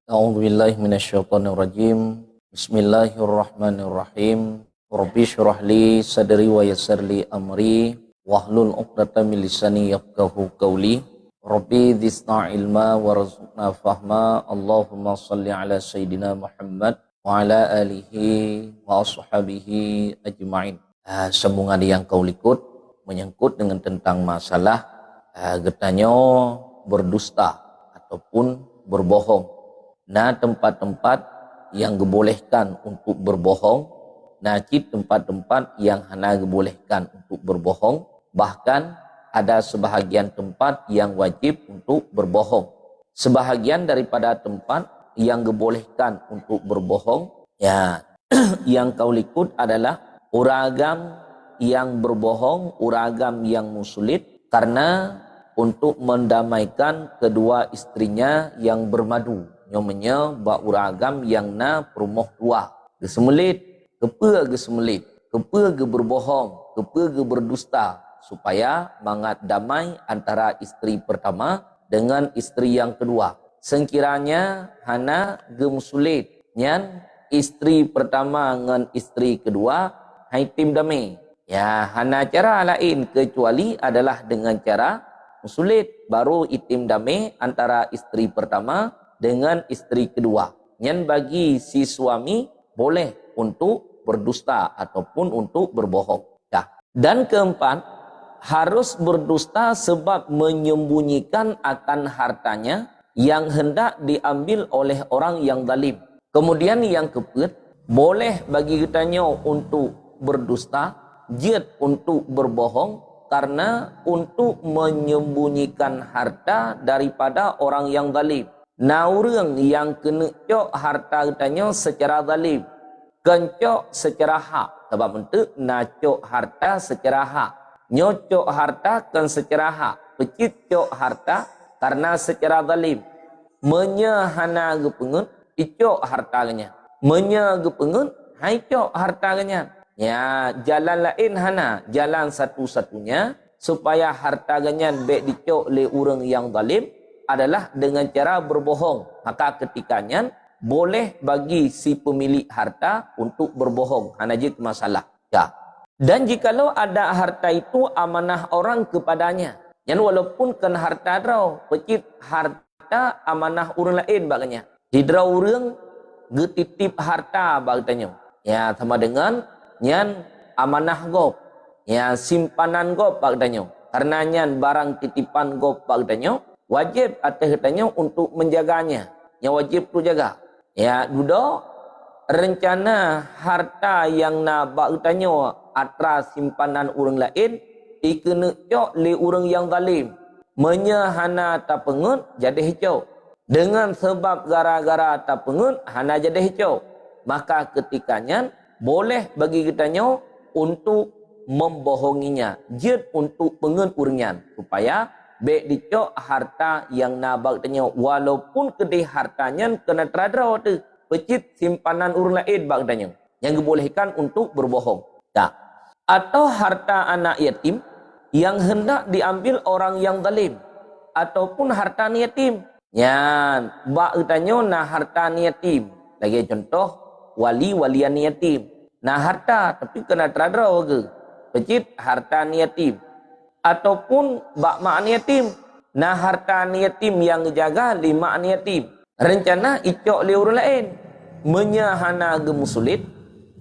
A'udzubillahi minasyaitonirrajim. Bismillahirrahmanirrahim. Rabbi shrah li sadri wa yassir li amri wahlul 'uqdatam min lisani yafqahu qawli. Rabbi zidna ilma warzuqna fahma. Allahumma shalli ala sayidina Muhammad wa ala alihi wa ashabihi ajma'in. Sambungan yang kau likut menyangkut dengan tentang masalah getanya berdusta ataupun berbohong. Nah, tempat-tempat yang dibolehkan untuk berbohong, nah tempat-tempat yang hanya dibolehkan untuk berbohong, bahkan ada sebahagian tempat yang wajib untuk berbohong. Sebahagian daripada tempat yang dibolehkan untuk berbohong, ya yang kau likut adalah uragam yang berbohong, uragam yang musulit, karena untuk mendamaikan kedua istrinya yang bermadu. Namanya uragam yang na perumoh tua. Gesemelit, kepa gesemelit, kepa ge berbohong, kepa ge berdusta, supaya mangat damai antara istri pertama dengan istri yang kedua. Sekiranya hana ge musulit, nyan istri pertama dengan istri kedua, hai tim damai. Ya, hana cara lain kecuali adalah dengan cara musulit, baru itim damai antara istri pertama dengan istri kedua. Yang bagi si suami boleh untuk berdusta ataupun untuk berbohong. Ya. Dan keempat, harus berdusta sebab menyembunyikan akan hartanya yang hendak diambil oleh orang yang zalim. Kemudian yang keempat, boleh bagi kitanya untuk berdusta, jid untuk berbohong, karena untuk menyembunyikan harta daripada orang yang zalim. Nah, orang yang kena cok harta kitanya secara zalim, kencok secara hak. Sebab itu nak cok harta secara hak, nyocok harta kan secara hak, pecit cok harta karena secara zalim. Menyahana gepengut, icok hartanya. Menyagepengut, hai cok hartanya. Ya, jalan lain hana, jalan satu-satunya supaya harta ganyan baik dicok oleh orang yang zalim adalah dengan cara berbohong. Maka ketikanya boleh bagi si pemilik harta untuk berbohong. Hanajit masalah. Ya. Dan jikalau ada harta itu amanah orang kepadanya, yang walaupun kan harta draw, pecit harta amanah orang lain baganya. Hidraw orang getitip harta baganya. Ya, sama dengan nyan amanah gop. Ya, simpanan gop baganya. Karena nyan barang titipan gop baganya, wajib atas kitanya untuk menjaganya. Yang wajib tu jaga. Ya, duda rencana harta yang nak kitanya atra simpanan orang lain ikena cok le orang yang zalim. Menyahana tapengut jadi hijau. Dengan sebab gara-gara tapengut hana jadi hijau. Maka ketikanya boleh bagi kitanya untuk membohonginya. Jid untuk pengen uringan supaya baik dicok harta yang nabak tanya, walaupun kedai hartanya kena teradra tu pecit simpanan orang lain bak tanya yang dibolehkan untuk berbohong. Tak. Atau harta anak yatim yang hendak diambil orang yang zalim, ataupun harta yatim. Ya, bak tanya nah harta yatim. Lagi contoh walian yatim. Nah harta tapi kena teradra ke pecit harta yatim. Ataupun bak mak yatim. Nah harta yatim yang jaga lima yatim. Rencana icok le orang lain. Menyahana gemusulit.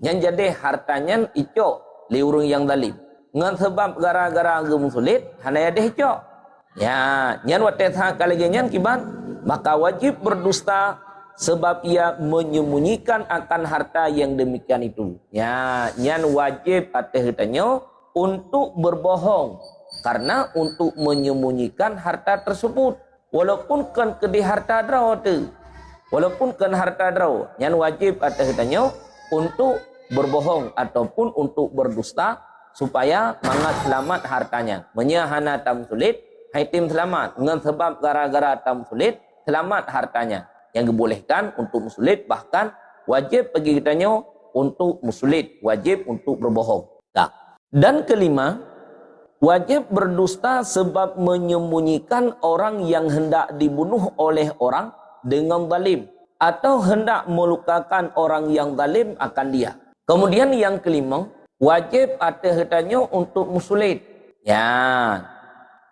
Yang jadi hartanya icok le orang yang zalim. Ngan sebab gara-gara gemusulit hana ada icok. Ya, nyan watet hak kalagi nyan kiban. Maka wajib berdusta sebab ia menyembunyikan akan harta yang demikian itu. Ya, nyan wajib atas kitanya untuk berbohong. Karena untuk menyembunyikan harta tersebut. Walaupun kan kedai harta draw tu. Walaupun kan harta draw. Yang wajib atas kitanya untuk berbohong ataupun untuk berdusta. Supaya mangat selamat hartanya. Menyahana tam sulit. Haitim selamat. Dengan sebab gara-gara tam sulit. Selamat hartanya. Yang dibolehkan untuk musulit. Bahkan wajib bagi kitanya untuk musulit. Wajib untuk berbohong. Tak. Dan kelima. Wajib berdusta sebab menyembunyikan orang yang hendak dibunuh oleh orang dengan zalim. atau hendak melukakan orang yang zalim akan dia. Kemudian yang kelima, wajib atas hetanya untuk musulit. Ya,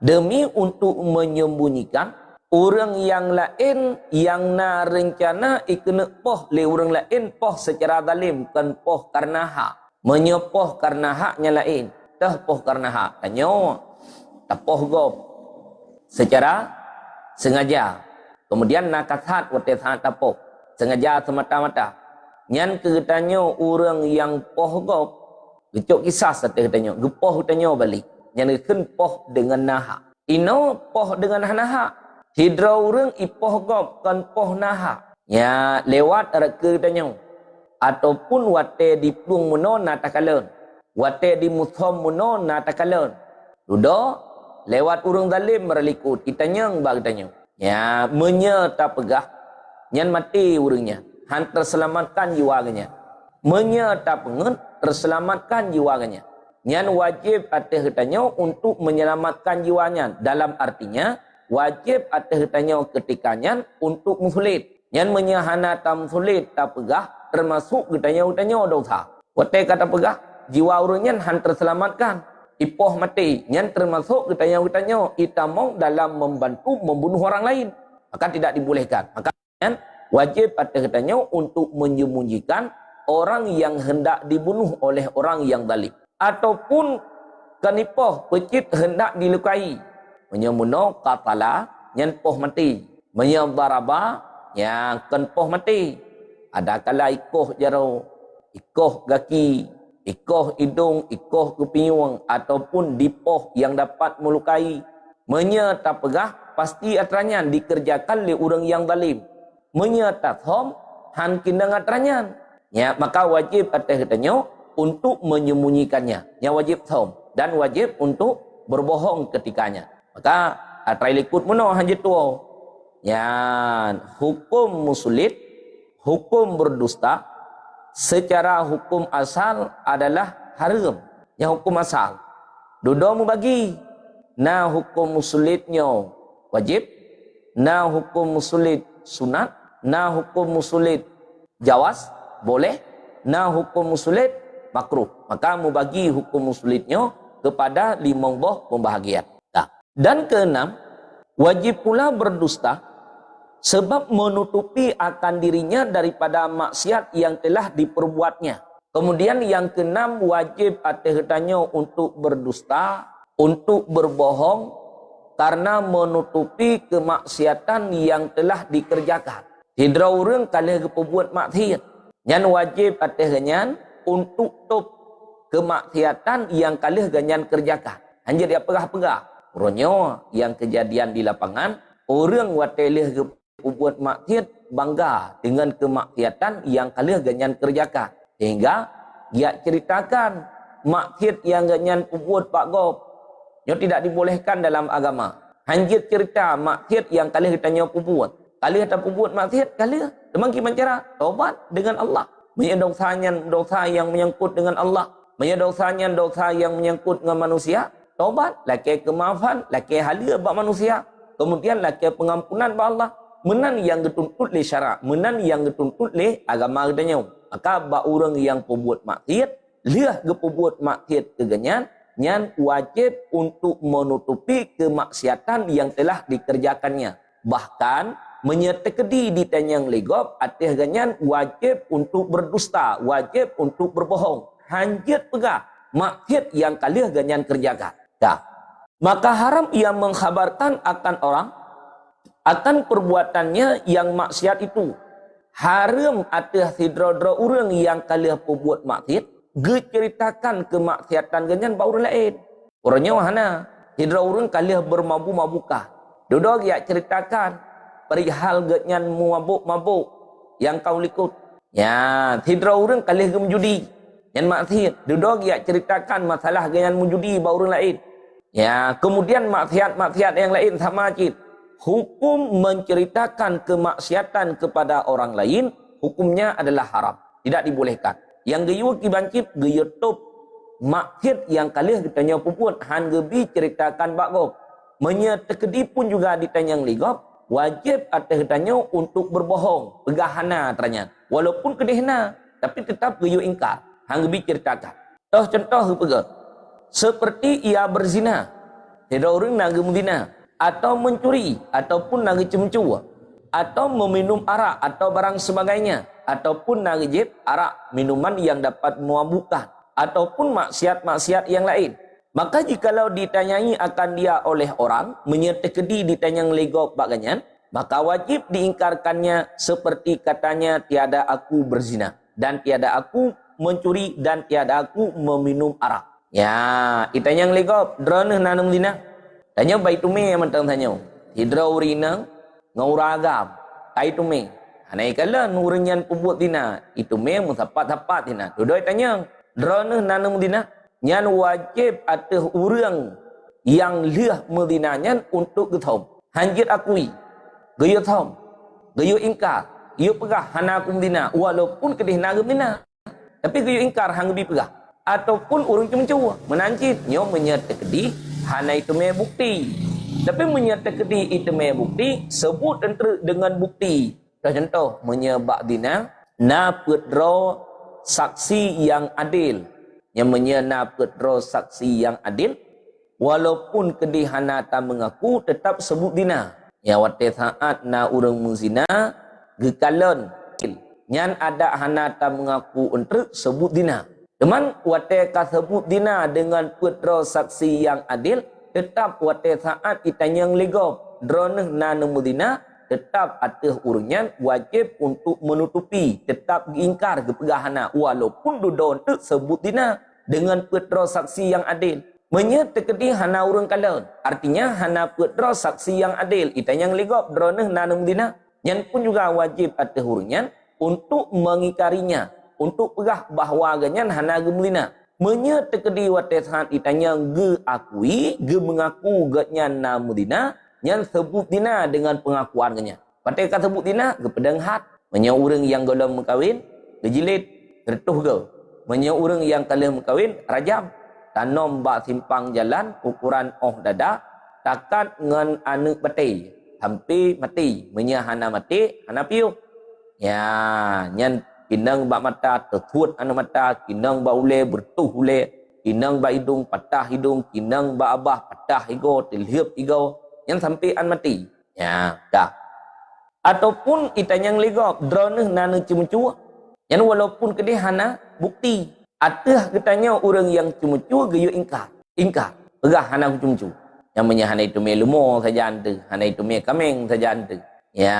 demi untuk menyembunyikan orang yang lain yang na rencana ikena poh le orang lain poh secara zalim, bukan poh karena hak. Menyepoh karena haknya lain. Dah poh karena hak. Tanya, tapoh gop secara sengaja. Kemudian nakasat wate sangat tapoh sengaja semata-mata. Nyan keretanya orang yang poh gop gecok kisah sate katanya, gepoh katanya balik. Nyan ken poh dengan nahak. Ino poh dengan nahak. Hidra orang ipoh gop kan poh nahak. Ya lewat reka katanya. Ataupun wate di plung muno natakalan. Wate di muthom muno natakalan. Duda lewat urang zalim merlikut. Kitanya bag tanya. Ya menyata pegah. Nyan mati urangnya. Han terselamatkan jiwanya. Menyata pengen terselamatkan jiwanya. Nyan wajib atas hetanya untuk menyelamatkan jiwanya. Dalam artinya wajib atas hetanya ketikanya untuk musulit. Nyan menyahana tam sulit tak pegah. Termasuk getanya dosa. Wate kata pegah, jiwa urangnya han terselamatkan. Ipoh mati. Yang termasuk getanya itamong dalam membantu membunuh orang lain. Maka tidak dibolehkan. Maka wajib atas getanya untuk menyembunyikan orang yang hendak dibunuh oleh orang yang zalim. Ataupun kanipoh pecit hendak dilukai. Menyemuno katala yang poh mati. Menyebaraba yang kan poh mati. Ada kala ikoh jaro, ikoh kaki, ikoh hidung, ikoh kepinyuang, ataupun dipoh yang dapat melukai. Menyata pegah, pasti atranya dikerjakan oleh orang yang zalim. Menyata thom, han kindang atranya. Ya, maka wajib atas katanya untuk menyembunyikannya. Ya wajib thom. Dan wajib untuk berbohong ketikanya. Maka atrai likut muno hanjit tuo. Ya, hukum musulit, hukum berdusta secara hukum asal adalah haram. Yang hukum asal. Duda mu bagi. Na hukum musulitnya wajib. Na hukum musulit sunat. Na hukum musulit jawas. Boleh. Na hukum musulit makruh. Maka mu bagi hukum musulitnya kepada 5 buah pembahagian. Nah. Dan keenam, wajib pula berdusta sebab menutupi akan dirinya daripada maksiat yang telah diperbuatnya. Kemudian yang keenam, wajib atas hetanya untuk berdusta, untuk berbohong, karena menutupi kemaksiatan yang telah dikerjakan. Hidra orang kalau berbuat maksiat, yang wajib atas hetanya untuk tutup kemaksiatan yang kalau ganyan kerjakan. Hanya dia pegah-pegah. Orangnya yang kejadian di lapangan, orang watelih buat maksiat bangga dengan kemaksiatan yang kalian ganyan kerjakan. Sehingga dia ceritakan maksiat yang ganyan buat Pak Gop. Yang tidak dibolehkan dalam agama. Hanjit cerita maksiat yang kalian tanya buat. Kalian tak buat maksiat, kalian memang gimana cara? Taubat dengan Allah. Punya dosanya dosa yang menyangkut dengan Allah. Punya dosanya dosa yang menyangkut dengan manusia. Taubat, laki kemaafan, laki halia bak manusia. Kemudian laki pengampunan bak Allah. Menan yang dituntut oleh syarak, menan yang dituntut oleh agama katanya. Maka bak orang yang pembuat maksiat, liah ke pembuat maksiat keganyan, nyan wajib untuk menutupi kemaksiatan yang telah dikerjakannya. Bahkan menyetekedi di tanyang legop, atas ganyan wajib untuk berdusta, wajib untuk berbohong. Hanjit pegah maksiat yang kalian ganyan kerjakan. Dah. Maka haram ia mengkhabarkan akan orang akan perbuatannya yang maksiat itu. Haram atas hidra-hidra orang yang kalian perbuat maksiat, geceritakan kemaksiatan ganyan bau orang lain. Orangnya wahana, hidra orang kalian bermabuk-mabukah. Duduk ya ceritakan perihal ganyan mabuk-mabuk yang kau likut. Ya, hidra orang kalian menjudi. Yang maksiat, duduk ya ceritakan masalah ganyan menjudi bau orang lain. Ya, kemudian maksiat-maksiat yang lain sama cip. Hukum menceritakan kemaksiatan kepada orang lain, hukumnya adalah haram. Tidak dibolehkan. Yang gayuh kibancip, gayuh top. Maksiat yang kalian ditanya puput, han gebi ceritakan bakgop. Menyetekedi pun juga ditanya ligop. wajib atas tanya untuk berbohong, pegahana teranya. Walaupun kedihna, tapi tetap geyu ingkar. Hang bi ceritakan. Contoh pega. Seperti ia berzina. Tidak orang naga mudina atau mencuri ataupun naga cemcu atau meminum arak atau barang sebagainya ataupun naga jeb arak minuman yang dapat memabukkan ataupun maksiat-maksiat yang lain. Maka jikalau ditanyai akan dia oleh orang, menyertai ditanya legok baganyan, maka wajib diingkarkannya seperti katanya tiada aku berzina dan tiada aku mencuri dan tiada aku meminum arak. Ya, itanya legok drone nanam dina. Tanya baik tume mentang tanya. Hidra urina ngauragam. Tai tume. Hanai kala nurenyan pubut dina. Itu me musapat-sapat dina. Dudoi tanya, drone nanam dina. Nyan wajib atas orang yang liah medinanya untuk getom. Hanjit akui. Gaya tom. Gaya ingkar. Ia pegah hana akum dina. Walaupun kedih nagam dina. Tapi gaya ingkar hang lebih pegah. Ataupun orang cuma menancit. Nyo menyertai kedih. Hana itu me bukti. Tapi menyertai kedih itu me bukti. Sebut dengan bukti. Contoh. Menyebab dina. Na pedro saksi yang adil. Yang menyena pedro saksi yang adil. Walaupun kedih hana tak mengaku. Tetap sebut dina. Ya wate saat na urang muzina. Gekalon. Nyan ada hana tak mengaku untuk sebut dina. Teman wate ka sebut dina dengan pedro saksi yang adil. Tetap wate saat itanyang legop. Droneh na nemudina. Tetap atas urunyan wajib untuk menutupi. Tetap diingkar kepegahana. Walaupun duduk untuk sebut dina. Dengan pedro saksi yang adil. Menyertai hana urung kalon. Artinya hana pedro saksi yang adil. Itanyang legop. Droneh na nemudina. Yang pun juga wajib atas urunyan. Untuk mengikarinya. Untuk pegah bahawa ganyan hana gemulina. Menyertai wate saat itanyang ge akui. Ge mengaku ganyan na mudina. Yang sebut dina dengan pengakuan kenya. Pakai kata sebut dina, ke pedang hat. Menyak orang yang golong mengkawin, kejilid, tertuh ke. Menyak orang yang kalah mengkawin, rajam. Tanom bak simpang jalan, ukuran dada. Takat ngan anak mati. Hampir mati. Menyak hana mati, hana piu. Ya, nyan kinang bak mata, tertuut anak mata. Kinang bak ule, bertuh ule. Kinang bak hidung, patah hidung. Kinang bak abah, patah higo, tilhiup higo. Yang sampai an mati. Ya, dah. Ataupun itanyang legok drone nana cumucu. Yang walaupun kedih hana bukti. Atah katanya orang yang cumucu gayu ingkar. Ingkar. Pegah hana cumucu. Yang menyahana itu me lumo saja ante. Hana itu me kameng saja ante. Ya,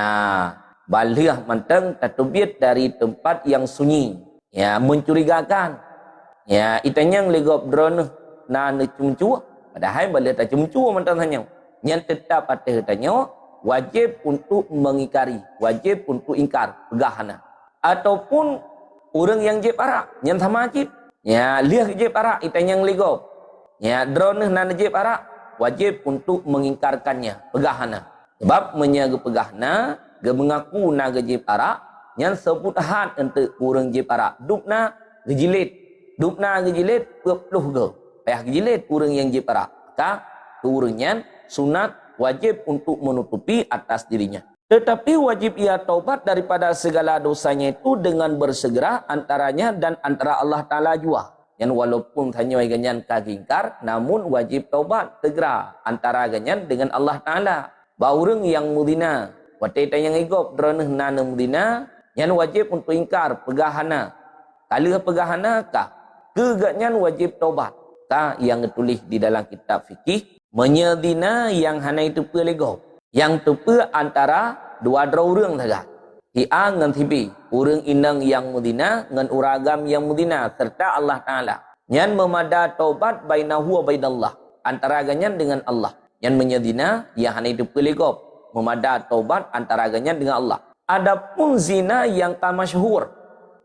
baliah manteng tatubit dari tempat yang sunyi. Ya, mencurigakan. Ya, itanyang legok drone nana cumucu. Padahal baliah tak cumucu manteng hanya. Yang tetap atas tanya wajib untuk mengikari, wajib untuk ingkar pegahana. Ataupun orang yang jeb arak, yang sama wajib. Ya, liah jeb arak itanya yang legop. Ya, drone nan jeb arak wajib untuk mengingkarkannya pegahana. Sebab menyaga pegahana, ge mengaku naga jeb arak yang sebut had untuk orang jeb arak. Dupna gejilid. Dupna gejilid peluh ge. Payah gejilid orang yang jeb arak. Maka turunnya sunat wajib untuk menutupi atas dirinya. Tetapi wajib ia taubat daripada segala dosanya itu dengan bersegera antaranya dan antara Allah Ta'ala jua. Yang walaupun hanya ganyan kagingkar, namun wajib taubat segera antara ganyan dengan Allah Ta'ala. Baureng yang mudina, wateta yang igop droneh nana mudina, yang wajib untuk ingkar pegahana. Kala pegahana kah? Keganyan wajib taubat. Kah yang ditulis di dalam kitab fikih. Menyedina yang hana itu pelego. Yang tepe antara dua orang saja. Hi'a dengan tibi. Orang inang yang mudina dengan uragam yang mudina. Serta Allah Ta'ala. Yang memada taubat bainahu wa bainallah. Antara ganyan dengan Allah. Yang menyedina yang hana itu pelego. Memada taubat antara ganyan dengan Allah. Adapun zina yang tak masyhur.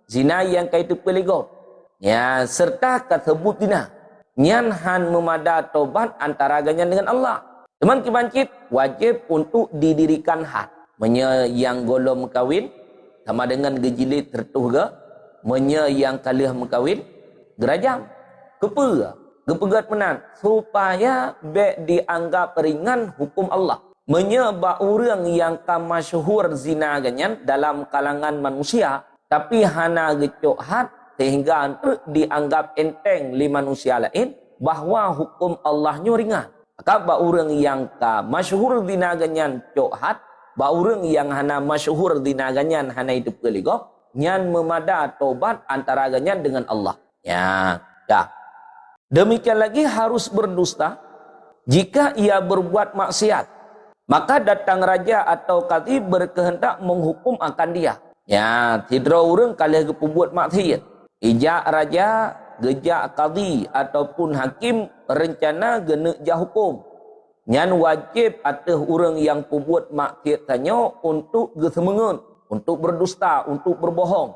Zina yang kaitu pelego. Ya, serta tersebut zina. Nyan han memada taubat antara ganyan dengan Allah. Teman kibancit wajib untuk didirikan had. Menye yang golong mengkawin sama dengan gejilid tertuh ke. Menye yang kalah mengkawin gerajam. Kepa. Gepegat menan supaya be dianggap ringan hukum Allah. menyebab orang yang masyhur zina ganyan dalam kalangan manusia, tapi hana gecok hat sehingga dianggap enteng li manusia lain, bahawa hukum Allahnya ringan. Maka ba orang yang masyhur zina ganyan cok hat, ba orang yang hana masyhur zina ganyan hana hidup keligok, nyan memada tobat antara ganyan dengan Allah. Ya, dah. Demikian lagi harus berdusta jika ia berbuat maksiat. Maka datang raja atau kadhi berkehendak menghukum akan dia. Ya, tidak orang kalau berbuat maksiat. Ijak raja, gejak kadhi ataupun hakim rencana genek hukum. Nyan wajib atas orang yang berbuat maksiat tanya untuk gesemengun, untuk berdusta, untuk berbohong.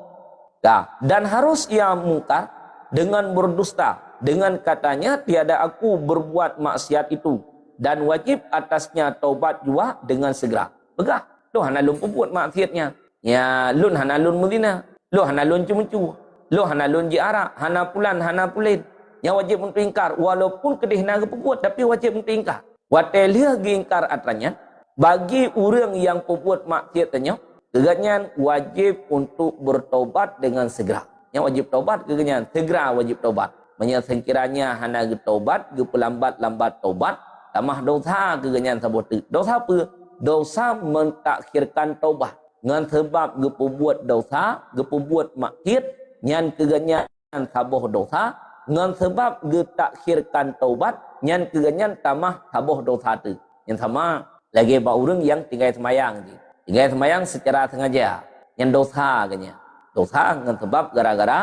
Dah. Dan harus ia mungkar dengan berdusta, dengan katanya tiada aku berbuat maksiat itu, dan wajib atasnya taubat juga dengan segera. Begah, lo hana lun berbuat maksiatnya. Ya, lun hana lun muzina, lo hana lun cumu-cumu, lo hana lun jiarak, hana pulan, hana pulin. Yang wajib untuk ingkar, walaupun kedih naga berbuat, tapi wajib untuk ingkar. Watelia ingkar atranya, bagi orang yang berbuat maksiatnya, keganyan wajib untuk bertobat dengan segera. Yang wajib taubat keganyan segera wajib taubat. Sekiranya hana taubat, pelambat-lambat taubat, tamah dosa keganyan sabot. Dosa apa? Dosa mentakhirkan taubat. Ngan sebab gepubuat dosa, gepubuat maksiat, nyan keganyan saboh dosa, ngan sebab getakhirkan taubat, nyan keganyan tamah saboh dosa tu. Yang sama lagi ba orang yang tinggal semayang. Tinggal semayang secara sengaja. Yang dosa keganyan. Dosa dengan sebab gara-gara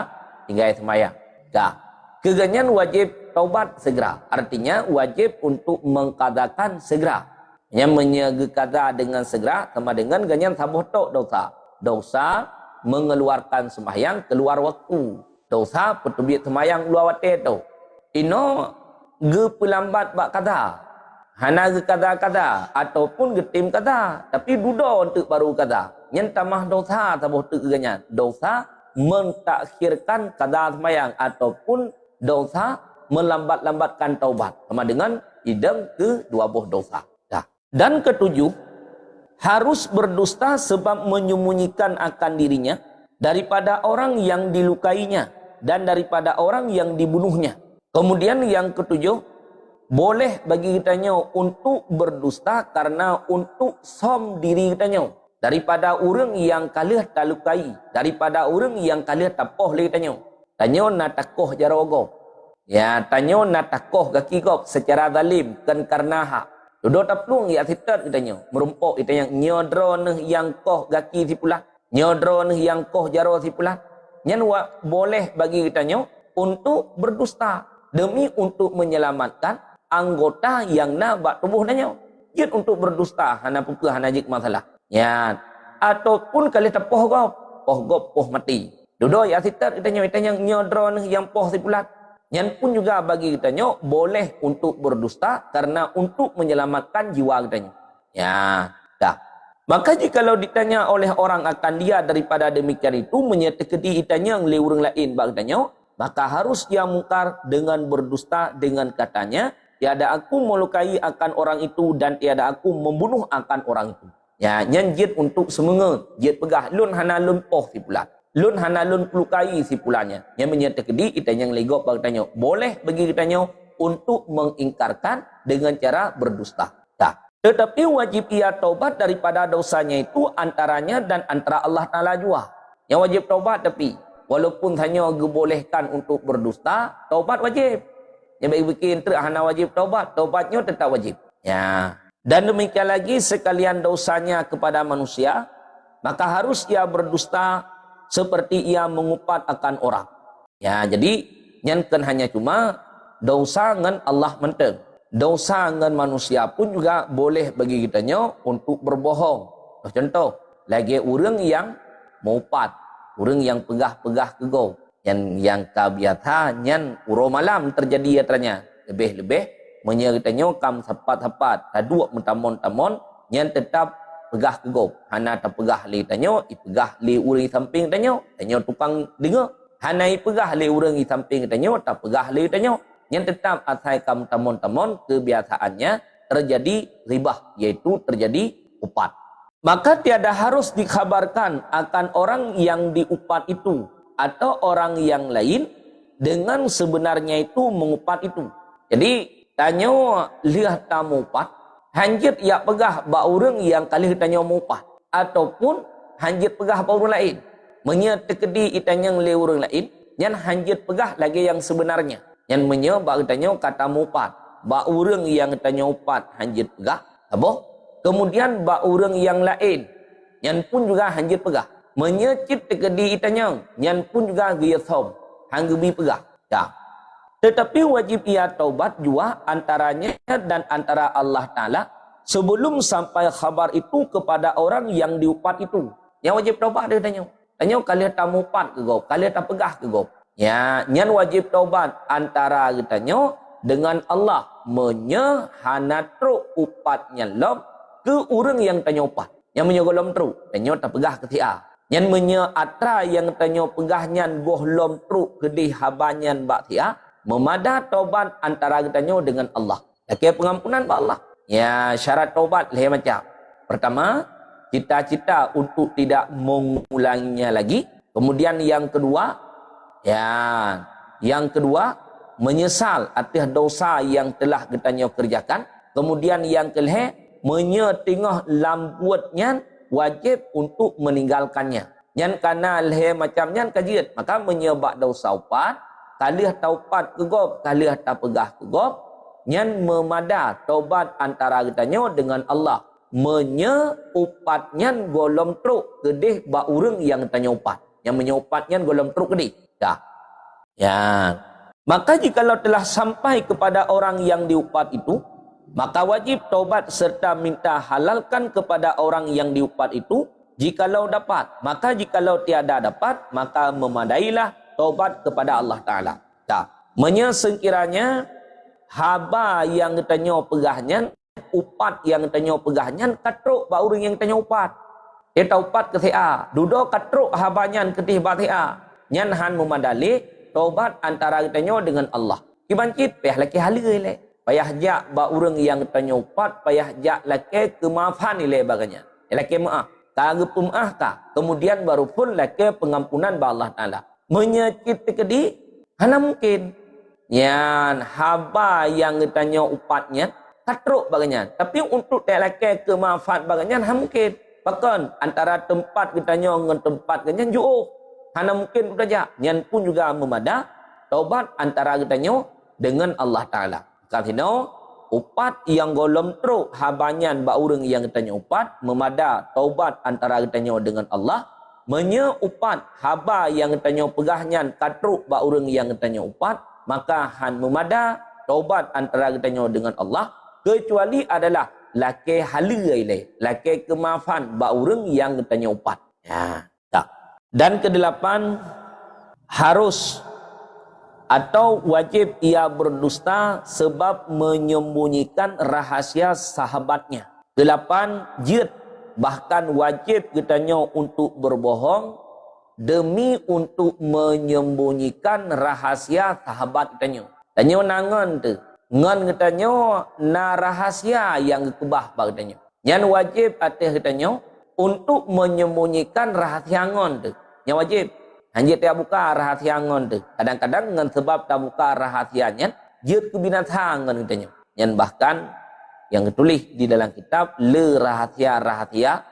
tinggal semayang. Dah. Keganyan wajib taubat segera. Artinya wajib untuk mengkadakan segera. Yang menyegekada dengan segera sama dengan ganyan sabuh tok dosa. Dosa mengeluarkan sembahyang keluar waktu. Dosa petubit semayang luar waktu tu. Ino gepelambat bak kada. Hana ge kada-kada ataupun getim kada. Tapi duda untuk baru kada. Yang tamah dosa sabuh tu ganyan. Dosa mentakhirkan kada semayang ataupun dosa melambat-lambatkan taubat. Sama dengan idam ke dua buah dosa. Dah. Dan ketujuh, harus berdusta sebab menyembunyikan akan dirinya daripada orang yang dilukainya dan daripada orang yang dibunuhnya. Kemudian yang ketujuh, boleh bagi kitanya untuk berdusta karena untuk som diri kitanya. Daripada orang yang kalah talukai, daripada orang yang kalah tapoh le kitanya. Tanya na takoh jarogo. Ya, tanya na takoh kaki gop secara zalim kan karena hak. Duduk taplung ya sitat kitanya. Merumpok kitanya nyodro neh yang koh kaki si pula. Nyodro neh yang koh jaro si pula. Nyan boleh bagi kitanya untuk berdusta demi untuk menyelamatkan anggota yang nak bak tubuh nanya. Jid untuk berdusta hana pukul hana jik masalah. Ya, ataupun kali tepoh gop poh mati. Duduk ya sitat kitanya nyodro neh yang poh si pula. Yang pun juga bagi kitanya boleh untuk berdusta karena untuk menyelamatkan jiwa kitanya. Ya, dah. Maka jikalau ditanya oleh orang akan dia daripada demikian itu menyertai itanya oleh orang lain bagi kitanya, maka harus dia mungkar dengan berdusta dengan katanya, tiada aku melukai akan orang itu dan tiada aku membunuh akan orang itu. Ya, nyanjit untuk semenga, jit pegah lun hana lun poh si pula. Lun hana lun pelukai si pulanya. Yang menyertai itanya yang legok bagi kitanya. Boleh bagi kitanya untuk mengingkarkan dengan cara berdusta. Dah. Tetapi wajib ia taubat daripada dosanya itu antaranya dan antara Allah Ta'ala juga. Yang wajib taubat tapi walaupun hanya dibolehkan untuk berdusta, taubat wajib. Yang bagi bikin hana wajib taubat, taubatnya tetap wajib. Ya. Dan demikian lagi sekalian dosanya kepada manusia, maka harus ia berdusta seperti ia mengupat akan orang. Ya, jadi nyankan hanya cuma dosa dengan Allah menteng. Dosa dengan manusia pun juga boleh bagi kitanya untuk berbohong. Contoh, lagi orang yang mengupat, orang yang pegah-pegah kegau. Yang kabiasa nyan uro malam terjadi atranya. Lebih-lebih menyertanya kam sapat-sapat, taduk mentamon-tamon nyan tetap pegah kegop. Hana tak pegah li tanya, ipegah li urang samping tanya tukang dengar. Hana ipegah li urang samping tanya, tak pegah li tanya. Yang tetap asai kam tamon-tamon kebiasaannya terjadi ribah, yaitu terjadi upat. Maka tiada harus dikhabarkan akan orang yang diupat itu atau orang yang lain dengan sebenarnya itu mengupat itu. Jadi tanya lihat tamu upat, hanjit ya pegah ba orang yang kali tanya mengupat ataupun hanjit pegah ba orang lain. Menyet tekedi itanya le orang lain, nyan hanjit pegah lagi yang sebenarnya. Nyan menye ba tanya kata mengupat, ba orang yang tanya upat hanjit pegah, apa? Kemudian ba orang yang lain nyan pun juga hanjit pegah menyecit tekedi itanya nyan pun juga dia thom hanggebi pegah ya. Tetapi wajib ia taubat juga antaranya dan antara Allah Ta'ala sebelum sampai khabar itu kepada orang yang diupat itu. Yang wajib taubat dia tanya kalian tak upat ke gop, kalian tak pegah ke gop ya. Nyan wajib taubat antara ditanya dengan Allah menyehanatru upatnya lom ke orang yang tanya upat. Yang menyogolom tru, tanya tak pegah ke tia. Yang menyeatra yang tanya pegahnya gohlom tru ke di habanyan bak tia. Memada taubat antara tanya dengan Allah. Laki pengampunan bak Allah. Ya syarat taubat leh macam. Pertama, cita-cita untuk tidak mengulanginya lagi. Kemudian yang kedua, menyesal atas dosa yang telah kitanya kerjakan. Kemudian yang kelih, menyetingah lambuatnya wajib untuk meninggalkannya. Nyan kana leh macam nyan kajiat, maka menyebab dosa upat, kalih taupat ke gop, kalih tak pegah ke gop, nyan memada taubat antara kitanya dengan Allah. Menyupatnya golom truk kedih ba urang yang tanya upat. Yang menyupatnya golom truk kedih. Dah. Ya. Maka jikalau telah sampai kepada orang yang diupat itu, maka wajib taubat serta minta halalkan kepada orang yang diupat itu jikalau dapat. Maka jikalau tiada dapat, maka memadailah taubat kepada Allah Ta'ala. Menyesengkiranya haba yang tanya pegahnya, upat yang tanya pegahnya, katruk ba orang yang tanya upat. Dia taupat ke tia, duduk katruk habanya ketih ba tia. Nyan han memadali taubat antara tanya dengan Allah. Kibancit peh laki halai le. Payah jak ba orang yang tanya upat, payah jak laki kemaafan nilai baganya. Laki maaf. Kagak pemaaf kah? Kemudian baru pun laki pengampunan ba Allah Ta'ala. Menyakit kedi, hana mungkin. Yan haba yang tanya upatnya, katruk baganya. Tapi untuk laki kemaafan baganya, hana mungkin. Bahkan antara tempat kitanya dengan tempat kitanya jauh. Hana mungkin saja. Yan pun juga memada taubat antara kitanya dengan Allah Ta'ala. Kalau upat yang golom truk habanyan ba orang yang tanya upat memada taubat antara tanya dengan Allah. Menyeupat haba yang tanya pegahnya katruk ba orang yang tanya upat, maka han memada taubat antara tanya dengan Allah, kecuali adalah laki halai le, laki kemaafan ba orang yang tanya upat. Ya, tak. Dan kedelapan, harus atau wajib ia berdusta sebab menyembunyikan rahasia sahabatnya. 8, jid, bahkan wajib kitanya untuk berbohong demi untuk menyembunyikan rahasia sahabat kitanya. Tanya nangan tu, ngan kitanya na rahasia yang kebah ba kitanya. Yang wajib atas kitanya untuk menyembunyikan rahasia ngan tu. Yang wajib. Hanjit tak buka rahasia ngon tu. Kadang-kadang dengan sebab tak buka rahasianya, jid kebinatangan katanya. Yang bahkan yang ditulis di dalam kitab le rahasia-rahasia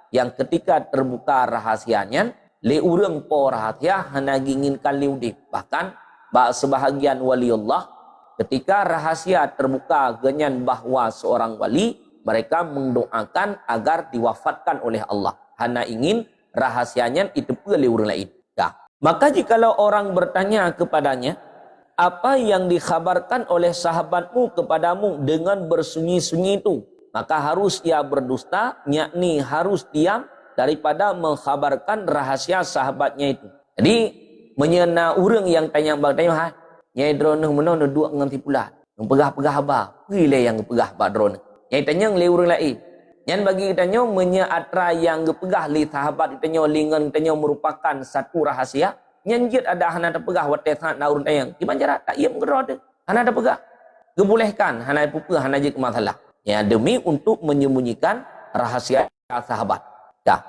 yang ketika terbuka rahasianya, le urang po rahasia hana inginkan liudip. Bahkan sebahagian waliullah ketika rahasia terbuka genyan bahwa seorang wali, mereka mendoakan agar diwafatkan oleh Allah. Hana ingin rahasianya itu oleh orang lain. Maka jikalau orang bertanya kepadanya, apa yang dikhabarkan oleh sahabatmu kepadamu dengan bersunyi-sunyi itu, maka harus ia berdusta, yakni harus diam daripada mengkhabarkan rahasia sahabatnya itu. Jadi menyena orang yang tanya ha, nyai drone menono dua nganti pula, yang pegah-pegah ba, pilih yang pegah ba drone. Nyai tanya le orang lain. Yang bagi kitanya menyeatra yang gepegah li sahabat kitanya lingan kitanya merupakan satu rahasia. Nyanjit ada hana ada pegah watai sangat naurun tayang. Gimana cara tak ia mengerode? Hana ada pegah. Gebolehkan hana pupa hana je masalah. Ya, demi untuk menyembunyikan rahasia sahabat. Ya.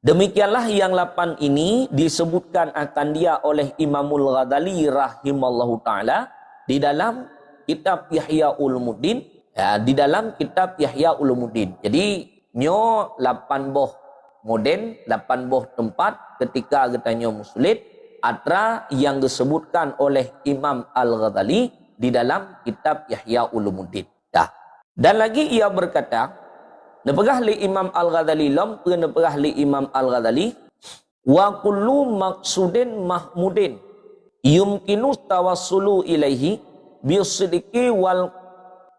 Demikianlah yang 8 ini disebutkan akan dia oleh Imamul Ghazali rahimallahu taala di dalam kitab Ihya Ulumuddin, ya, di dalam kitab Ihya Ulumuddin. Jadi nyo 8 boh moden, 8 boh tempat ketika katanya muslim atra yang disebutkan oleh Imam Al-Ghazali di dalam kitab Ihya Ulumuddin. Ya. Dan lagi ia berkata, nepegah li Imam Al-Ghazali lam nepegah li Imam Al-Ghazali wa kullu maqsudin mahmudin yumkinu tawassulu ilaihi bisidqi wal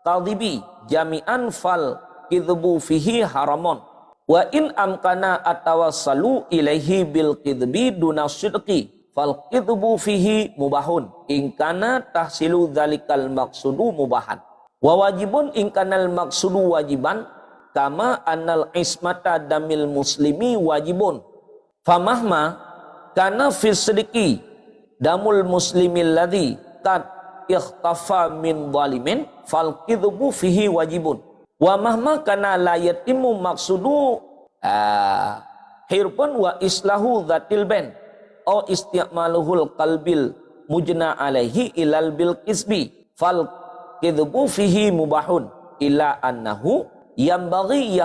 kadhibi jami'an fal kidhbu fihi haramun wa in amkana atawassalu ilaihi bil kidhbi duna sidqi fal kidhbu fihi mubahun in kana tahsilu dzalikal maqsudu mubahan wa wajibun in kanal maqsudu wajiban kama annal ismata damil muslimi wajibun famahma kana fi sidqi damul muslimil ladzi qad ikhtafa min zalimin fal kidhbu fihi wajibun wa mahma kana la yatimu maqsudu hirpun wa islahu dzatil bain au isti'maluhul qalbil mujna alaihi ilal bil kisbi fal kidhbu fihi mubahun illa annahu yang bagi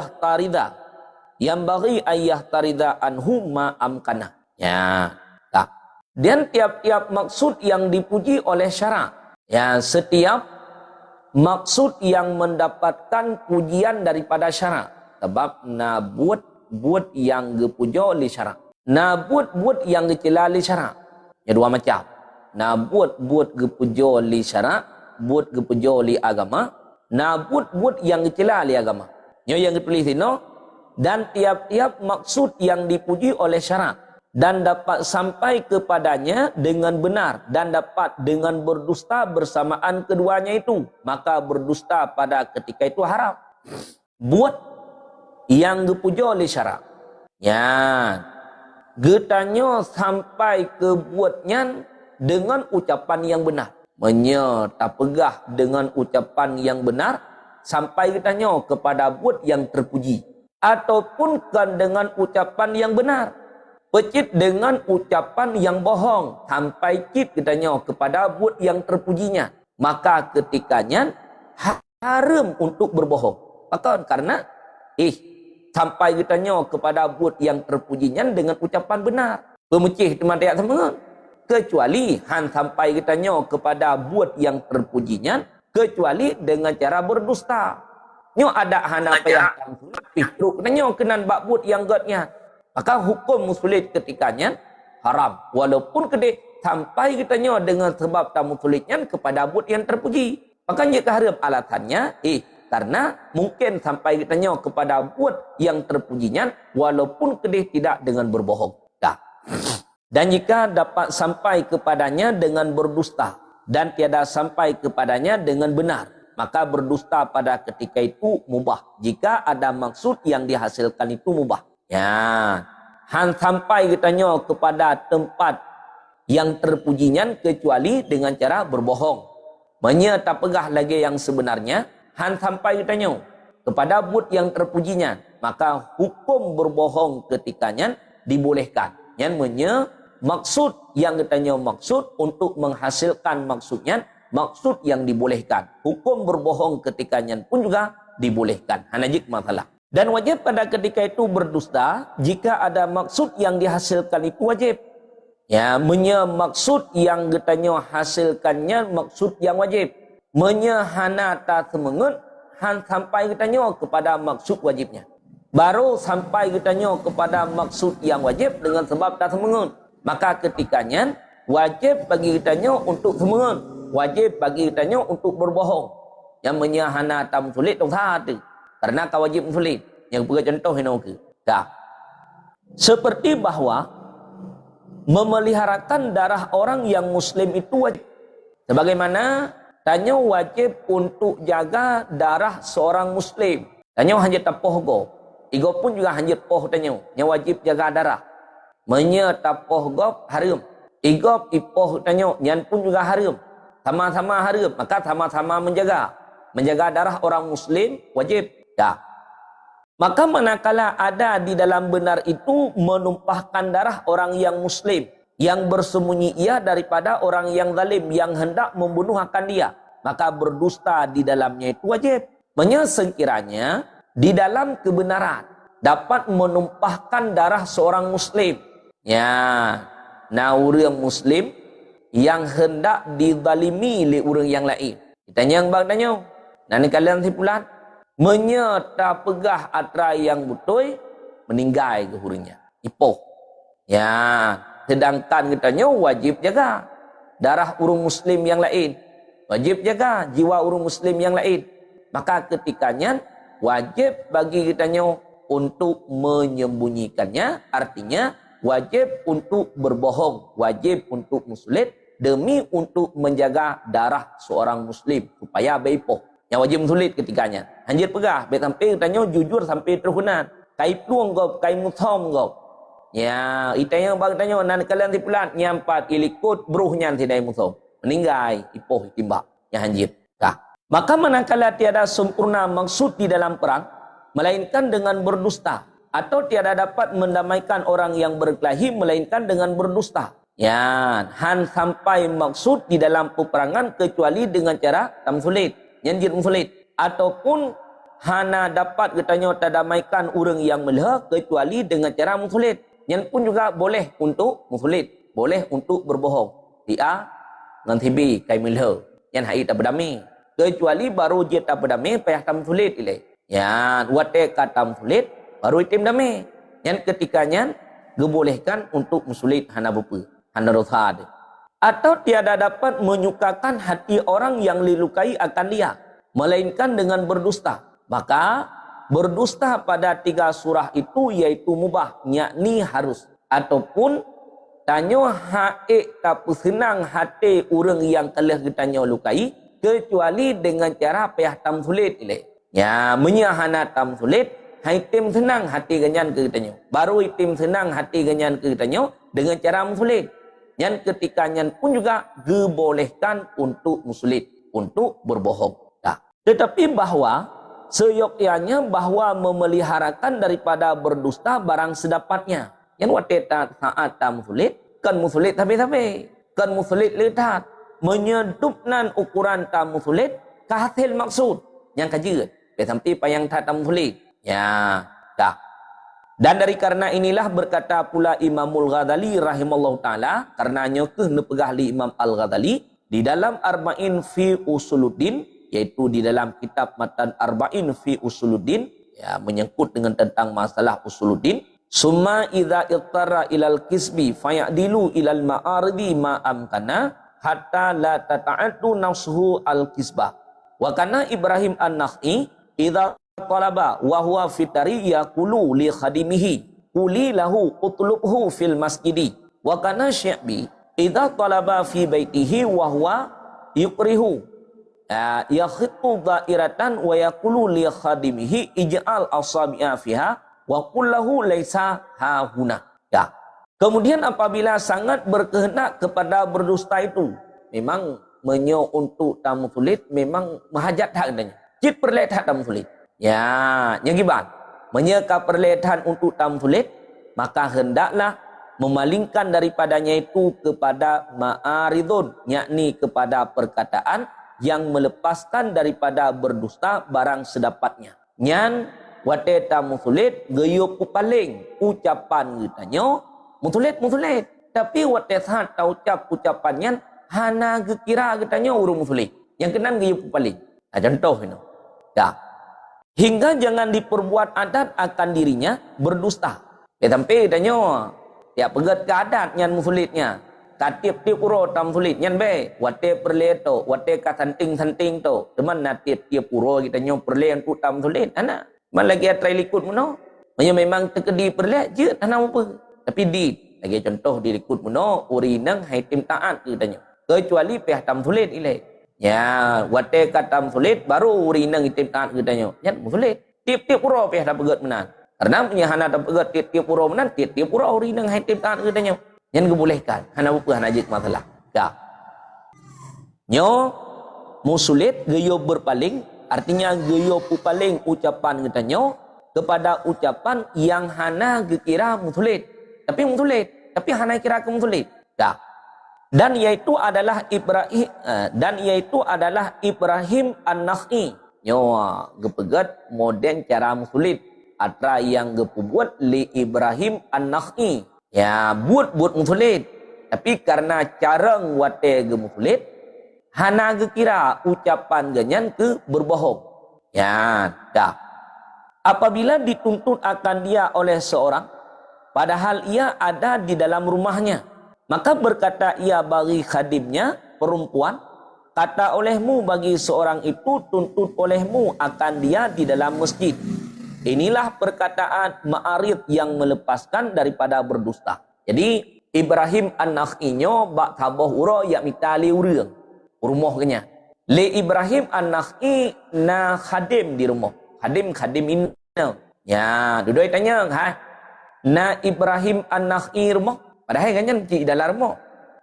ayah tarida anhu ma amkana. Ya, tak. Dan tiap-tiap maksud yang dipuji oleh syarak. Ya, setiap maksud yang mendapatkan pujian daripada syarak. Sebab na buat yang dipuja oleh syarak. Na buat yang dicela oleh syarak. Ya, dua macam. Na buat dipuja oleh syarak, buat dipuja oleh agama. Nah, buat yang dicela oleh agama. Yang ditulis ini, dan tiap-tiap maksud yang dipuji oleh syarak dan dapat sampai kepadanya dengan benar dan dapat dengan berdusta bersamaan keduanya itu, maka berdusta pada ketika itu haram. Buat yang dipuji oleh syarak. Ya, getanya sampai ke buatnya dengan ucapan yang benar. Menyetapegah dengan ucapan yang benar sampai ditanya kepada buat yang terpuji ataupun kan dengan ucapan yang benar pecit dengan ucapan yang bohong sampai cit ditanya kepada buat yang terpujinya, maka ketikanya haram untuk berbohong. Maka karena sampai ditanya kepada buat yang terpujinya dengan ucapan benar pemecih teman rakyat sama, kecuali sampai ditanya kepada buat yang terpujinya kecuali dengan cara berdusta. Nyo ada hana payah pitruk nyo kenan bak buat yang gotnya. Maka hukum musulit ketikanya haram. Walaupun kedai sampai kitanya dengan sebab tamu sulitnya kepada buat yang terpuji. Maka jika haram alasannya karena mungkin sampai kitanya kepada buat yang terpujinya walaupun kedai tidak dengan berbohong. Dah. Dan jika dapat sampai kepadanya dengan berdusta dan tiada sampai kepadanya dengan benar, maka berdusta pada ketika itu mubah. Jika ada maksud yang dihasilkan itu mubah. Ya, sampai kitanya kepada tempat yang terpujinya kecuali dengan cara berbohong. Menyetapegah lagi yang sebenarnya, sampai kitanya kepada but yang terpujinya, maka hukum berbohong ketikanya dibolehkan. Yang maksud yang katanya maksud untuk menghasilkan maksudnya, maksud yang dibolehkan. Hukum berbohong ketikanya pun juga dibolehkan. Hanajik masalah. Dan wajib pada ketika itu berdusta jika ada maksud yang dihasilkan itu wajib. Ya, maksud yang katanya hasilkannya maksud yang wajib. Menyehana tak semengut sampai katanya kepada maksud wajibnya. Baru sampai katanya kepada maksud yang wajib dengan sebab tak semengut. Maka ketikanya wajib bagi kitanya untuk semengut, wajib bagi kitanya untuk berbohong. Yang menyahana tam sulit dong satu. Karena kau wajib sulit. Yang beri contoh ini ke. Dah. Seperti bahwa memeliharakan darah orang yang muslim itu wajib. Sebagaimana tanya wajib untuk jaga darah seorang muslim. Tanya hanya tapoh go. Igo pun juga hanya poh tanya. Yang wajib jaga darah. Menyetapoh gop haram. Igop ipoh tanya, nyan pun juga haram. Sama-sama haram, maka sama-sama menjaga. Menjaga darah orang muslim wajib. Ya. Maka manakala ada di dalam benar itu menumpahkan darah orang yang muslim, yang bersembunyi ia daripada orang yang zalim yang hendak membunuh akan dia, maka berdusta di dalamnya itu wajib. Sekiranya di dalam kebenaran dapat menumpahkan darah seorang muslim, ya, orang muslim yang hendak dizalimi oleh orang yang lain. Ditanya yang bagdanya, nanti kalian simpulan, menyerta pegah atra yang betul meninggal ke hurinya. Ipoh. Ya, sedangkan katanya wajib jaga darah orang muslim yang lain. Wajib jaga jiwa orang muslim yang lain. Maka ketikanya wajib bagi kitanya untuk menyembunyikannya, artinya wajib untuk berbohong, wajib untuk muslim demi untuk menjaga darah seorang muslim supaya beipoh. Yang wajib muslim ketikanya. Anjir pegah, baik sampai kitanya jujur sampai terhunan. Kai pluang kau, kai muthom kau. Ya, itanya bagtanya nan kalian tipulan nyampat ilikut bruhnya tidak muthom. Meninggal ipoh timbak yang anjir. Maka manakala tiada sempurna maksud di dalam perang, melainkan dengan berdusta, atau tiada dapat mendamaikan orang yang berkelahi, melainkan dengan berdusta. Ya, han sampai maksud di dalam peperangan kecuali dengan cara tamsulit, nyanjir musulit, ataupun hana dapat katanya tadamaikan orang yang melah kecuali dengan cara musulit. Yang pun juga boleh untuk musulit, boleh untuk berbohong. Dia ngan tibi kai melah, yang hai tak berdamai. Kecuali baru dia tak berdamai payah tamsulit ilai. Ya, wate katam sulit baru itim damai. Yang ketikanya dibolehkan untuk musulit hana bupa, hana dosa. Atau tiada dapat menyukakan hati orang yang dilukai akan dia, melainkan dengan berdusta. Maka berdusta pada 3 surah itu yaitu mubah, yakni harus. Ataupun tanya haik tak senang hati orang yang telah ditanya lukai, kecuali dengan cara payah tamsulit ilai. Ya, menyahana tamsulit, itim senang hati ganyan ke kitanya. Baru itim senang hati ganyan ke kitanya dengan cara musulit. Yang ketikanya pun juga dibolehkan untuk musulit, untuk berbohong. Nah, tetapi bahwa seyogyanya bahwa memeliharakan daripada berdusta barang sedapatnya. Yang wateta saat tamsulit, kan musulit tapi kan musulit letat. Menyedupnan ukuran tamu sulit ke hasil maksud yang kajian sampai payang tamu sulit. Ya, dah. Dan dari karena inilah berkata pula Imamul Ghazali rahimallahu taala, karenanya nepegah li Imam Al-Ghazali di dalam Arba'in fi Usuluddin, yaitu di dalam kitab Matan Arba'in fi Usuluddin, ya, menyangkut dengan tentang masalah usuluddin. Summa idza ittara ilal kisbi fayadilu ilal ma'aridi ma'amkana hatta la tata'addu nafsuhu al-kisbah. Wa kana Ibrahim an-Nakhai idza talaba wa huwa fi tari yaqulu li khadimihi quli lahu utlubhu fil masjidi. Wa kana Syabi idza talaba fi baitihi wa huwa yuqrihu yakhitu da'iratan wa yaqulu li khadimihi ij'al asabi'a fiha wa qul lahu laisa hahuna. Ya. Kemudian apabila sangat berkehendak kepada berdusta itu, memang menyo untuk tamu sulit, memang mahajat hak adanya. Cip perlet hak tamu sulit. Ya, yang gibat. Menyeka perletan untuk tamu sulit, maka hendaklah memalingkan daripadanya itu kepada ma'aridun, yakni kepada perkataan yang melepaskan daripada berdusta barang sedapatnya. Nyan wate tamu sulit geyup paling ucapan kitanya musulit. Tapi wate saat ucap ucapannya hana kira katanya urung musulit. Yang kena geyup paling. Nah, contoh ini. Ya. Hingga jangan diperbuat adat akan dirinya berdusta. Sampai katanya tiap pegat ke adat nyan musulitnya. Tiap-tiap uro tam sulit nyan be. Wate perleto, wate ka santing-santing to. Teman na tiap-tiap uro kitanya perle untuk tam sulit. Anak. Man lagi atrai likut mono. Memang terkedi perle je tanah apa. Tapi di lagi contoh di likut mono urinang hai tim taat katanya. Kecuali pihak tam sulit ilai. Ya, wate ka tam sulit baru urinang tim taat katanya. Nyan sulit. Tiap-tiap uro pihak dah pegat menan. Karena punya hana dah pegat tiap-tiap uro menan, tiap-tiap uro urinang hai tim taat katanya. Yang dibolehkan. Hana apa hana jik masalah. Ya. Nyo musulit geyo berpaling Artinya geyo pupaling ucapan ngetanyo kepada ucapan yang hana gekira mutulit. Tapi hana kira ke mutulit. Dah. Dan yaitu adalah Ibrahim An-Nakhi. Nyawa gepegat moden cara mutulit. Atra yang gepubuat li Ibrahim An-Nakhi. Ya, buat mutulit. Tapi karena cara ngwate gemutulit, hana gekira ucapan ganyan ke berbohong. Ya, dah. Apabila dituntut akan dia oleh seorang, padahal ia ada di dalam rumahnya, maka berkata ia bagi khadimnya, perempuan, kata olehmu bagi seorang itu tuntut olehmu akan dia di dalam masjid. Inilah perkataan ma'arid yang melepaskan daripada berdusta. Jadi, Ibrahim An-Nakhi'nyo bak tabah ura yak mitali urang. Rumah kenya. Le Ibrahim An-Nakhi na khadim di rumah. Khadim ini. Ya, duduk tanya, na Ibrahim An-Nakhi rumah. Padahal kanyan di dalam rumah.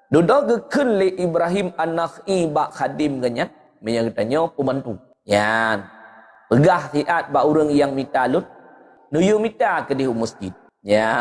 Duduk gekun le Ibrahim An-Nakhi bak khadim kanyan. Menyang tanya pembantu. Ya, pegah tiat bak orang yang minta lut. Nuyu minta ke di masjid. Ya,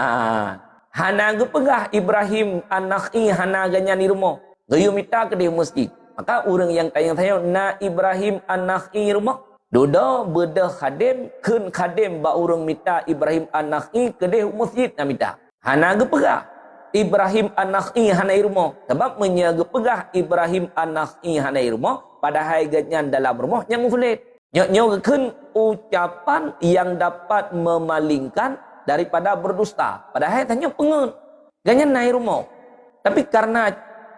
hana gepegah Ibrahim An-Nakhi hana ganyan di rumah. Gayu minta ke di masjid. Maka orang yang tanya-tanya na Ibrahim An-Nakhi rumah. Doda bedah khadim kun khadim ba orang minta Ibrahim An-Nakhi ke di masjid na minta. Hana gepegah Ibrahim An-Nakhi hana di rumah. Sebab menyagepegah Ibrahim An-Nakhi hana di rumah padahal ganyan dalam rumah yang sulit. Nyo kun ucapan yang dapat memalingkan daripada berdusta. Padahal tanya pengen. Ganyan naik rumah. Tapi karena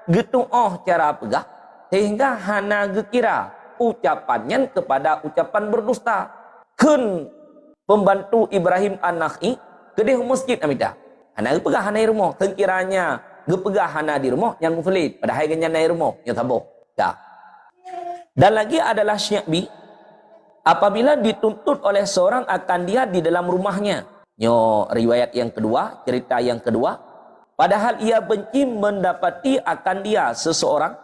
gitu cara pegah. Sehingga hana gekira ucapannya kepada ucapan berdusta. Kun pembantu Ibrahim An-Nakhi ke di masjid amida. Hana gepegah hana di rumah. Sekiranya gepegah hana di rumah yang sulit. Padahal ganyan naik rumah. Yang tabuk. Dah. Dan lagi adalah Syi'bi. Apabila dituntut oleh seorang akan dia di dalam rumahnya. Riwayat yang kedua, cerita yang kedua. Padahal ia benci mendapati akan dia seseorang.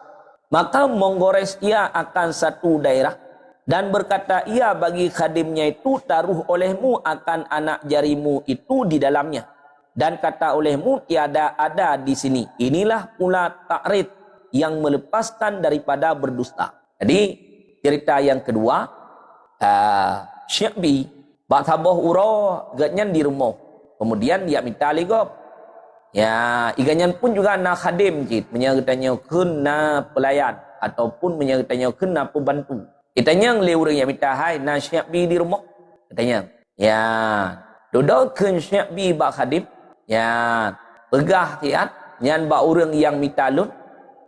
Maka menggores ia akan satu daerah. Dan berkata ia bagi khadimnya itu taruh olehmu akan anak jarimu itu di dalamnya. Dan kata olehmu tiada ada di sini. Inilah pula ta'rid yang melepaskan daripada berdusta. Jadi cerita yang kedua. Syi'bi bak tabah ura ganyan di rumah. Kemudian dia minta ligop. Ya, iganyan pun juga na khadim cit, menyertanya kena pelayan ataupun menyertanya kena pembantu. Kitanya le orang yang minta hai na Syi'bi di rumah. Katanya, ya, dodok kun Syi'bi bak khadim. Ya, pegah tiat nyan bak orang yang minta lun.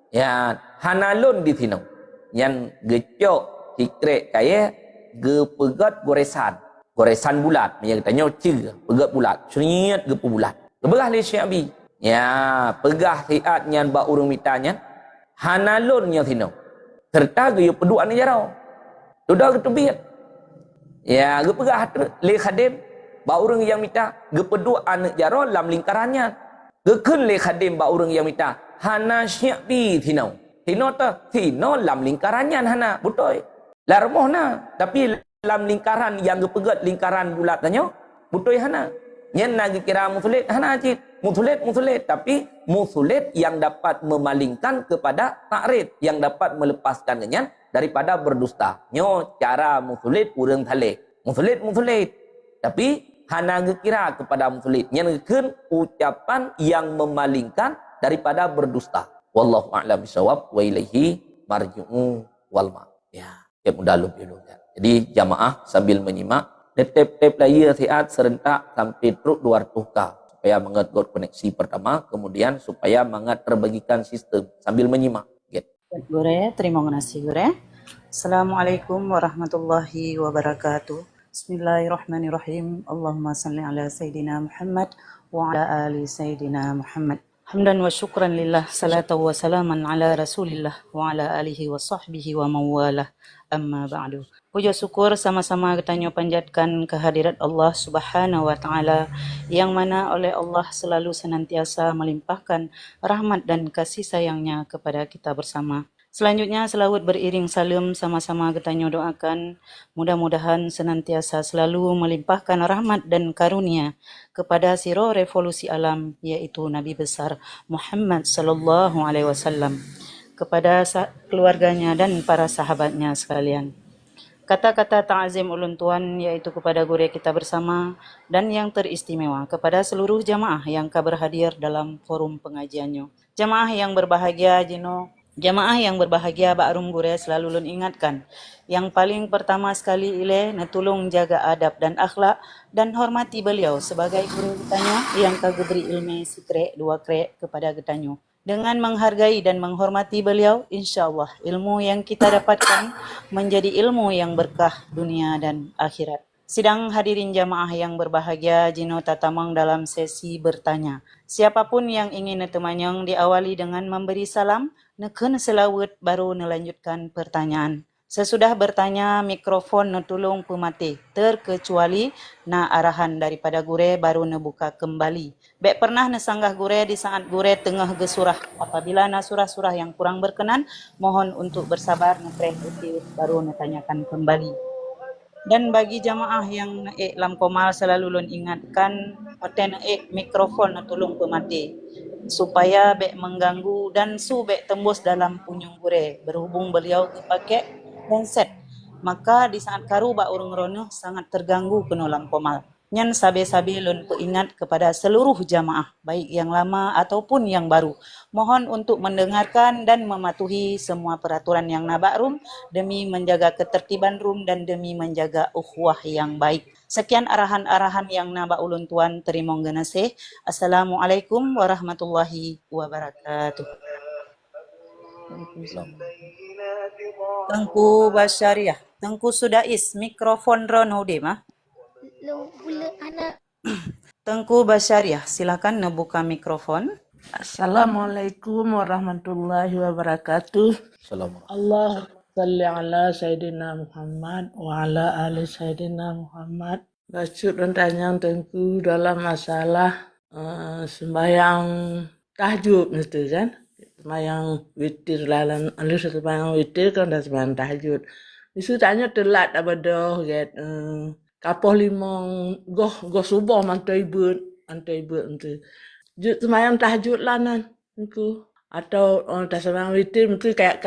Ya, hanalun di sini. Nyan gecok sikret kaya gepegat goresan bulat yang tanya cer pegat bulat syriat gepu bulat kebegah le Syi'bi ya pegah hiat nyan ba urang mitanya hanalun nya tino serta geyo peduan jarau doda ketubit ya gepegah le khadim ba urang yang mita gepeduan jarau lam lingkarannya gekeun le khadim ba urang yang mita hana Syi'bi tino ta tino lam lingkarannya hana butoy lah rumah na. Tapi dalam lingkaran yang gepegat lingkaran bulat tanya. Butoy hana. Nyen nak kira musulit. Hana cik. Musulit. Tapi musulit yang dapat memalingkan kepada ta'rid. Yang dapat melepaskan kenyan daripada berdusta. Nyo cara musulit urang thalik. Musulit. Tapi hana kira kepada musulit. Nyen gekun ucapan yang memalingkan daripada berdusta. Wallahu a'lam bishawab wa ilaihi marji'u wal ma'. Ya. Mudah lupa dulu. Jadi jamaah sambil menyimak tep layar siat serentak sampai truk 200k supaya mengatur koneksi pertama, kemudian supaya mengat terbagikan sistem sambil menyimak. Gure, terima kasih Gure. Assalamualaikum warahmatullahi wabarakatuh. Bismillahirrahmanirrahim. Allahumma salli ala Sayyidina Muhammad wa ala ali Sayyidina Muhammad. Hamdan wa syukran lillah, salatu wa salaman ala rasulillah wa ala alihi wa sahbihi wa mawalah, amma ba'du. Puja syukur sama-sama kita panjatkan kehadirat Allah subhanahu wa ta'ala yang mana oleh Allah selalu senantiasa melimpahkan rahmat dan kasih sayangnya kepada kita bersama. Selanjutnya selawat beriring salam sama-sama getanyo doakan mudah-mudahan senantiasa selalu melimpahkan rahmat dan karunia kepada siro revolusi alam yaitu Nabi besar Muhammad sallallahu alaihi wasallam, kepada keluarganya dan para sahabatnya sekalian. Kata-kata ta'zim ulun tuan iaitu kepada guru kita bersama dan yang teristimewa kepada seluruh jamaah yang berhadir dalam forum pengajiannya. Jamaah yang berbahagia Jamaah yang berbahagia Ba'rum gure selalu lun ingatkan. Yang paling pertama sekali ile netulung jaga adab dan akhlak dan hormati beliau sebagai guru getanyo yang kaguberi ilmu sikre dua kre kepada getanyo. Dengan menghargai dan menghormati beliau, insyaAllah ilmu yang kita dapatkan menjadi ilmu yang berkah dunia dan akhirat. Sidang hadirin jamaah yang berbahagia, Jino tatamang dalam sesi bertanya. Siapapun yang ingin netemanyong diawali dengan memberi salam, neken selawat baru nelanjutkan pertanyaan. Sesudah bertanya, mikrofon netulung pemati, terkecuali na arahan daripada gure baru nebuka kembali. Bek pernah nesanggah gure di saat gure tengah gesurah. Apabila na surah-surah yang kurang berkenan, mohon untuk bersabar nepreh uti baru netanyakan kembali. Dan bagi jamaah yang lam komal selalu lun ingatkan paten mikrofon netulung pemati supaya bek mengganggu dan su bek tembus dalam punyung gure berhubung beliau pakai handset, maka di saat karu ba urung rono sangat terganggu penulang komal. Nyan sabe-sabe lun peingat kepada seluruh jamaah baik yang lama ataupun yang baru, mohon untuk mendengarkan dan mematuhi semua peraturan yang nabak rum demi menjaga ketertiban rum dan demi menjaga ukhuwah yang baik. Sekian arahan-arahan yang nabak ulun tuan, terima ngenasih. Assalamualaikum warahmatullahi wabarakatuh. Tengku Basyariah, Tengku Sudais, mikrofon ron mah. Tengku Basyariah, silakan ngebuka mikrofon. Assalamualaikum warahmatullahi wabarakatuh. Assalamualaikum. Allahumma salli ala Sayyidina Muhammad wa ala ali Sayyidina Muhammad. Baca dan tanya Tengku dalam masalah sembahyang tahajud itu kan. Sembahyang witir lalan alus sembahyang witir kan dah sembahyang tahajud. Isu tanya telat abado get kapoh limong goh subuh mantai ibu itu. Jut sembahyang tahajud lanan niku atau dah sembahyang witir mesti kayak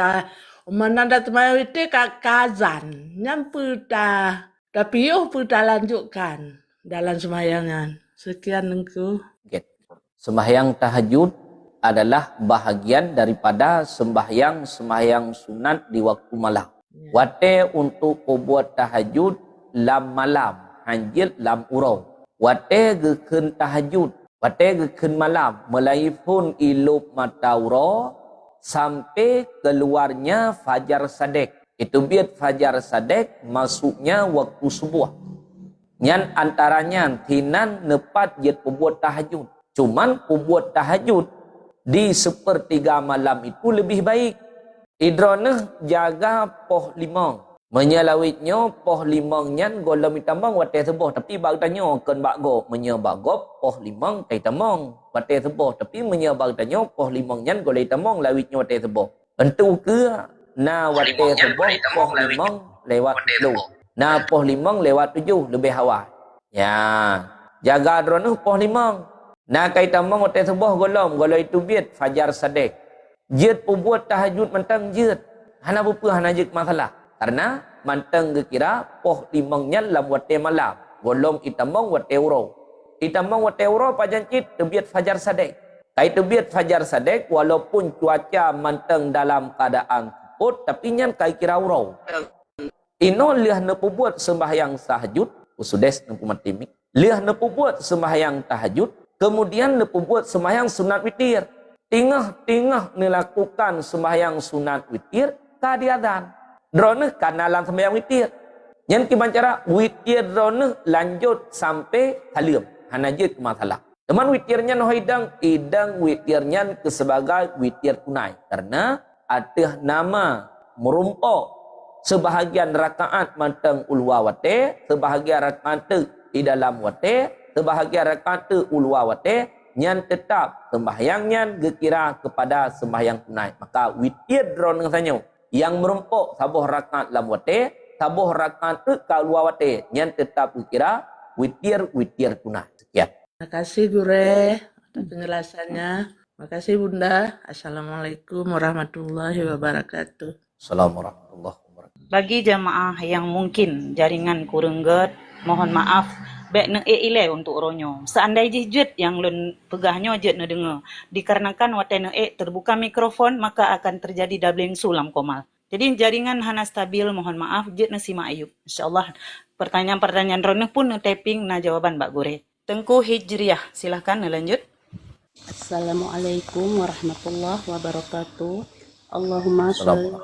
mana dah sembahyang witir kazan nyampe dah piuh pun dah lanjutkan dalam sembayangan. Sekian niku. Sembahyang tahajud adalah bahagian daripada sembahyang sunat di waktu malam. Wate untuk buat tahajud lam malam, hanjil lam urau. Wate geken tahajud, wate geken malam, melaipun ilup mata urau sampai keluarnya fajar sadek. Itu biar fajar sadek masuknya waktu subuh. Nyan antaranya tinan nepat jet pembuat tahajud. Cuman pembuat tahajud di sepertiga malam itu lebih baik. Idroneh jaga poh limang. Menyelawitnya poh limang nyan golam itamang watai sebuh. Tapi bag tanya kan bago menyebagop poh limang kai tamang watai sebuh. Tapi menyebag tanya poh limang nyan golam itamang lawitnya watai sebuh. Entu ke na watai sebuh poh limang lewat 10. Na poh limang lewat 7 lebih awal. Ya, jaga droneh poh limang. Na kai tamang watai sebuh golam itu biat fajar sadek. Jid pembuat tahajud mentang jid. Hana bupa hana jid masalah. Karena mantang kira poh limangnya lam watai malam. Golong itamang watai urau. Itamang watai urau pajancit tebiat fajar sadek. Kai tebiat fajar sadek walaupun cuaca mantang dalam keadaan keput tapi nyan kai kira urau. Ino liah ne pembuat sembahyang tahajud. Usudes ne pumatimik. Liah ne pembuat sembahyang tahajud. Kemudian ne pembuat sembahyang sunat witir. Tengah-tengah melakukan sembahyang sunat witir kadiadan. Drone kanalan sembahyang witir. Yang kibancara witir drone lanjut sampai halim. Hanajit masalah. Teman witirnya no idang witirnya ke sebagai witir tunai. Karena ada nama merumpok sebahagian rakaat mantang ulwa wate, sebahagian rakaat di dalam wate, sebahagian rakaat ulwa wate, nyan tetap sembahyang nyan gekira kepada sembahyang tunai. Maka witir dron nganyo yang merumpuk sabuh rakaat lam wate, sabuh rakaat kalua wate, nyan tetap gekira witir tunai. Sekian. Terima kasih Gure atas penjelasannya. Terima kasih Bunda. Assalamualaikum warahmatullahi wabarakatuh. Assalamualaikum warahmatullahi wabarakatuh. Bagi jamaah yang mungkin jaringan kurang good, mohon maaf. Baik ne ile untuk ronyo. Seandainya jet yang lun pegahnya jet ne dengar. Dikarenakan wate ne terbuka mikrofon maka akan terjadi doubling sulam komal. Jadi jaringan hana stabil, mohon maaf jet ne simak ayub. Insyaallah pertanyaan-pertanyaan ronyo pun ne tapping na jawaban Mbak Gure. Tengku Hijriah, silahkan lanjut. Assalamualaikum warahmatullahi wabarakatuh. Allahumma sholli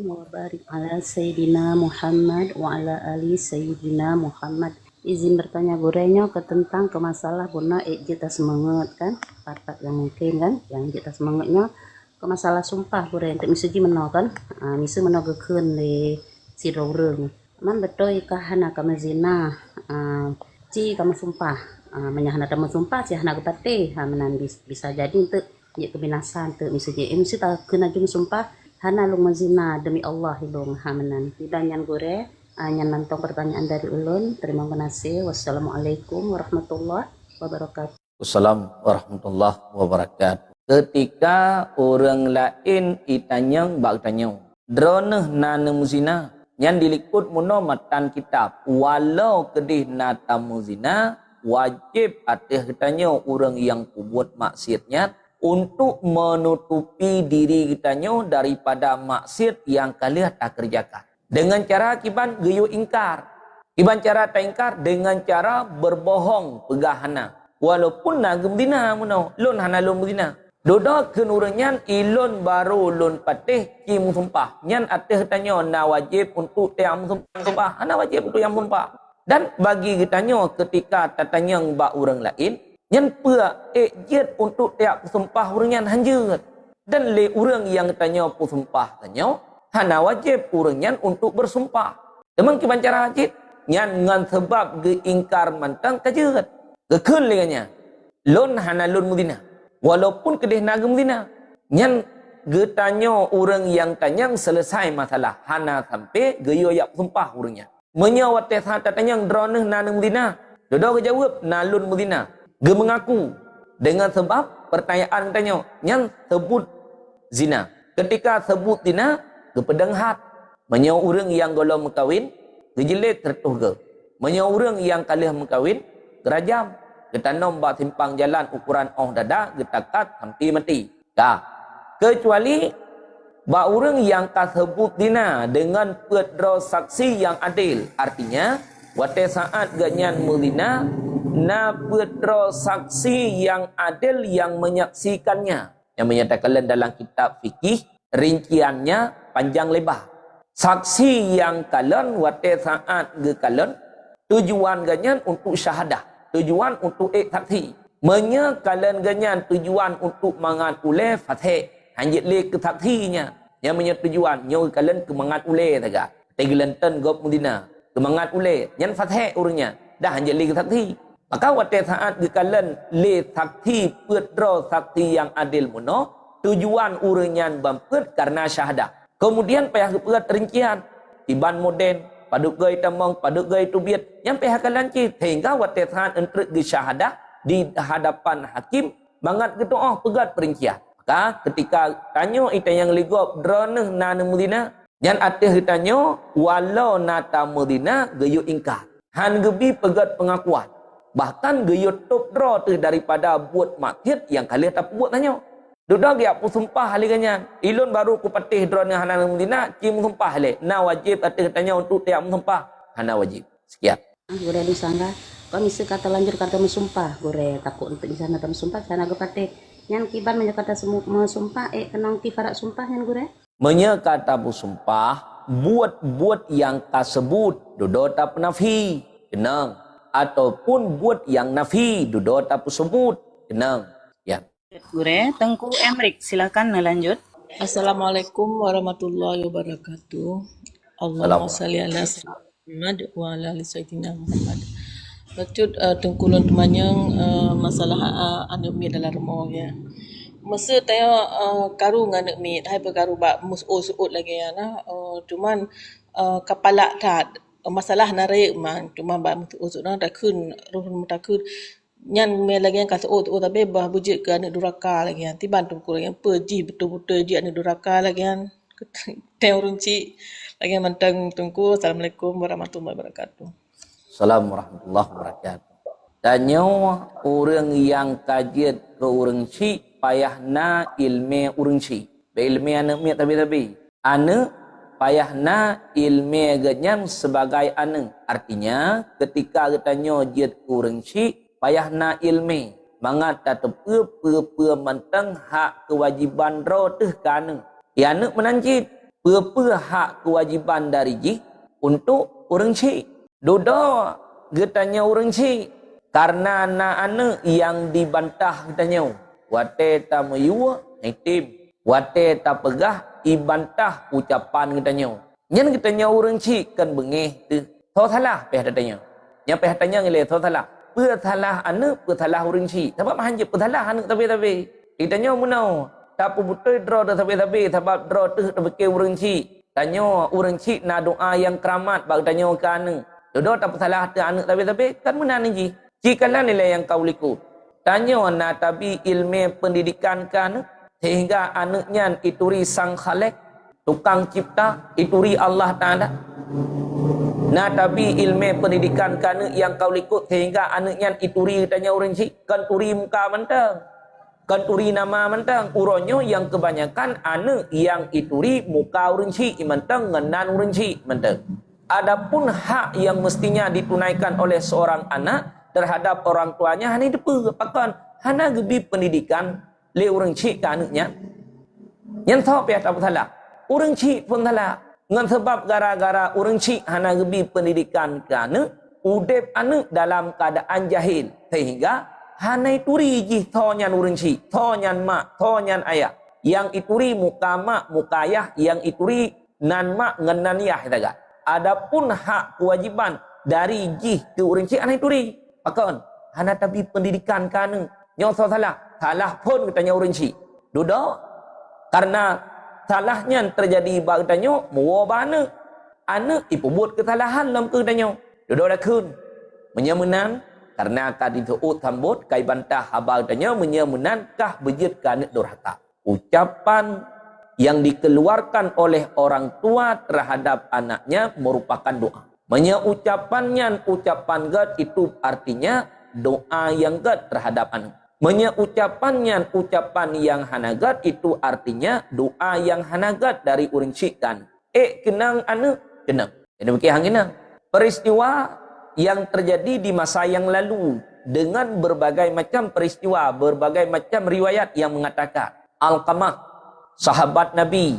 wa barik ala Sayyidina Muhammad wa ala ali Sayyidina Muhammad. Izin bertanya Gurenya tentang ke masalah guna kita semangat kan, part yang mungkin kan, yang kita semangatnya ke masalah sumpah Gure, untuk misuji menol kan, misu menogekeun di sidoreng. Man betul kahana kama zina, ci kama sumpah, menyahana kama sumpah si hana gepate, menan bisa jadi untuk ya kebinasan untuk misuji, misi tak kena jung sumpah, hana lung mazina demi Allah hilung menan. Tidak nyan Gure. Nyan nantong pertanyaan dari ulun. Terima kasih. Wassalamualaikum warahmatullahi wabarakatuh. Wassalamualaikum warahmatullahi wabarakatuh. Ketika orang lain itanyang bak tanyang, droneh na nemuzina, yang dilikut munomatan kitab, walau kedih na tamuzina, wajib atas kitanya orang yang buat maksiatnya untuk menutupi diri kitanya daripada maksiat yang kalian tak kerjakan. Dengan cara kiban geyu ingkar. Kiban cara tak ingkar dengan cara berbohong pegahana. Walaupun na gembina muno, lun hana lun gembina. Dodo kenurunyan ilun baru lun patih ki musumpah. Nyan atih tanya na wajib untuk yang musumpah. Hana wajib untuk yang musumpah. Dan bagi kitanya ketika tatanya mbak orang lain, nyan pua jet untuk tiap musumpah orangnya hanjut. Dan le orang yang tanya musumpah tanya, hana wajib orangnya untuk bersumpah. Teman kiban cara hajit, nyan ngan sebab ge ingkar mantang kajut. Gekun leganya. Lun hana lun mudina. Walaupun kedih naga mudina. Nyan ge tanya orang yang tanya selesai masalah. Hana sampai ge yo yak sumpah orangnya. Menyawat tes hata tanya droneh nana mudina. Dodo ge jawab nalun mudina. Ge mengaku dengan sebab pertanyaan tanya, nyan sebut zina. Ketika sebut zina, gepedang hat. Menyaw orang yang golong mengkawin, gejelit tertuh ke. Menyaw orang yang kalih mengkawin, gerajam. Getanam bak simpang jalan ukuran dada, getakat sampai mati. Dah. Kecuali bak orang yang tersebut dina dengan pedro saksi yang adil. Artinya, wate saat ganyan mudina, na pedro saksi yang adil yang menyaksikannya. Yang menyatakan dalam kitab fikih, rinciannya panjang lebar. Saksi yang kalian wate saat ge kalian tujuan ganyan untuk syahadah, tujuan untuk saksi. Menya kalian ganyan tujuan untuk mangat ule fatih, hanjit le ke saksinya. Yang menya tujuan nyo kalian ke mangat ule taga. Tegelenten gop mudina, ke mangat ule, nyan fatih urangnya. Dah hanjit le ke saksi. Maka wate saat ge kalian le saksi pedro saksi yang adil muno, tujuan urenyan bampet karena syahadah. Kemudian payah keperat rincian. Tiban moden, paduk gay tamang, paduk gay tubiat. Yang payah kalanci. Sehingga watesan entrik di syahadah. Di hadapan hakim. Bangat gitu pegat perincian. Maka ketika tanya ita yang ligop. Droneh nana mudina. Yang atih tanya. Walau nata mudina. Geyu ingkar. Han gebi pegat pengakuan. Bahkan geyu top draw tu daripada buat maksiat yang kalian tak buat tanya. Duduk dia pun sumpah haliganya. Ilun baru ku patih drone hana mudina, kim sumpah le. Na wajib atih tanya untuk tiap sumpah. Hana wajib. Sekian. Gure di sana, kau misi kata lanjut kata mesumpah. Gure takut untuk di sana kata mesumpah. Sana gepate. Yang kiban menyakata mesumpah. Kenang kifarat sumpah yang Gure. Menyakata bersumpah. Buat yang kasebut. Duduk tak penafi. Kenang. Ataupun buat yang nafi. Duduk tak sebut. Kenang. Sekian. Gure, Tengku Emrik, silakan lanjut. Assalamualaikum warahmatullahi wabarakatuh. Allahumma salli ala Muhammad wa ala ali Sayyidina Muhammad. Bacut tengkulun temanyang masalah anak mi dalam rumah ya. Masa tanya karu dengan anak mi, hai perkaru bak suut lagi ya nah. Cuman kepala tak masalah narik man, cuma bak suut nah dah kun ruhun mutakun. Nyan me lagi yang kasut tapi bah bujik ke anak duraka lagi ya. Tiban tengkul lagi pergi betul-betul ji anak duraka lagi kan. Tengok runci lagi mantang tengkul. Assalamualaikum warahmatullahi wabarakatuh. Assalamualaikum warahmatullahi wabarakatuh. Tanya orang yang kajian ke orang cik payahna ilmu orang cik. Ilmu anak mi tapi anak payahna ilmu ganyang sebagai anak. Artinya ketika kita tanya jid orang cik payahna ilmu. Mangat kata pe mentang hak kewajiban roteh kana. Ya anak menanjid pe hak kewajiban dari ji untuk orang cik. Dodo getanya orang cik karena anak-anak yang dibantah getanya wate ta mayua hitim wate ta pegah ibantah ucapan getanya nyen getanya orang cik kan bengeh tu tho thalah peh datanya nya peh tanya ngile tho thalah pe thalah anak pe thalah orang cik sebab mahan je pe thalah anak tapi ditanya munau tapu betul draw tapi sebab draw tu ke orang cik tanya orang cik na doa yang keramat bag tanya ke anak. Dodo tak salah ada anak tapi kan mana ni? Jikalau nilai yang kau likut. Tanya anak tapi ilmu pendidikan kan sehingga anaknya ituri sang khalik tukang cipta ituri Allah Taala. Nah tapi ilmu pendidikan kan yang kau likut sehingga anaknya ituri tanya orang cik kan turi muka mentang. Kan turi nama mentang uronyo yang kebanyakan anak yang ituri muka orang cik mentang ngenan orang cik mentang. Adapun hak yang mestinya ditunaikan oleh seorang anak terhadap orang tuanya hanya depa pakan hana gebi pendidikan le orang cik ke anaknya. Yang tahu pihak tak salah. Orang cik pun salah. Dengan sebab gara-gara orang cik hana gebi pendidikan ke anak, udep anak dalam keadaan jahil sehingga hana ituri ji tonyan orang cik, tonyan mak, tonyan ayah. Yang ituri muka mak, muka ayah, yang ituri nan mak ngenan ayah kata. Adapun hak kewajiban dari jih ke orang cik anak turi. Pakon, hana tapi pendidikan kana. Yang salah pun katanya orang cik. Duda karena salahnya terjadi bagi tanya muwa bana. Anak ipubuat kesalahan dalam katanya. Duda dah kun. Menyemenan karena kadi tuut sambut kai bantah abang tanya menyemenan kah bejit kana durhaka. Ucapan yang dikeluarkan oleh orang tua terhadap anaknya merupakan doa. Ucapan gad itu artinya doa yang gad terhadap anak. Ucapan yang hanagat itu artinya doa yang hanagat dari orang cikkan. Kenang anak, kenang. Jadi bagi hang kenang. Peristiwa yang terjadi di masa yang lalu dengan berbagai macam peristiwa, berbagai macam riwayat yang mengatakan Alqamah sahabat Nabi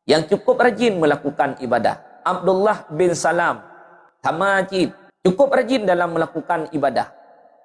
yang cukup rajin melakukan ibadah. Abdullah bin Salam Tamajid cukup rajin dalam melakukan ibadah.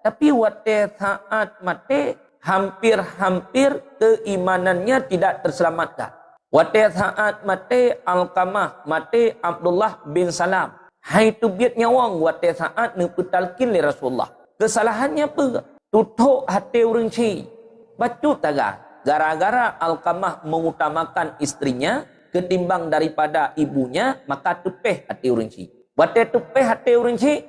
Tapi waktu saat mati hampir-hampir keimanannya tidak terselamatkan. Waktu saat mati Alqamah mati Abdullah bin Salam. Hai tu biat nyawang waktu saat nepetalkin li Rasulullah. Kesalahannya apa? Tutuk hati orang cik. Bacut tagar. Gara-gara Alqamah mengutamakan istrinya ketimbang daripada ibunya, maka tupeh hati orang cik. Waktu tupeh hati orang cik,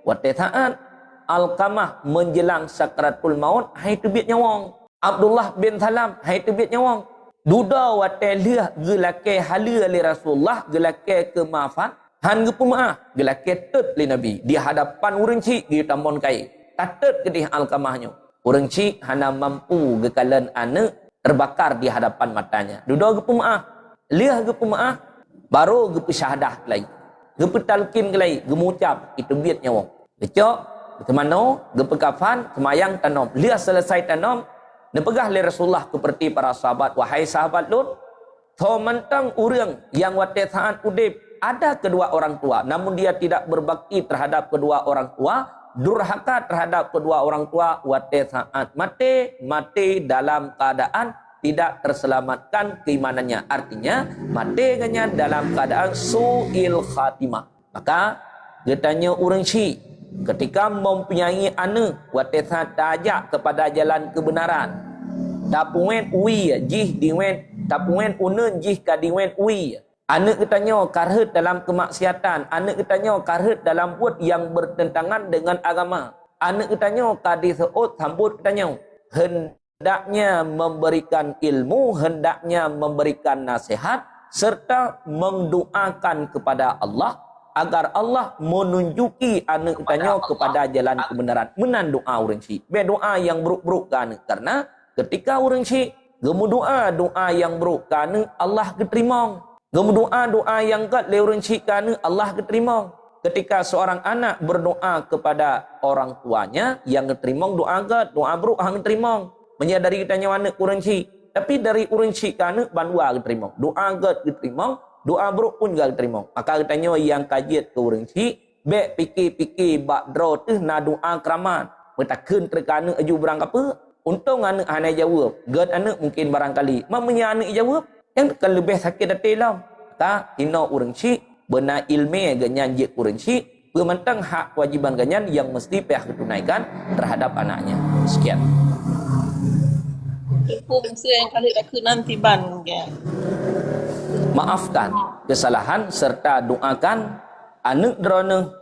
waktu saat Alqamah menjelang sakratul maut, hai tu biat nyawang. Abdullah bin Salam, hai tu biat nyawang. Duda waktu liah gelake hala li Rasulullah, gelake kemaafan, han gepemaah, gelake tet li Nabi. Di hadapan orang cik, dia tambon kai. Tatet kedih Alqamahnya. Orang cik hana mampu gekalan anak terbakar di hadapan matanya. Duda gepemaah, liah gepemaah, baru gepe syahadah kelai. Gepe talkin kelai, gemucap, itu biat nyawang. Lecok, kemana, gepe kafan, semayang tanom. Liah selesai tanom, nepegah li Rasulullah keperti para sahabat. Wahai sahabat Lut, tho mentang urang yang waktu saat udip ada kedua orang tua, namun dia tidak berbakti terhadap kedua orang tua, durhaka terhadap kedua orang tua, waktu saat mati dalam keadaan tidak terselamatkan keimanannya. Artinya mati dalam keadaan su'il khatimah. Maka getanya orang cik ketika mempunyai anak watesa tajak kepada jalan kebenaran tapuen ui jih diwen tapuen unun jih ka diwen ui anak ketanya karhet dalam kemaksiatan, anak ketanya karhet dalam buat yang bertentangan dengan agama, anak ketanya kadi seot sambut ketanya hendaknya memberikan ilmu, hendaknya memberikan nasihat serta mendoakan kepada Allah agar Allah menunjuki anak kitanya kepada jalan kebenaran. Menan doa orang syik. Berdoa yang buruk-buruk karena ketika orang syik gemu doa yang buruk kerana Allah keterima. Gemu doa yang kat le orang syik kerana Allah keterima. Ketika seorang anak berdoa kepada orang tuanya yang keterima doa kat, doa buruk hang keterima. Menyadari kitanya anak orang syik. Tapi dari orang syik kerana bandua keterima. Doa kat keterima. Doa buruk pun juga terima. Maka katanya yang kajian ke orang syik, bek fikir-fikir bak draw tu na doa keramat. Bertakun terkana aju berang apa? Untung anak hana jawab. Gad anak mungkin barangkali. Mamanya anak jawab. Yang kan lebih sakit hati lah. Maka ina orang syik, benar ilmu ganyan je orang syik, bermentang hak kewajiban ganyan yang mesti pihak tunaikan terhadap anaknya. Sekian. Itu mesti yang kali aku nanti ban ya. Maafkan kesalahan serta doakan anak drone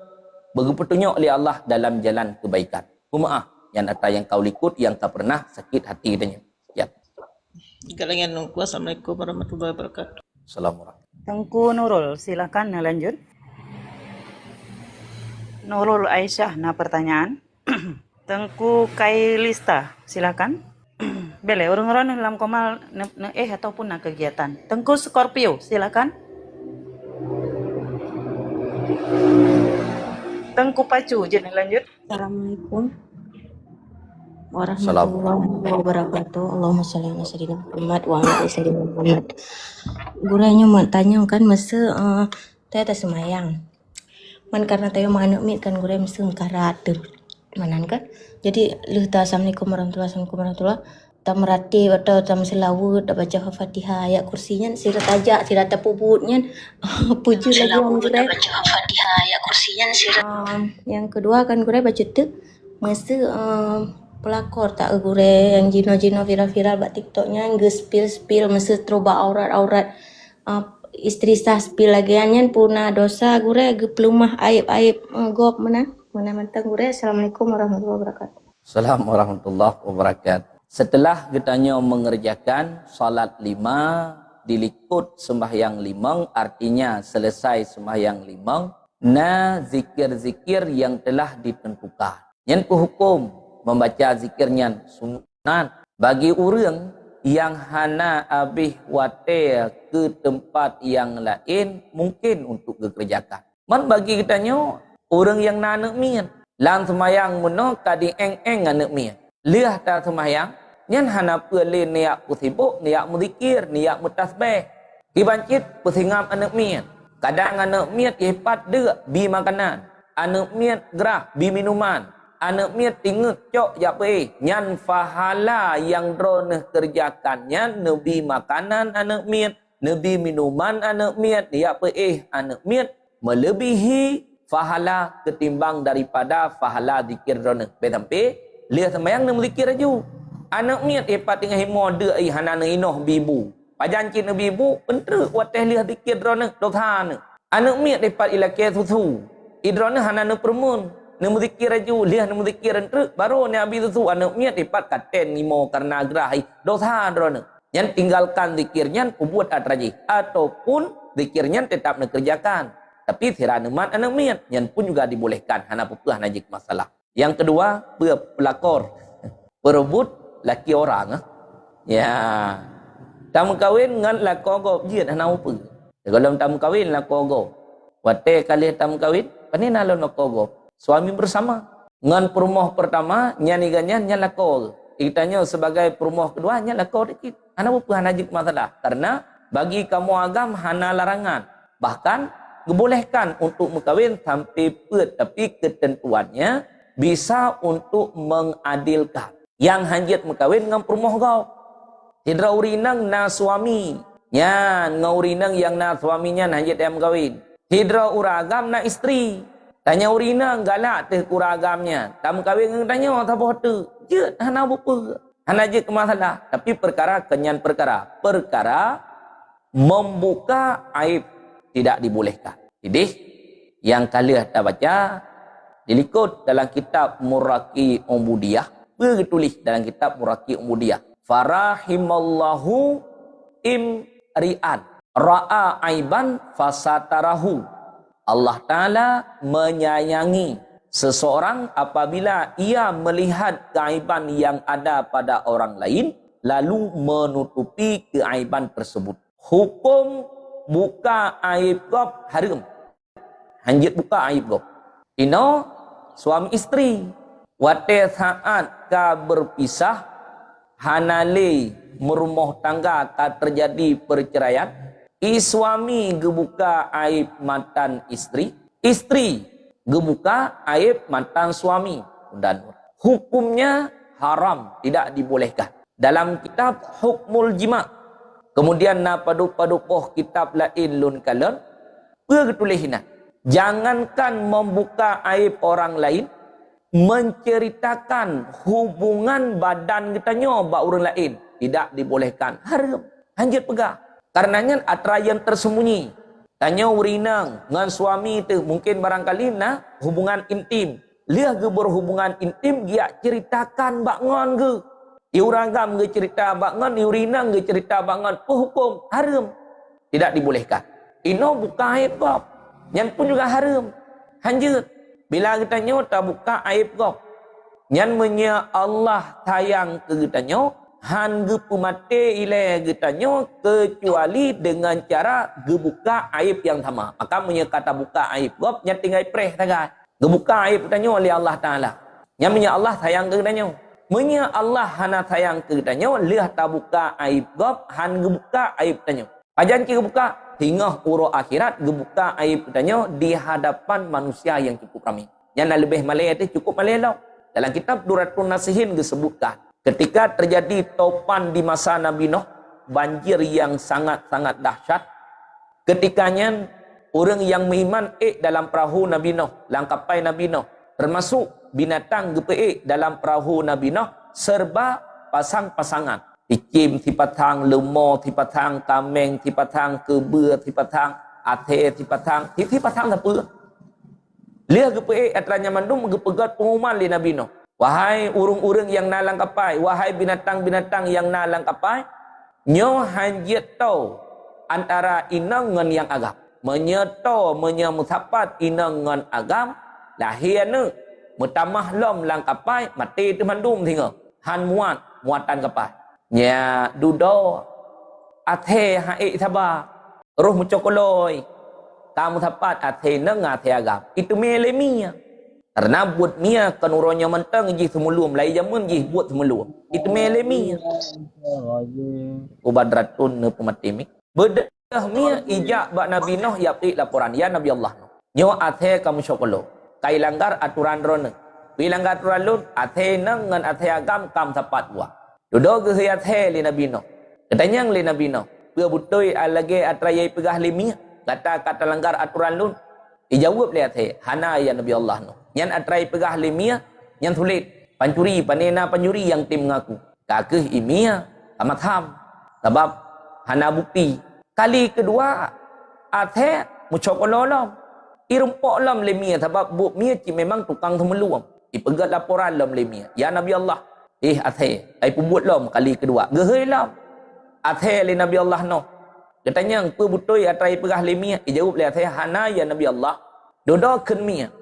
bagi petunjuk oleh Allah dalam jalan kebaikan. Maaf yang atas yang kau likut yang tak pernah sakit hati katanya. Ya. Galangan nunggu. Assalamualaikum warahmatullahi wabarakatuh. Assalamualaikum. Tengku Nurul, silakan lanjut. Nurul Aisyah, nah pertanyaan. Tengku Kailista, silakan. Bele, orang-orang dalam komal ataupun na kegiatan. Tengku Scorpio, silakan. Tengku Pacu, jadi lanjut. Assalamualaikum warahmatullahi wabarakatuh. Allahumma sholli ala sayyidina Muhammad wa ala ali sayyidina Muhammad. Guranya mau tanya kan masa teh tak semayang. Man karena tayo manuk mit kan gure mesti karat manan kan. Jadi assalamualaikum warahmatullahi tak merati atau tak selawat tak baca Fatihah ayat kursinya sirat tajak sirat puputnya puji lagi orang gure baca Fatihah ayat kursinya sirat yang kedua kan gure baca tu mesti pelakor tak gure yang jino viral buat TikToknya geus spill mesti teroba aurat istri sah spill lagiannya puna dosa gure ge pelumah aib gop mana mentang gure. Assalamualaikum warahmatullahi wabarakatuh. Assalamualaikum warahmatullahi wabarakatuh. Setelah kitanya mengerjakan salat 5 dilikut sembahyang 5 artinya selesai sembahyang 5 na zikir-zikir yang telah ditentukan. Yang hukum membaca zikirnya sunat bagi orang yang hana habis wate ke tempat yang lain mungkin untuk dikerjakan. Man bagi kitanya orang yang nak mian lang sembahyang muno kadi eng anak mian. Liah ta sembahyang nyan hana pelin niat kusibuk, niat muzikir, niat mutasbih. Kibancit pesingam anak miat. Kadang anak miat hepat dek bi makanan. Anak miat gerah bi minuman. Anak miat tinggal cok jape. Nyan fahala yang droneh kerjakannya nebi makanan anak miat, nebi minuman anak miat, jape anak miat melebihi fahala ketimbang daripada fahala zikir droneh. Betampe lihat sembahyang nem zikir aju. Anak miat hepat dengan himo de hanana inoh bibu. Pajancin bibu pentre wateh lihat zikir drone dothana. Anak miat hepat ilake susu. Idrone hanana permun. Nem zikir aju lihat nem zikir entre baru ne abi susu anak miat hepat katen ngimo karena grahi dotha drone. Yang tinggalkan zikirnya buat atraji ataupun zikirnya tetap dikerjakan. Tapi siraneman anak miat yang pun juga dibolehkan hana pupah najik masalah. Yang kedua pelakor berebut laki orang ya tamu kawin ngan lako go jiat hana upu kalau tamu kawin lako go wate kali tamu kawin pani nalon lako go suami bersama ngan perumah pertama nyani ganyan nya lako kitanya sebagai perumah kedua nya lako dikit hana upu hana jik masalah karena bagi kamu agam hana larangan bahkan dibolehkan untuk mengkawin sampai pet tapi ketentuannya bisa untuk mengadilkan yang hanjit mengkawin dengan perumah kau. Tidak urinang na suami. Nyan ngaurinang yang na suaminya hanjit yang mengkawin. Tidak uragam na istri. Tanya urina galak teh kuragamnya. Tamu kahwin tanya tak apa tu. Je hana apa. Hana je ke masalah. Tapi perkara kenyan perkara. Perkara membuka aib tidak dibolehkan. Jadi yang kalian dah baca dilikut dalam kitab Muraqi Umbudiyah. Bertulis dalam kitab Muraqi Umbudiyah. Farahimallahu imri'an ra'a aiban fasatarahu. Allah Ta'ala menyayangi seseorang apabila ia melihat keaiban yang ada pada orang lain lalu menutupi keaiban tersebut. Hukum buka aib gop haram. Hanjit buka aib gop. Ino suami isteri. Wate saat ka berpisah hanale merumah tangga ka terjadi perceraian. Suami gebuka aib mantan istri, istri gebuka aib mantan suami, dan hukumnya haram, tidak dibolehkan. Dalam kitab Hukmul Jima, kemudian na padu-padupoh kitab lain lun kalon, bertulisna, jangankan membuka aib orang lain, menceritakan hubungan badan kitanya ba orang lain, tidak dibolehkan, haram, hanjit pegah. Karenanya atrayan tersembunyi. Tanya urinang dengan suami itu mungkin barangkali na hubungan intim. Lihat ke berhubungan intim dia ceritakan bakngon ke. Iuragam ke cerita bakngon, iurinang ke cerita bakngon. Hukum haram. Tidak dibolehkan. Ino buka aib kop. Yang pun juga haram. Hanjut. Bila kita nyota buka aib kop. Yang menya Allah sayang ke kita nyota. Han gepumate ile getanyo kecuali dengan cara gebuka aib yang sama. Maka punya kata buka aib gop nya tinggal preh tagai. Gebuka aib getanyo oleh Allah Taala. Nya punya Allah sayang ke getanyo. Punya Allah hana sayang ke getanyo lihat ta buka aib gop han gebuka aib getanyo. Ajan ki gebuka hingga uro akhirat gebuka aib getanyo di hadapan manusia yang cukup ramai. Yang lebih malai itu cukup malai lah. Dalam kitab Duratun Nasihin disebutkan ketika terjadi topan di masa Nabi Nuh, banjir yang sangat-sangat dahsyat. Ketikanya orang yang beriman dalam perahu Nabi Nuh, langkapai Nabi Nuh, termasuk binatang gepe dalam perahu Nabi Nuh, serba pasang-pasangan. Ikim tipatang lemah, tipatang kameng, tipatang kebur, tipatang ate, tipatang apa? Lihat gepe atranya mandum gepegat pengumuman li Nabi Nuh. Wahai urung-urung yang nalang kapai, wahai binatang-binatang yang nalang kapai, nyo hanjit tau antara inang ngan yang agam. Menyeto menyamutapat inang ngan agam, lahir ne, mutamah lom lang kapai, mati tu mandum tinggal. Han muatan kapai. Nya dudo, ate haik taba, roh mucokoloi, kamu tapat ate neng ate agam. Itu melemia. Karena buat mia kan uronya mentang jih semulum lai jamun jih buat semulum itu melemi ubadratun ne pematimik bedah mia ijak bak Nabi Nuh yapti laporan ya Nabi Allah nyo athe kamu syokolo kai langgar aturan rone pi langgar aturan lun athe nang ngan athe agam kam sapat wa dodo ke athe li Nabi Nuh katanya li Nabi Nuh pe butoi alage atrayai pegah limia kata langgar aturan lun dijawab li athe hana ya Nabi Allah Nuh yang atrai pegah lemia yang sulit pancuri panena penyuri yang tim mengaku kakeh imia amat ham sebab hana bukti kali kedua athe mucokololom irumpok lam lemia sebab buk mia ci memang tukang temeluam ipegat laporan lam lemia ya Nabi Allah athe ai pembuat lam kali kedua gehei lam athe li Nabi Allah no katanya pe butoi atrai pegah lemia jawab li athe hana ya Nabi Allah dodo ken mia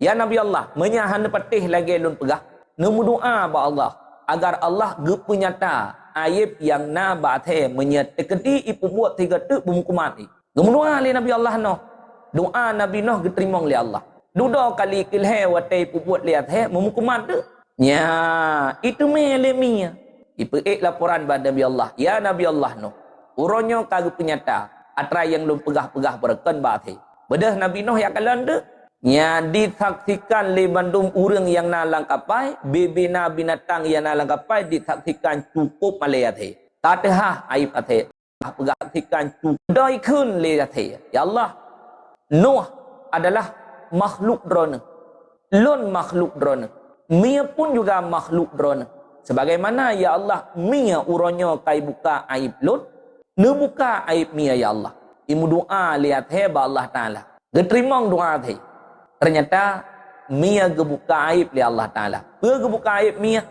ya Nabi Allah, menyahan patih lagi lun pegah. Nemu doa ba Allah agar Allah gepunyata aib yang na bathe menyat tekedi ipu buat tiga tu pemhukuman ni. Nemu doa li Nabi Allah no. Doa Nabi Nuh diterima oleh Allah. Dudo kali kilhe wate ipu buat lihat he pemhukuman tu. Nya itu melemia. Ipu laporan ba Nabi Allah. Ya Nabi Allah no. Uronyo kagak penyata atra yang lun pegah-pegah berken bathe. Bedah Nabi Nuh yang kalian tu nya disaksikan le bandung urang yang nalang kapai bebina binatang yang nalang kapai disaksikan cukup malayate tatah aib ate pegahsikan cukup doi kun le ate ya Allah Nuh adalah makhluk drona. Lun makhluk drona. Mia pun juga makhluk drona. Sebagaimana ya Allah mia uronyo kai buka aib lun, ne buka aib mia ya Allah. Imu doa lihat heba Allah Taala. Geterimong doa thei. Ternyata mia gebuka aib li Allah Taala. Gebuka aib mia.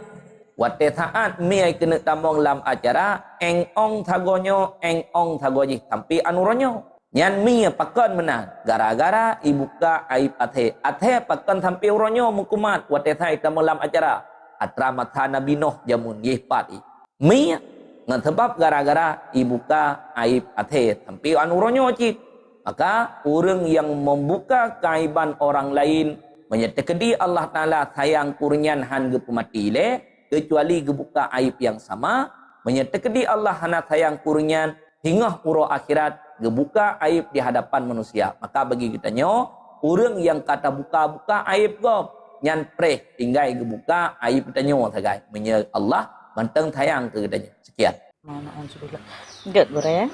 Wate saat mia kena tamong lam acara eng ong thagonyo eng ong thagoji tampi anuronyo. Nyan mia pakon menang gara-gara ibuka aib athe. Athe pakon tampi uronyo mukumat wate thai tamong lam acara. Atra matana binoh jamun yehpati. Mia ngan sebab gara-gara ibuka aib athe tampi anuronyo cik. Maka orang yang membuka kaiban orang lain menyertakedi Allah Ta'ala sayang kurnian han gepumati le kecuali gebuka aib yang sama menyertakedi Allah hana sayang kurnian hingga uro akhirat gebuka aib di hadapan manusia. Maka bagi kita nyo orang yang kata buka-buka aib gop nyan preh tinggai gebuka aib kita nyo sagai menye Allah manteng sayang ke kita. Sekian. Alhamdulillah. Enggak boleh ya.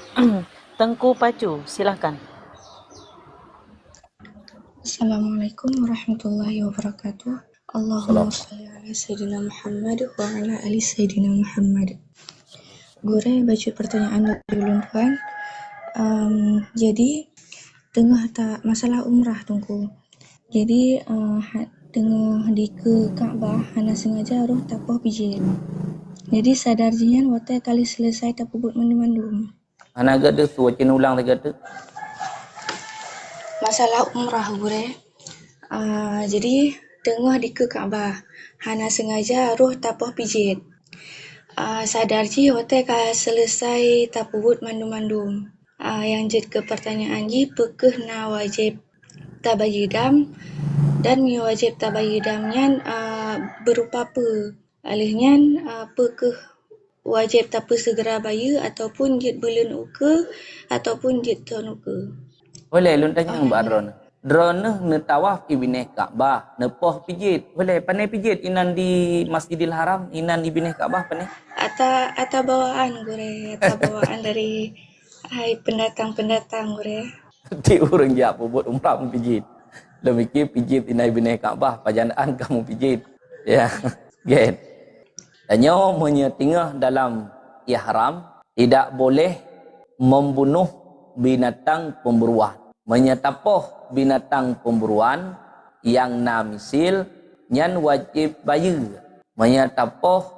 Tengku Pacu, silahkan. Assalamualaikum warahmatullahi wabarakatuh. Allahumma sholli ala Sayyidina Muhammad wa ala ali Sayyidina Muhammad. Gure baca pertanyaan dulu puan. Jadi tengah tak masalah umrah tungku. Jadi tengah di ke Kaabah hana sengaja roh tapoh pijit. Jadi sadar jian wate kali selesai tapubut mandum. Hana gede tu wacin ulang gede. Masalah umrah gure. Jadi tengah di ke Kaabah hana sengaja roh tapoh pijit. Sadar ji hotel ka selesai tapubut mandum-mandum. Yang jid ke pertanyaan ji pekeh na wajib tabayidam dan mi wajib tabayidamnya berupa apa? Alihnya pekeh wajib tapi segera bayu ataupun jid bulan uke ataupun jid tahun uke. Boleh lun tanya Mbak Drone. Drone ne tawaf ibineh Ka'bah, ne poh pijit. Boleh pandai pijit inan di Masjidil Haram, inan di ibineh Ka'bah pandai. Ata bawaan gure, ata bawaan dari pendatang-pendatang gure. Ti urang ja buat umrah pijit. Lemiki pijit inan ibineh Ka'bah, pajanaan kamu pijit. Ya. Gen. Danyo menyetingah dalam ihram tidak boleh membunuh binatang pemburuan. Menyetapoh binatang pemburuan yang namisil nyan wajib bayu. Menyetapoh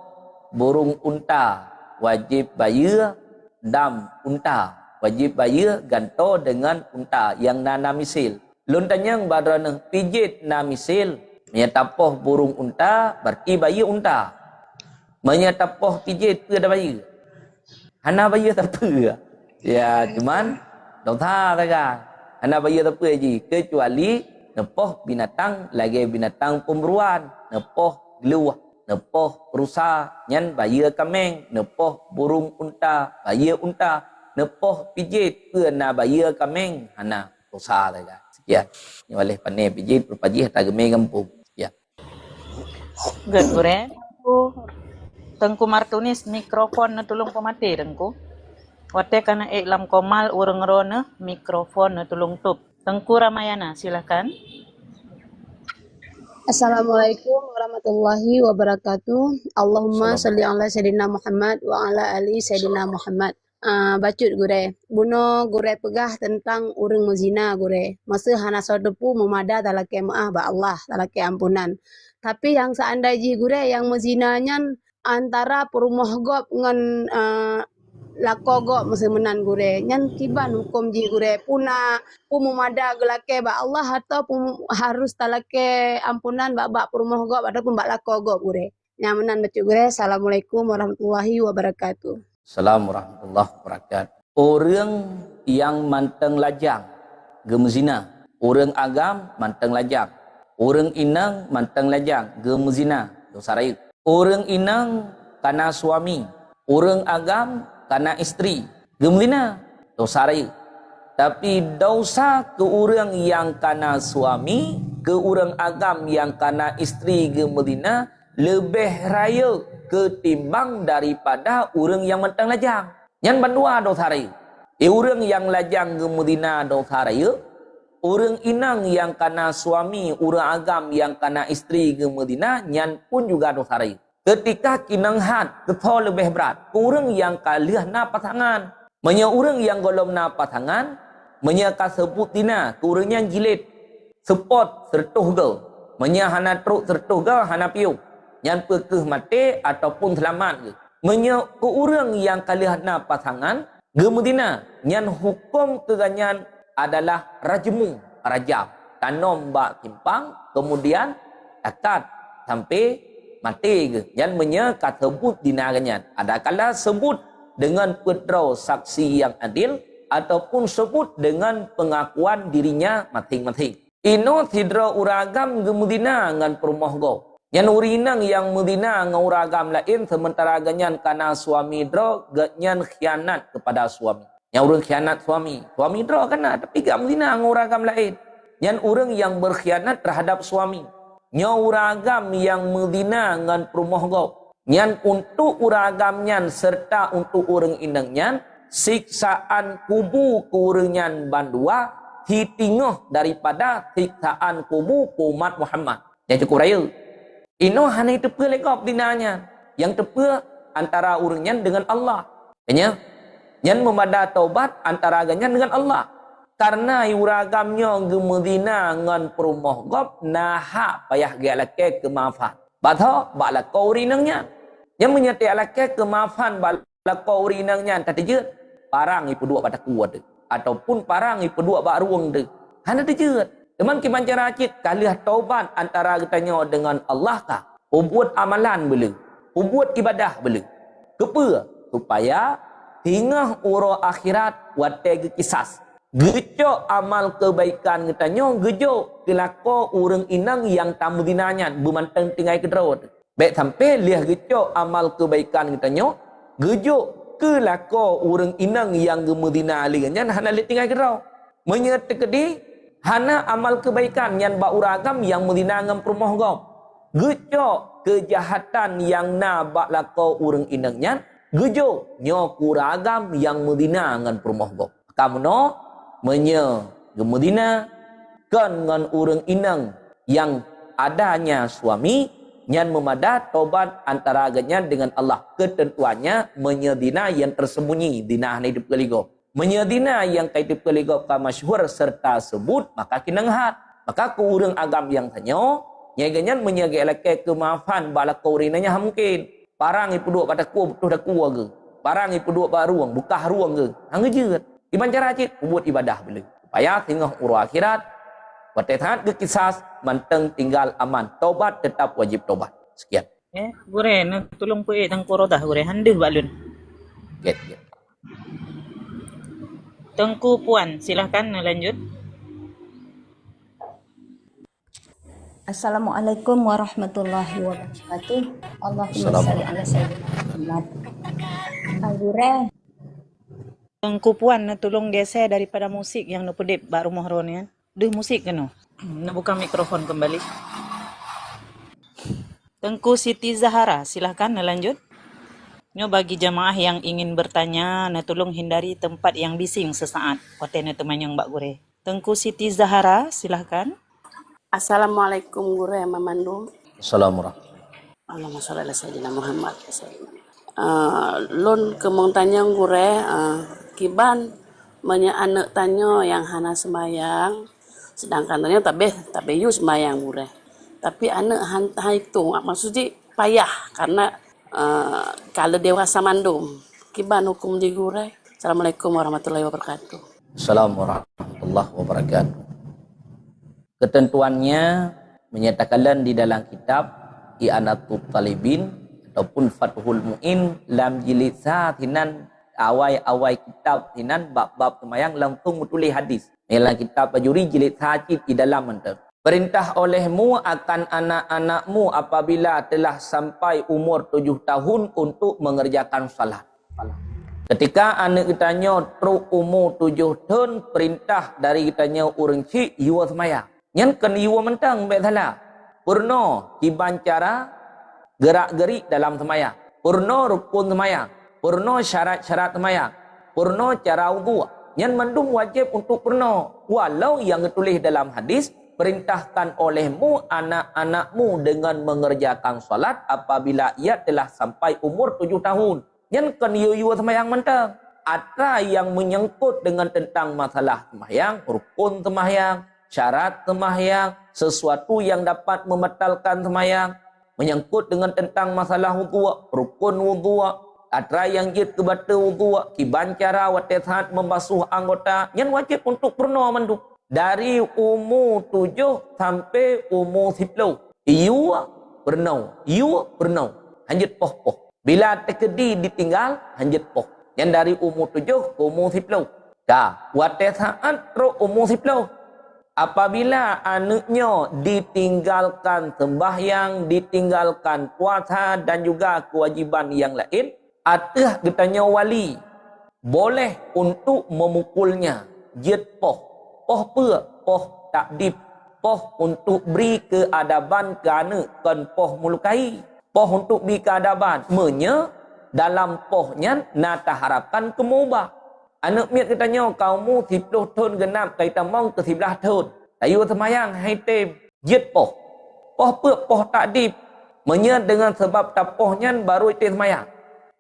burung unta wajib bayu dam unta. Wajib bayu ganto dengan unta yang namisil. Lun tanyang badrana pijit namisil. Menyetapoh burung unta berarti bayu unta. Menyetapoh pijit ke dah bayu. Hana bayu tak apa. Ya cuman Dota taga. Anak bayi tak apa je. Kecuali nepoh binatang lagi binatang pemburuan. Nepoh geluah. Nepoh rusa. Nyan bayi kameng. Nepoh burung unta. Bayi unta. Nepoh pijit. Kena bayi kameng. Hana rusa taga. Sekian. Ini boleh pandai pijit. Berpajih tak gemei kampung. Sekian. Good, Gure. Tengku Martunis mikrofon na tulong pamati tengku. Wate kana iklam komal urang rona mikrofon na tulong tup. Tengku Ramayana silakan. Assalamualaikum warahmatullahi wabarakatuh. Allahumma salli ala Sayyidina Muhammad wa ala ali Sayyidina Muhammad. Bacut gure. Buno gure pegah tentang urang mezina gure. Masa hana sodepu memada talake maaf ba Allah, talake ampunan. Tapi yang seandainya gure yang mezinanya antara perumah gop ngan lako gop masa menan gure. Nyan kiban hukum ji gure puna pumumada gelake ba Allah atau harus talake ampunan bak perumah gop ataupun bak lako gop gure. Yang menan bacu gure. Assalamualaikum warahmatullahi wabarakatuh. Assalamualaikum warahmatullahi wabarakatuh. Orang yang manteng lajang gemzina. Orang agam manteng lajang. Orang inang manteng lajang gemzina. Dosa raya. Orang inang kana suami. Orang agam kana isteri. Gemzina. Dosa raya. Tapi dosa ke orang yang kana suami, ke orang agam yang kana isteri gemzina lebih raya ketimbang daripada orang yang manteng lajang. Yang bandua dosa raya. Orang yang lajang gemzina dosa raya. orang inang yang kana suami, orang agam yang kana isteri ke Madinah, nyan pun juga dosa raya. Ketika kinang had, ketho lebih berat. Orang yang kalih na pasangan. Menya orang yang golom na pasangan, menya ka sebut dina, kurangnya jilid, sepot, sertuh ge. Menya hana truk sertuh ge, hana piu. Nyan pekeh mati ataupun selamat ge. Menya ke orang yang kalih na pasangan, ge Madinah, nyan hukum keganyan adalah rajmu, rajam. Tanom bak timpang, kemudian akad sampai mati ke. Yang menyeka sebut dinagannya. Ada kala sebut dengan pedrau saksi yang adil, ataupun sebut dengan pengakuan dirinya masing-masing. Ino tidra uragam ke Medina ngan perumah go. Yang urinang yang Medina ngan uragam lain, sementara ganyan kana suami dro, ganyan khianat kepada suami. Yang orang khianat suami. Suami dro kena, tapi gak Medina ngan uragam lain. Yang orang yang berkhianat terhadap suami. Nya uragam yang Medina ngan perumah go. Nyan untuk uragam nyan serta untuk orang indang nyan, siksaan kubu kurenyan bandua hitingoh daripada siksaan kubu umat Muhammad. Yang cukup raya. Ino hanya tepe lekop dinanya. Yang tepe antara orang nyan dengan Allah. Kanya, nyan memada taubat antara ganyan dengan Allah. Karena uragamnya ke Medina ngan perumah gop naha payah ge lake kemaafan. Batho bala kau rinangnya. Yang menyati lake kemaafan bala kau rinangnya tadi je parang ipu dua pada kuat ataupun parang ipu dua bak ruang de. Hana dejet. Teman ki mancara cit kalih taubat antara katanya dengan Allah kah? Buat amalan bela. Buat ibadah bela. Kepa supaya tingah uro akhirat wate kisas. Gejok amal kebaikan katanya, gejok kelako orang inang yang tamu dinanya bermantang tinggai ke drawat. Baik sampai lihat gejok amal kebaikan katanya, gejok kelako orang inang yang gemedina aligannya hana lihat tinggai ke drawat. Menyetekedi hana amal kebaikan yang bak uragam yang medina ngam perumah gom. Gejok kejahatan yang na bak lako orang inangnya, gejok nyok uragam yang medina ngam perumah gom. Kamu no menya ke Medina kan ngan orang inang yang adanya suami nyan memada tobat antara agaknya dengan Allah. Ketentuannya menyedina yang tersembunyi dina hidup keligo. Menyedina yang hidup keligo ka masyhur serta sebut maka kinanghat. Maka ku urang agam yang tanyo nyeganyan menyege leke kemaafan bala kaurinanya mungkin. Parang ipu dua pada ku betul dak ku ge. Parang ipu dua ba ruang bukah ruang ge. Hanggejeut. Iman cara cik, buat ibadah beli. Supaya tinggal urus akhirat, watehat ke kisas, manteng tinggal aman. Taubat tetap wajib taubat. Sekian. Gure, tolong po tang korodah gure, handeh balun. Get. Tengku Puan, silahkan lanjut. Assalamualaikum warahmatullahi wabarakatuh. Allahumma shalli ala sayyidina Muhammad. Gure. Tengku Puan tolong geser daripada musik yang nu pedip bak rumah ron kan. Deh musik kena. Nak buka mikrofon kembali. Tengku Siti Zahara, silahkan lanjut. Nyo bagi jamaah yang ingin bertanya, tolong hindari tempat yang bising sesaat. Watena teman yang Mbak Gure. Tengku Siti Zahara, silahkan. Assalamualaikum gure Mamandu. Assalamualaikum. Allahumma sholli ala sayyidina Muhammad. Lon kemong tanyang gure kiban menya anak tanyo yang hana semayang sedangkan tanya tabe yu semayang gure. Tapi anak han hitung maksudnya payah karena kalau dewasa mandum. Kiban hukum di gure. Assalamualaikum warahmatullahi wabarakatuh. Assalamualaikum warahmatullahi wabarakatuh. Ketentuannya menyatakan di dalam kitab I'anatul Talibin ataupun Fathul Mu'in lam jilid satinan awai kitab tinan bab-bab semayang langsung menulis hadis. Dalam kitab Bajuri jilid sajid di dalam menteri. Perintah olehmu akan anak-anakmu apabila telah sampai umur 7 tahun untuk mengerjakan salat. Ketika anak kitanya truk umur 7 tahun, perintah dari kitanya orang cik, iwa semayang. Yang kan iwa mentang, baik salah. Purno, kiban cara gerak-gerik dalam semayang. Purno rukun semayang. Purno syarat-syarat semayang. Purno cara wudu. Yang mendung wajib untuk pernah. Walau yang ditulis dalam hadis, perintahkan olehmu anak-anakmu dengan mengerjakan solat apabila ia telah sampai umur 7 tahun. Yang kan yu sembahyang mentang. Ada yang menyangkut dengan tentang masalah sembahyang, rukun sembahyang, syarat sembahyang, sesuatu yang dapat membatalkan sembahyang, menyangkut dengan tentang masalah wudu, rukun wudu, ada yang jid kebata wudu, kiban cara watehat membasuh anggota, yang wajib untuk pernah mandu. Dari umur 7 sampai umur 10. Iu pernah, hanjit poh. Bila terkedi ditinggal, hanjit poh. Yang dari umur 7 ke umur 10. Dah, watehat ro umur 10. Apabila anaknya ditinggalkan sembahyang, ditinggalkan puasa dan juga kewajiban yang lain, adakah katanya wali boleh untuk memukulnya? Jid poh takdib, poh untuk beri keadaban ke anak, kan poh melukai, poh untuk beri keadaban. Dalam pohnya nata harapkan kemubah. Anak miat katanya kaumu 10 tahun genap kita mong ke 11 tahun. Tayu semayang hai tem jid poh. Poh takdib. Dengan sebab tapohnya baru itu semayang.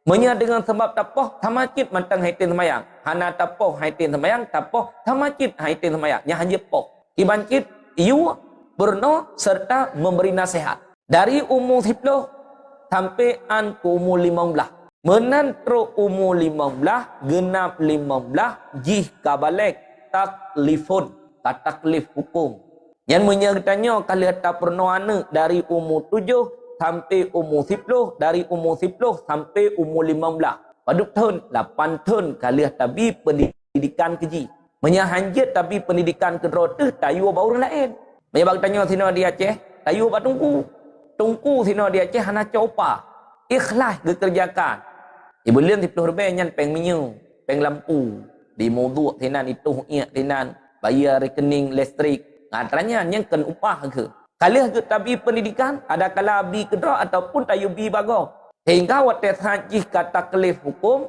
Dengan sebab tapoh tamakit mantang hai tem semayang. Hana tapoh hai tem semayang, tapoh tamakit hai tem semayang. Nya hanya poh. Kibancit iu berno serta memberi nasihat. Dari umur 10 sampai ke umur 15. Menantro umur 15, genap 15, jih kabalek taklifun, taklif hukum. Yang menyertanya kalau tak pernah anak dari umur 7 sampai umur 10, dari umur 10 sampai umur 15. Paduk tahun 8 tahun kalau tabi pendidikan keji. Menyahanjit tapi pendidikan kedroteh tayu baru lain. Menyebab tanya sino di Aceh, tayu ba tungku. Tungku sino di Aceh hana copa. Ikhlas dikerjakan. Ibu lian 10 rupiah nyan peng minyu, peng lampu, di moduk tinan itu iak tinan, bayar rekening listrik. Ngatranya yang ken upah ke. Kalau ke tabi pendidikan, ada kala bi kedra ataupun tayu bi bago. Hingga watet haji kata kelif hukum,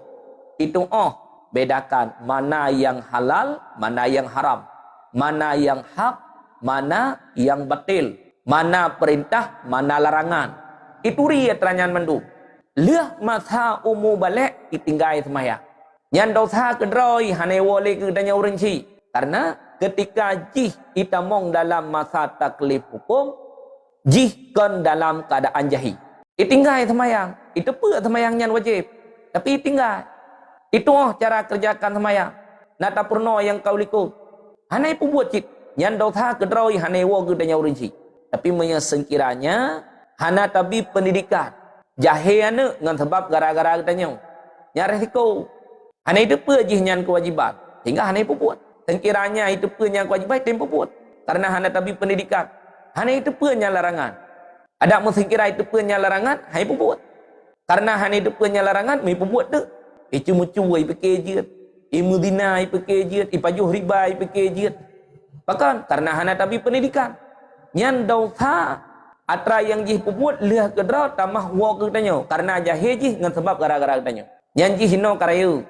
itu bedakan mana yang halal, mana yang haram. Mana yang hak, mana yang batil. Mana perintah, mana larangan. Itu ria teranyan mendu. Leh masa umur balik ditinggai semayang. Yang dosa kedroi hane wole ke danya urenci. Karena ketika jih itamong dalam masa taklif hukum, jih kan dalam keadaan jahi. Ditinggai semayang. Itu pun semayang yang wajib. Tapi tinggal. Itu cara kerjakan semayang. Nata purno yang kau likut. Hane pun buat cit. Yang dosa kedroi hane wo ke danya urenci. Tapi menyesengkiranya hana tabi pendidikan. Jahil anak dengan sebab gara-gara katanya. Yang resiko. Hanya itu pun jihnya kewajiban. Hingga hanya itu buat. Sekiranya itu pun yang kewajiban, itu buat. Karena hanya tabi pendidikan. Hanya itu pun yang larangan. Ada sekira itu pun yang larangan, hanya itu buat. Karena hanya itu pun yang larangan, hanya itu buat tu. Cuma-cuma ia pakai je. Mudina ia pakai je. Pajuh riba ia pakai je. Bahkan karena hanya tabi pendidikan. Yang dosa atra yang jih puput liah kedra tamah wa katanya karena jahil jih dengan sebab gara-gara katanya yang jih hino karayu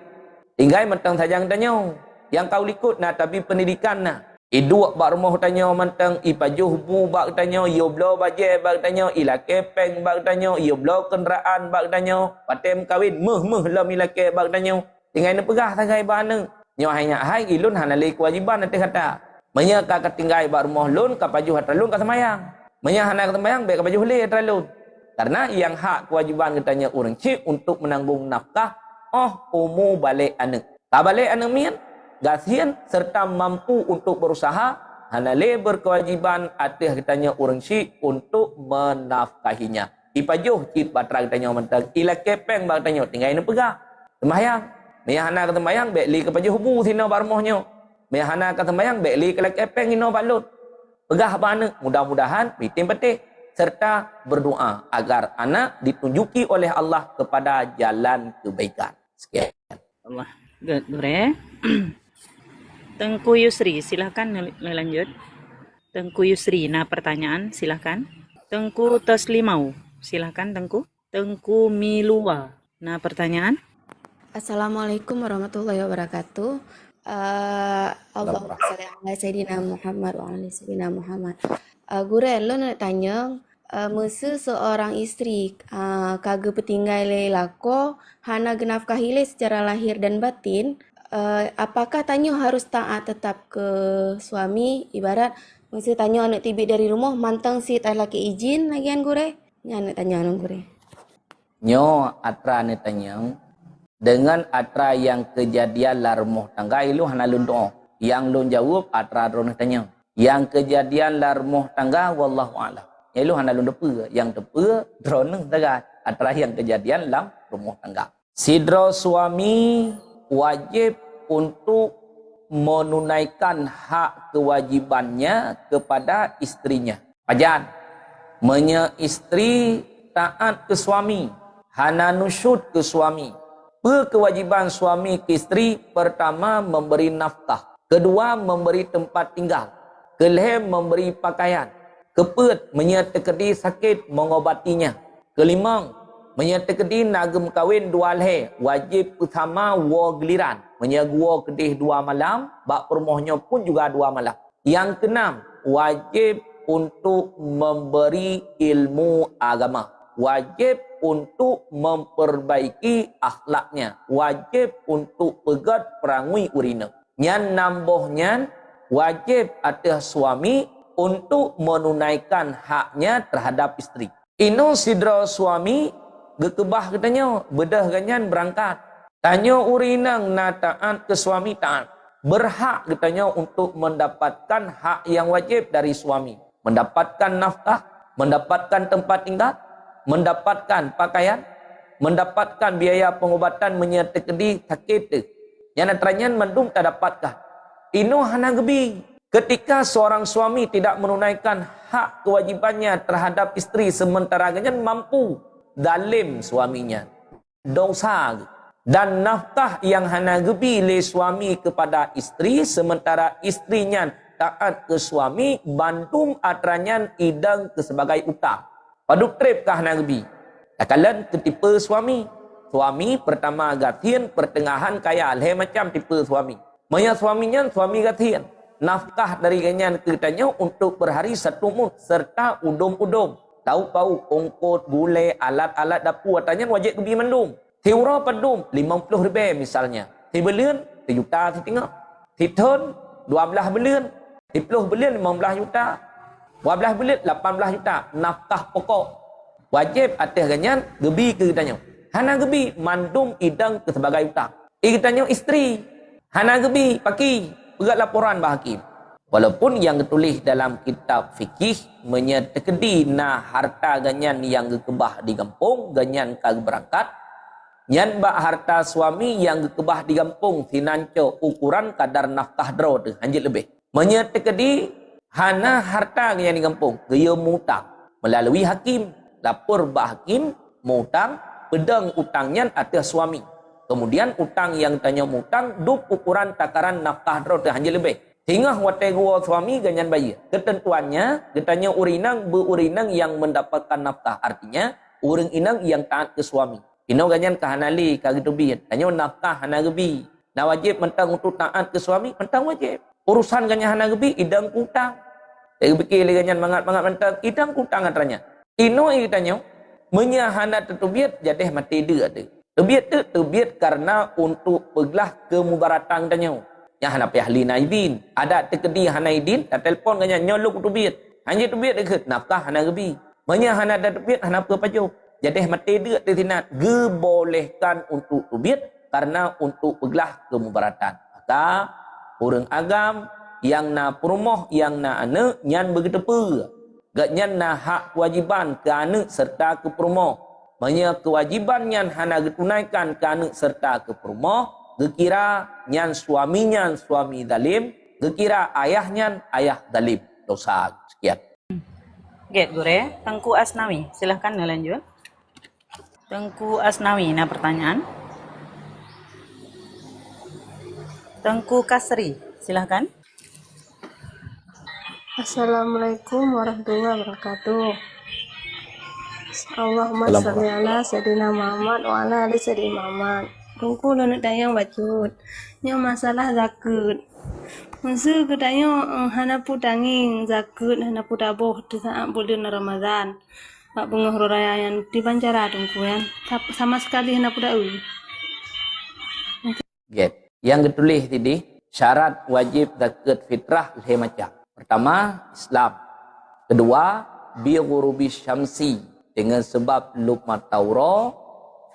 tinggal mentang saja katanya yang kau likut nak tapi pendidikan na iduk bak rumah katanya mentang ipajuh bu bak katanya yo blo baje bak katanya ila kepeng bak katanya yo blo kenderaan bak katanya patem kawin meh lam ila ke bak katanya tinggal ni pegah sagai bana nyo hanya hai ilun hanali kewajiban nanti kata menyaka ketinggai bak rumah lun kapajuh hatalun ka semayang. Menyahana ketembayang baik baju hulih terlalu. Karena yang hak kewajiban katanya orang cik untuk menanggung nafkah umur balik anak. Tak balik anak mian, gasian serta mampu untuk berusaha hana le berkewajiban atas katanya orang cik untuk menafkahinya. Ipajuh cik batra katanya mentang ila kepeng bak katanya tinggal ini pegah. Sembahyang. Menyahana ketembayang baik li kepajuh hubu sino barmohnya. Menyahana ketembayang baik li kelak kepeng ino balut. Pegah anak, mudah-mudahan bitin petik serta berdoa agar anak ditunjuki oleh Allah kepada jalan kebaikan. Sekian. Allah. Gure. Tengku Yusri, silahkan lanjut. Tengku Yusri, nah pertanyaan silahkan. Tengku Taslimau, silahkan Tengku. Tengku Milua, nah pertanyaan. Assalamualaikum warahmatullahi wabarakatuh. Allahumma sholli ala Sayyidina Muhammad wa ala Sayyidina Muhammad. Guru, lo nak tanya, masa seorang isteri kagak petinggai lelako, hana genafkahi le secara lahir dan batin, apakah tanya harus taat tetap ke suami? Ibarat masa tanya anak tibik dari rumah, mantang si tak laki izin lagian gure? Nya anak tanya anak gure. Nyo atra ni tanya dengan atra yang kejadian larmoh tangga ilu hana lun doa. Yang lun jawab atra drone tanya. Yang kejadian larmoh tangga wallahu a'lam. Ilu hana lun depa. Yang depa drone tangga atra yang kejadian lam rumah tangga. Sidro suami wajib untuk menunaikan hak kewajibannya kepada istrinya. Pajan istri taat ke suami, hana nusyud ke suami. Kewajiban suami ke isteri, pertama memberi nafkah, kedua memberi tempat tinggal, kelima memberi pakaian, keempat menyertai sakit mengobatinya, kelima menyertai nagem kawin dua leh, wajib utama wa geliran, menyegua kedih 2 malam, bak permohnya pun juga 2 malam. Yang keenam, wajib untuk memberi ilmu agama, wajib untuk memperbaiki akhlaknya, wajib untuk pegat perangui urina. Nyan nambahnya wajib atas suami untuk menunaikan haknya terhadap isteri. Ino sidra suami gekebah katanya bedah ganyan berangkat. Tanya urinang na taat ke suami taat. Berhak katanya untuk mendapatkan hak yang wajib dari suami. Mendapatkan nafkah, mendapatkan tempat tinggal, mendapatkan pakaian, mendapatkan biaya pengobatan menyertai sakit. Yang nantinya mendung tak dapatkan. Ino hana gebi. Ketika seorang suami tidak menunaikan hak kewajibannya terhadap isteri sementara ganyan mampu zalim suaminya. Dosa. Dan nafkah yang hana gebi le suami kepada isteri sementara istrinya taat ke suami bantum atranyan idang ke sebagai utang. Paduk trip kah nabi. Akalan ketipe suami. Suami pertama gatian, pertengahan kaya. Leh macam tipe suami. Maya suaminya suami gatian. Nafkah dari ganyan ketanya untuk berhari 1 mut serta udom-udom. Tahu-tahu ongkot, gulai, alat-alat dapur atanya wajib kebi mendum. Tiura pedum 50 ribu misalnya. 3 bulan 1 juta setengah. 3 tahun 12 bulan. 10 bulan 15 juta. 12 bulan 18 juta. Nafkah pokok wajib atas ganyan gebi ke kitanya. Hana gebi mandum idang ke sebagai utang. Kitanya isteri hana gebi paki pegat laporan bah hakim. Walaupun yang ditulis dalam kitab fikih menyertai na harta ganyan yang gekebah di kampung ganyan kag berangkat. Nyan bak harta suami yang gekebah di kampung sinanco ukuran kadar nafkah draw tu hanjit lebih. Menyertai hana harta yang di kampung gaya mutang melalui hakim, lapor bah hakim mutang pedang utangnya atas suami. Kemudian utang yang tanya mutang dup ukuran takaran nafkah draw tu hanjit lebih. Hingga watai gua suami ganyan bayar. Ketentuannya getanya urinang beurinang yang mendapatkan nafkah, artinya uring inang yang taat ke suami. Ino ganyan kahanali kagitubi. Tanya nafkah hana gebi. Na wajib mentang untuk taat ke suami, mentang wajib. Urusan ganyan hana gebi idang utang. Dia fikir ganyan mangat-mangat mentang idang utang antaranya. Ino tanya menyahana tetubiat jadi mati dia tu. Tebiat tu tebiat karena untuk peglah kemubaratan tanya. Yang hana payah li naibin. Ada tekedi hana idin, tak telefon ganyan nyolok tebiat. Hanya tebiat dekat nafkah hana gebi. Menyahana tebiat hana apa pajau. Jadi mati dia tertinat gebolehkan untuk tubiat karena untuk peglah kemubaratan. Maka orang agam yang na perumoh yang na anak nyan begitu pe. Gak nyan na hak kewajiban ke anak serta ke perumoh. Manya kewajiban nyan hana getunaikan ke anak serta ke perumoh. Gekira nyan suaminya suami dalim. Gekira ayahnya ayah dalim. Dosa. Sekian. Get Gure, Tengku Asnawi, silahkan lanjut. Tengku Asnawi, nah pertanyaan. Tengku Kasri, silahkan. Assalamualaikum warahmatullahi wabarakatuh. Allahumma sholli ala Sayyidina Muhammad wa ala ali Sayyidina Muhammad. Tungku lo nak tayang bacut. Nya masalah zakut. Masa ke tayang hana pu tanging zakut hana pu taboh di saat bulan Ramadan. Pak bunga raya yang di Bancara tungku yan. Sama sekali hana pu tahu. Get. Yang ketulis tadi, syarat wajib zakat fitrah leh macam. Pertama, Islam. Kedua, bi ghurubi syamsi, dengan sebab lukmat taura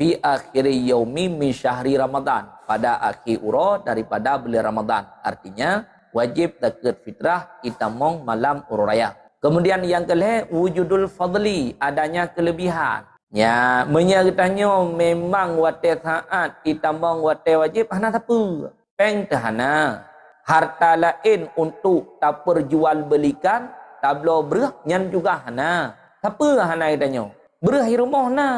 fi akhir yaumi min syahri Ramadan, pada akhir ura daripada bulan Ramadan. Artinya wajib zakat fitrah kita mong malam ura raya. Kemudian yang kelih, wujudul fadli, adanya kelebihan. Ya, menyertanya memang wate saat kita mong wate wajib hana tapu. Peng tahana. Harta lain untuk tak perjual belikan, tablo berah nyan juga hana. Apa hana katanya? Berah di rumah na.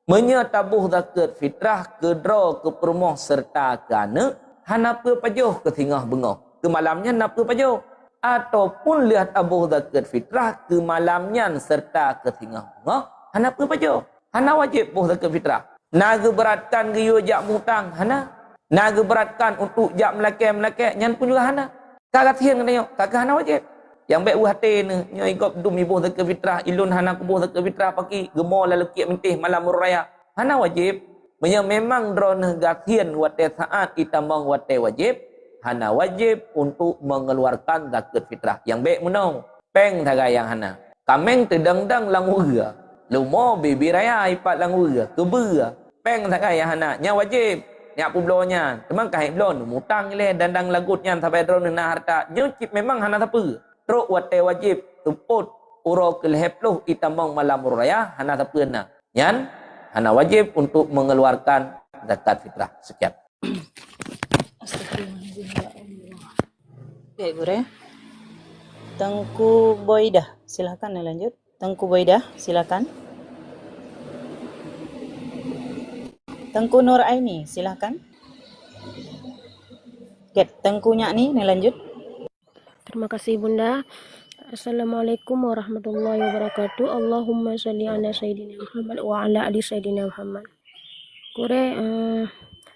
Menyatabuh zakat fitrah ke dra ke perumah serta ke anak, hana apa pajoh ke tengah bengah. Ke malamnya nak apa pajoh. Ataupun lihat abuh zakat fitrah ke malamnya serta ke tengah bengah, hana apa pajoh. Hana wajib buh zakat fitrah. Naga beratkan ke jak mutang, hana. Naga beratkan untuk jak melakek-melakek, nyan pun juga hana. Kakak tiang tengok, kakak hana wajib. Yang baik hati ni, nyo ikut dum ibuh zakat fitrah, ilun hana kubuh zakat fitrah pagi, gemor lalu kiat mentih malam raya. Hana wajib. Memang drone gatian wate saat kita mong wate wajib, hana wajib untuk mengeluarkan zakat fitrah. Yang baik menau, peng taga yang hana. Kameng tedang-dang langura. Lumo bibi raya ipat langura, kebera. Peng taga yang hana, nya wajib. Nya publonya, temang kahit blon, mutang le dandang lagutnya sampai drone na harta. Nyucip memang hana tapa. Teruk wate wajib tuput uro kelhepluh itamong malam raya hana tapena. Yan hana wajib untuk mengeluarkan zakat fitrah. Sekian. Oke, Gure. Tengku Boydah, silakan lanjut. Tengku Boydah, silakan. Tengku Nur Aini, silakan. Get, Tengkunya nih lanjut. Terima kasih Bunda. Assalamualaikum warahmatullahi wabarakatuh. Allahumma sholli ala sayyidina Muhammad wa ala ali sayyidina Muhammad. Kure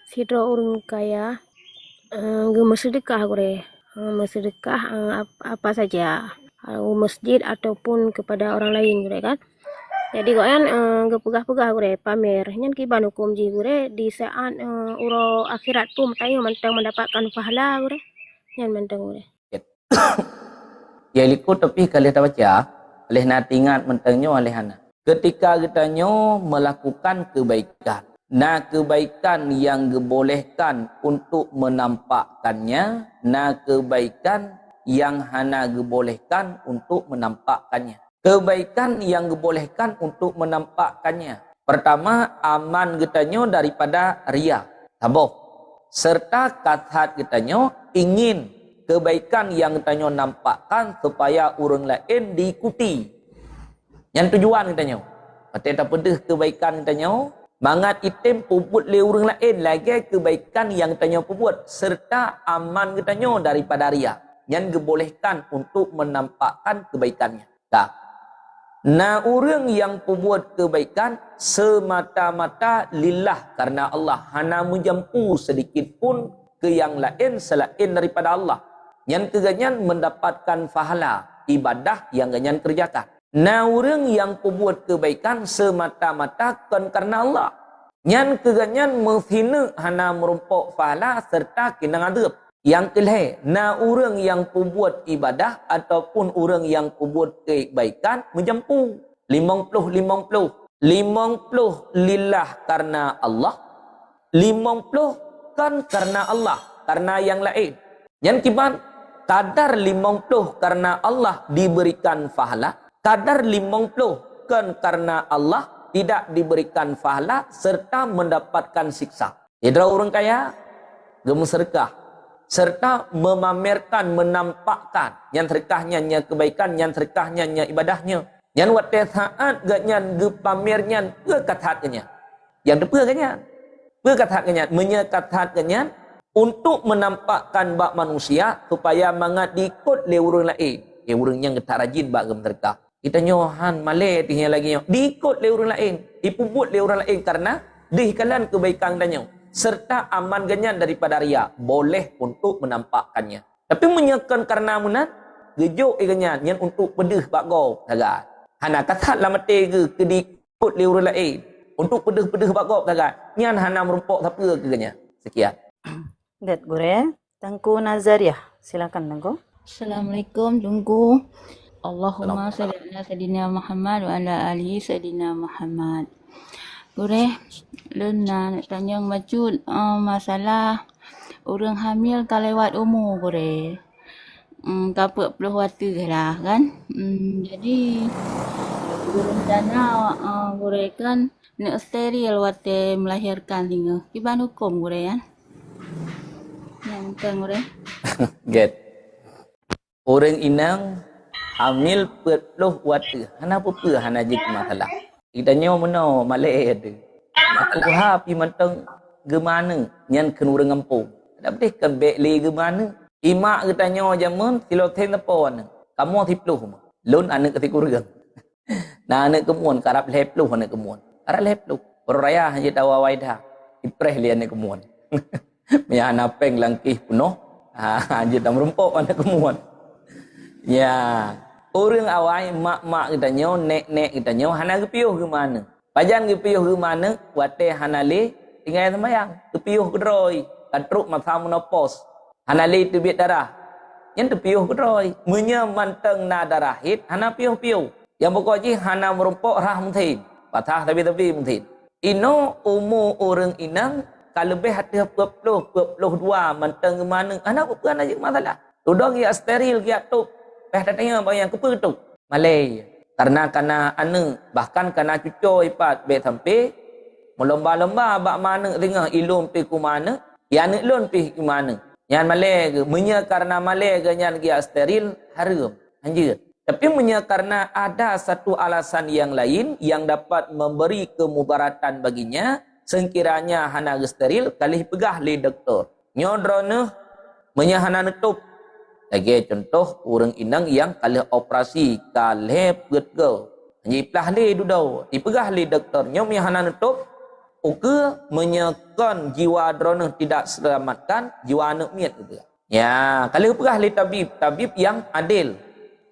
sidro urung kaya sedekah kure. Sedekah apa saja. Masjid ataupun kepada orang lain kure kan. Jadi koyan gepegah-pegah kure pamer. Nyan kiban hukum ji kure di saat uro akhirat pun tayo mantang mendapatkan pahala kure. Nyan mantang kure. Ya liku tapi kalau kita baca, oleh nak ingat mentangnya oleh hana. Ketika kita melakukan kebaikan, nah kebaikan yang dibolehkan untuk menampakkannya, nah kebaikan yang hana dibolehkan untuk menampakkannya. Kebaikan yang dibolehkan untuk menampakkannya. Pertama, aman kita daripada riya, taboh. Serta kathat kita ingin kebaikan yang kita nampakkan supaya orang lain diikuti. Yang tujuan kita kata pedes kebaikan kita mangat item puput le orang lain lagi kebaikan yang kita puput serta aman kita daripada riya yang dibolehkan untuk menampakkan kebaikannya. Tak. Nah orang yang puput kebaikan semata-mata lillah karena Allah, hana menjampu sedikit pun ke yang lain selain daripada Allah. Yang keganyan mendapatkan pahala ibadah yang ganyan kerjakan. Nah orang yang pembuat kebaikan semata-mata kan karena Allah. Yang keganyan menghina hana merumpok pahala serta kena adab. Yang kelih, nah orang yang pembuat ibadah ataupun orang yang pembuat kebaikan menjampu 50-50. 50 lillah karena Allah, 50 kan karena Allah, karena yang lain. Yang kiban kadar 50 karena Allah diberikan pahala, kadar 50 kan karena Allah tidak diberikan pahala serta mendapatkan siksa. Jadi orang kaya gemserkah serta memamerkan, menampakkan yang terkahnya kebaikan, yang terkahnya ibadahnya. Yang waktu saat gaknya gepamernya kekathatnya. Yang depa gaknya kekathatnya, menyekathatnya untuk menampakkan bak manusia supaya mangat diikut le urang lain. Urang yang tak rajin bak gem terkah. Kita nyohan malai tihnya lagi diikut le urang lain, dipubut le urang lain karena dihikalan kebaikan tanya. serta aman ganyan daripada riya, boleh untuk menampakkannya. Tapi menyekan karena munat gejuk ganyan yang untuk pedih bagau tagat. Hana kata lamate ke dikut liur lain untuk pedih-pedih bagau tagat. Nyan hana merumpok apa ke ganyan. Sekian. Get Gure. Tengku Nazariah. Silakan Tengku. Assalamualaikum Tunggu. Allahumma salli ala Sayyidina Muhammad wa ala ali Sayyidina Muhammad. Gure, nak tanya macul masalah orang hamil tak lewat umur gure. Kapuk puluh waktu lah kan. Jadi gure rencana gure kan nak steril waktu melahirkan tinggal. Gimana hukum gure ya? Yang bukan gure. Get. Orang inang hamil perlu waktu. Hana apa hana jik masalah. Idanya mana malai ada. Masalah pi mantang gemana nyan ken urang kampung. Tak boleh kan bek le gemana. Imak katanya jamun silo ten tapon. Kamu tipluh. Lun anak ketik urang. Nah anak kemuan karap lepluh anak kemuan. Karap lepluh. Peraya hanya tawa waida. Ipreh li anak kemuan. Mia napeng langkih penuh. Hanya tak merumpok anak kemuan. Ya, orang awal mak katanya, nek katanya, hana kepiuh ke mana? Pajan kepiuh ke mana? Wate hana le, tinggal semayang. Kepiuh ke droi, katruk masa menopos. Hana le tu biat darah. Yang kepiuh ke droi, munya manteng na darah hit, hana piuh-piuh. Yang pokoknya hana merumpok rah mungkin. Patah tapi mungkin. Ino umur orang inang, kalau lebih hati 22 manteng ke mana? Hana bukan aja masalah. Tudong ya steril, ya tup. Tanya bayang kepetuk Malay karena anu bahkan karena cucu ipat bet sampai melomba-lomba bak mana tengah ilum pi ku mana ya anu lon pi ku mana yang Malay ke menya karena Malay ke yang dia steril haram anjir tapi menya karena ada satu alasan yang lain yang dapat memberi kemudaratan baginya sekiranya hana steril kalih pegah li doktor nyodrone menya hana nutup. Lagi contoh orang inang yang kali operasi kali perut hanya iplah le dudau dipegah le doktor nyom yang hana nutup uke menyekan jiwa drone tidak selamatkan jiwa anak miat gitu ya kali pegah le tabib yang adil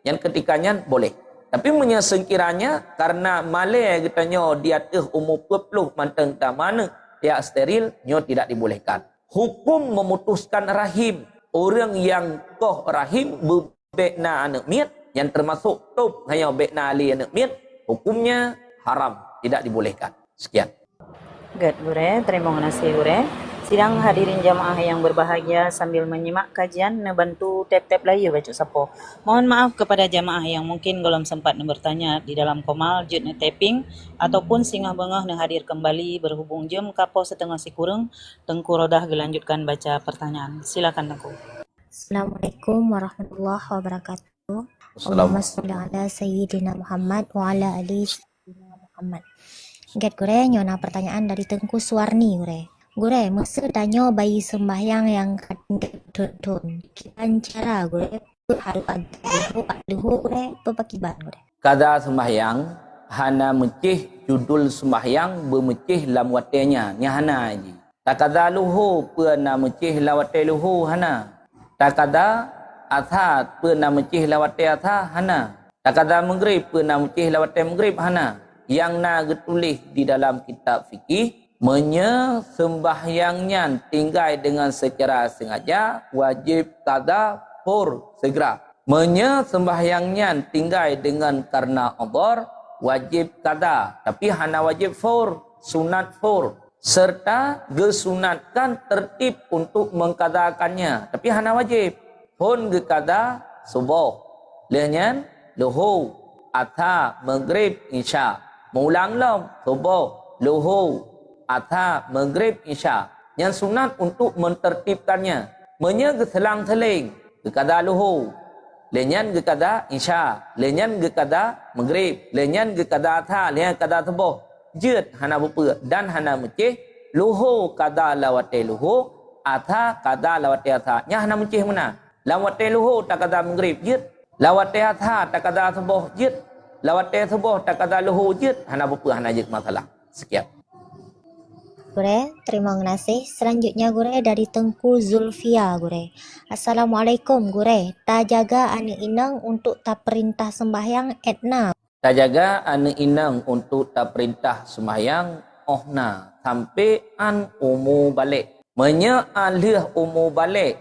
yang ketikanya boleh tapi menyesengkiranya karena malai katanya dia umur 20 manteng tak mana dia steril nyo tidak dibolehkan hukum memutuskan rahim. Orang yang koh rahim berbekna anak miat yang termasuk top hanya bekna ali anak miat hukumnya haram tidak dibolehkan. Sekian. Good Gure, terima kasih Gure. Sidang hadirin jamaah yang berbahagia sambil menyimak kajian bantu tap-tap layu baca sapo. Mohon maaf kepada jamaah yang mungkin belum sempat bertanya di dalam komal jut tapping ataupun singgah bengah hadir kembali berhubung jam kapo setengah sikurung Tengku Rodah gelanjutkan baca pertanyaan. Silakan Tengku. Assalamualaikum warahmatullahi wabarakatuh. Allahumma sholli ala Sayyidina Muhammad wa ala ali Sayyidina Muhammad. Get Gure, nyona pertanyaan dari Tengku Suwarni Gure. Gure, maksud tanya bayi sembahyang yang kadang kita cara Gure harus ada luhu Gure pepakiban Gure. Kada sembahyang hana mecih judul sembahyang bermecih lam watenya nya hana ji. Takada luhu pena mecih lawate luhu hana. Takada atha pena mecih lawate atha hana. Takada maghrib pena mecih lawate maghrib hana. Yang na getulis di dalam kitab fikih sembahyangnya tinggal dengan secara sengaja wajib kada for segera. Sembahyangnya tinggal dengan karena obor wajib kada tapi hana wajib for sunat for serta gesunatkan tertib untuk mengkadakannya tapi hana wajib pun gekada subuh lehnyan luhu atha maghrib isya mengulang lom subuh luhu atha maghrib isya yang sunat untuk mentertibkannya selang-seling gekada luhu lenyan gekada isya lenyan gekada maghrib lenyan gekada atha lenyan kada subuh jeut hana bepa dan hana mecih luhu kada lawate luhu atha kada lawate atha nya hana mecih mana lawate luhu tak kada maghrib jeut lawate atha tak kada subuh jeut lawate subuh tak kada luhu jeut hana bepa hana jeut masalah. Sekian. Gure, terima kasih. Selanjutnya gure dari Tengku Zulfia gure. Assalamualaikum gure. Ta jaga ane inang untuk ta perintah sembahyang etna. Ta jaga ane inang untuk ta perintah sembahyang ohna sampai an umur balik. Menya alih umur balik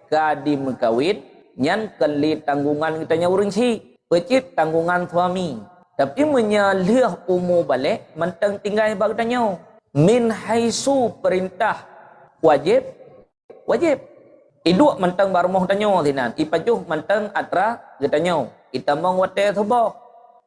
kadi mekawin nyan keli tanggungan kitanya urang si. Pecit tanggungan suami. Tapi menya alih umur balik mentang tinggal bagdanya. Min haisu perintah wajib iduk mentang barmoh tanyo tinan ipajuh mentang atra getanyo itamong wate thobo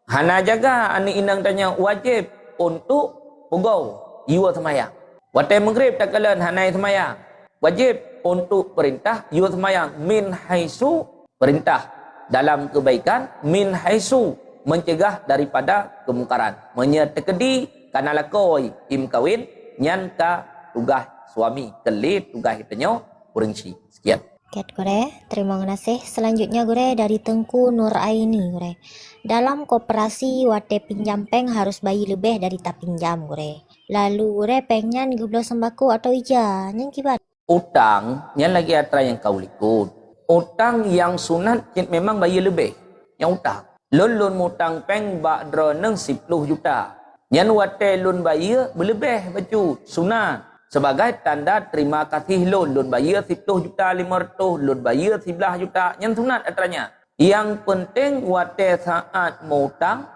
hana jaga ani inang tanyo wajib untuk pugau iwa semayang wate maghrib takalan hanai semayang wajib untuk perintah iwa semayang min haisu perintah dalam kebaikan min haisu mencegah daripada kemungkaran menyetekedi karena lakoi im kawin nyan ka tugas suami keli tugas hitanyo urangsi. Sekian. Ket gure, terima kasih. Selanjutnya gure dari Tengku Nur Aini gure. Dalam koperasi wate pinjam peng harus bayi lebih dari tak pinjam gure. Lalu gure pengen gublo sembako atau ija nyan kibat. Utang nyan lagi atra yang kau likut. Utang yang sunat memang bayi lebih. Yang utang. Lun mutang peng bak droneng 10 juta. Nyan wate lun bayar berlebih baju sunat sebagai tanda terima kasih lun bayar 10 juta 500 lun bayar 11 juta nyan sunat atranya. Yang penting wate saat mutang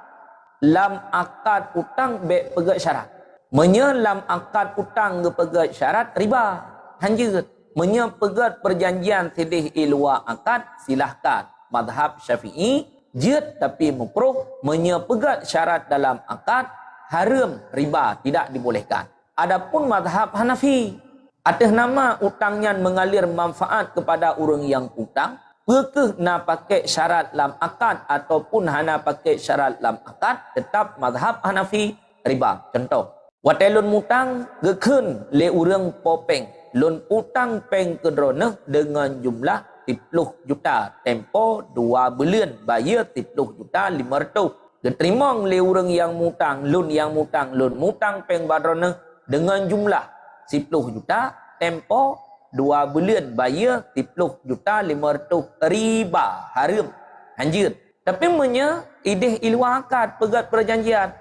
lam akad utang be pegat syarat. Menya lam akad utang ge pegat syarat riba hanjut. Menya pegat perjanjian sedih ilwa akad silahkan. Mazhab Syafi'i jid tapi makruh menya pegat syarat dalam akad haram riba tidak dibolehkan. Adapun mazhab Hanafi atas nama utangnya mengalir manfaat kepada orang yang utang, pekeh na pakai syarat lam akad ataupun hana pakai syarat lam akad tetap mazhab Hanafi riba. Contoh, watelun mutang gekun le orang popeng, lun utang peng kedrona dengan jumlah 10 juta, tempo 2 bulan bayar 10 juta 500. Keterimang le orang yang mutang, lun mutang peng badrona dengan jumlah 10 juta, tempo 2 bulan bayar 10 juta 500 riba haram hanjut. Tapi menya ideh ilwa akad pegat perjanjian.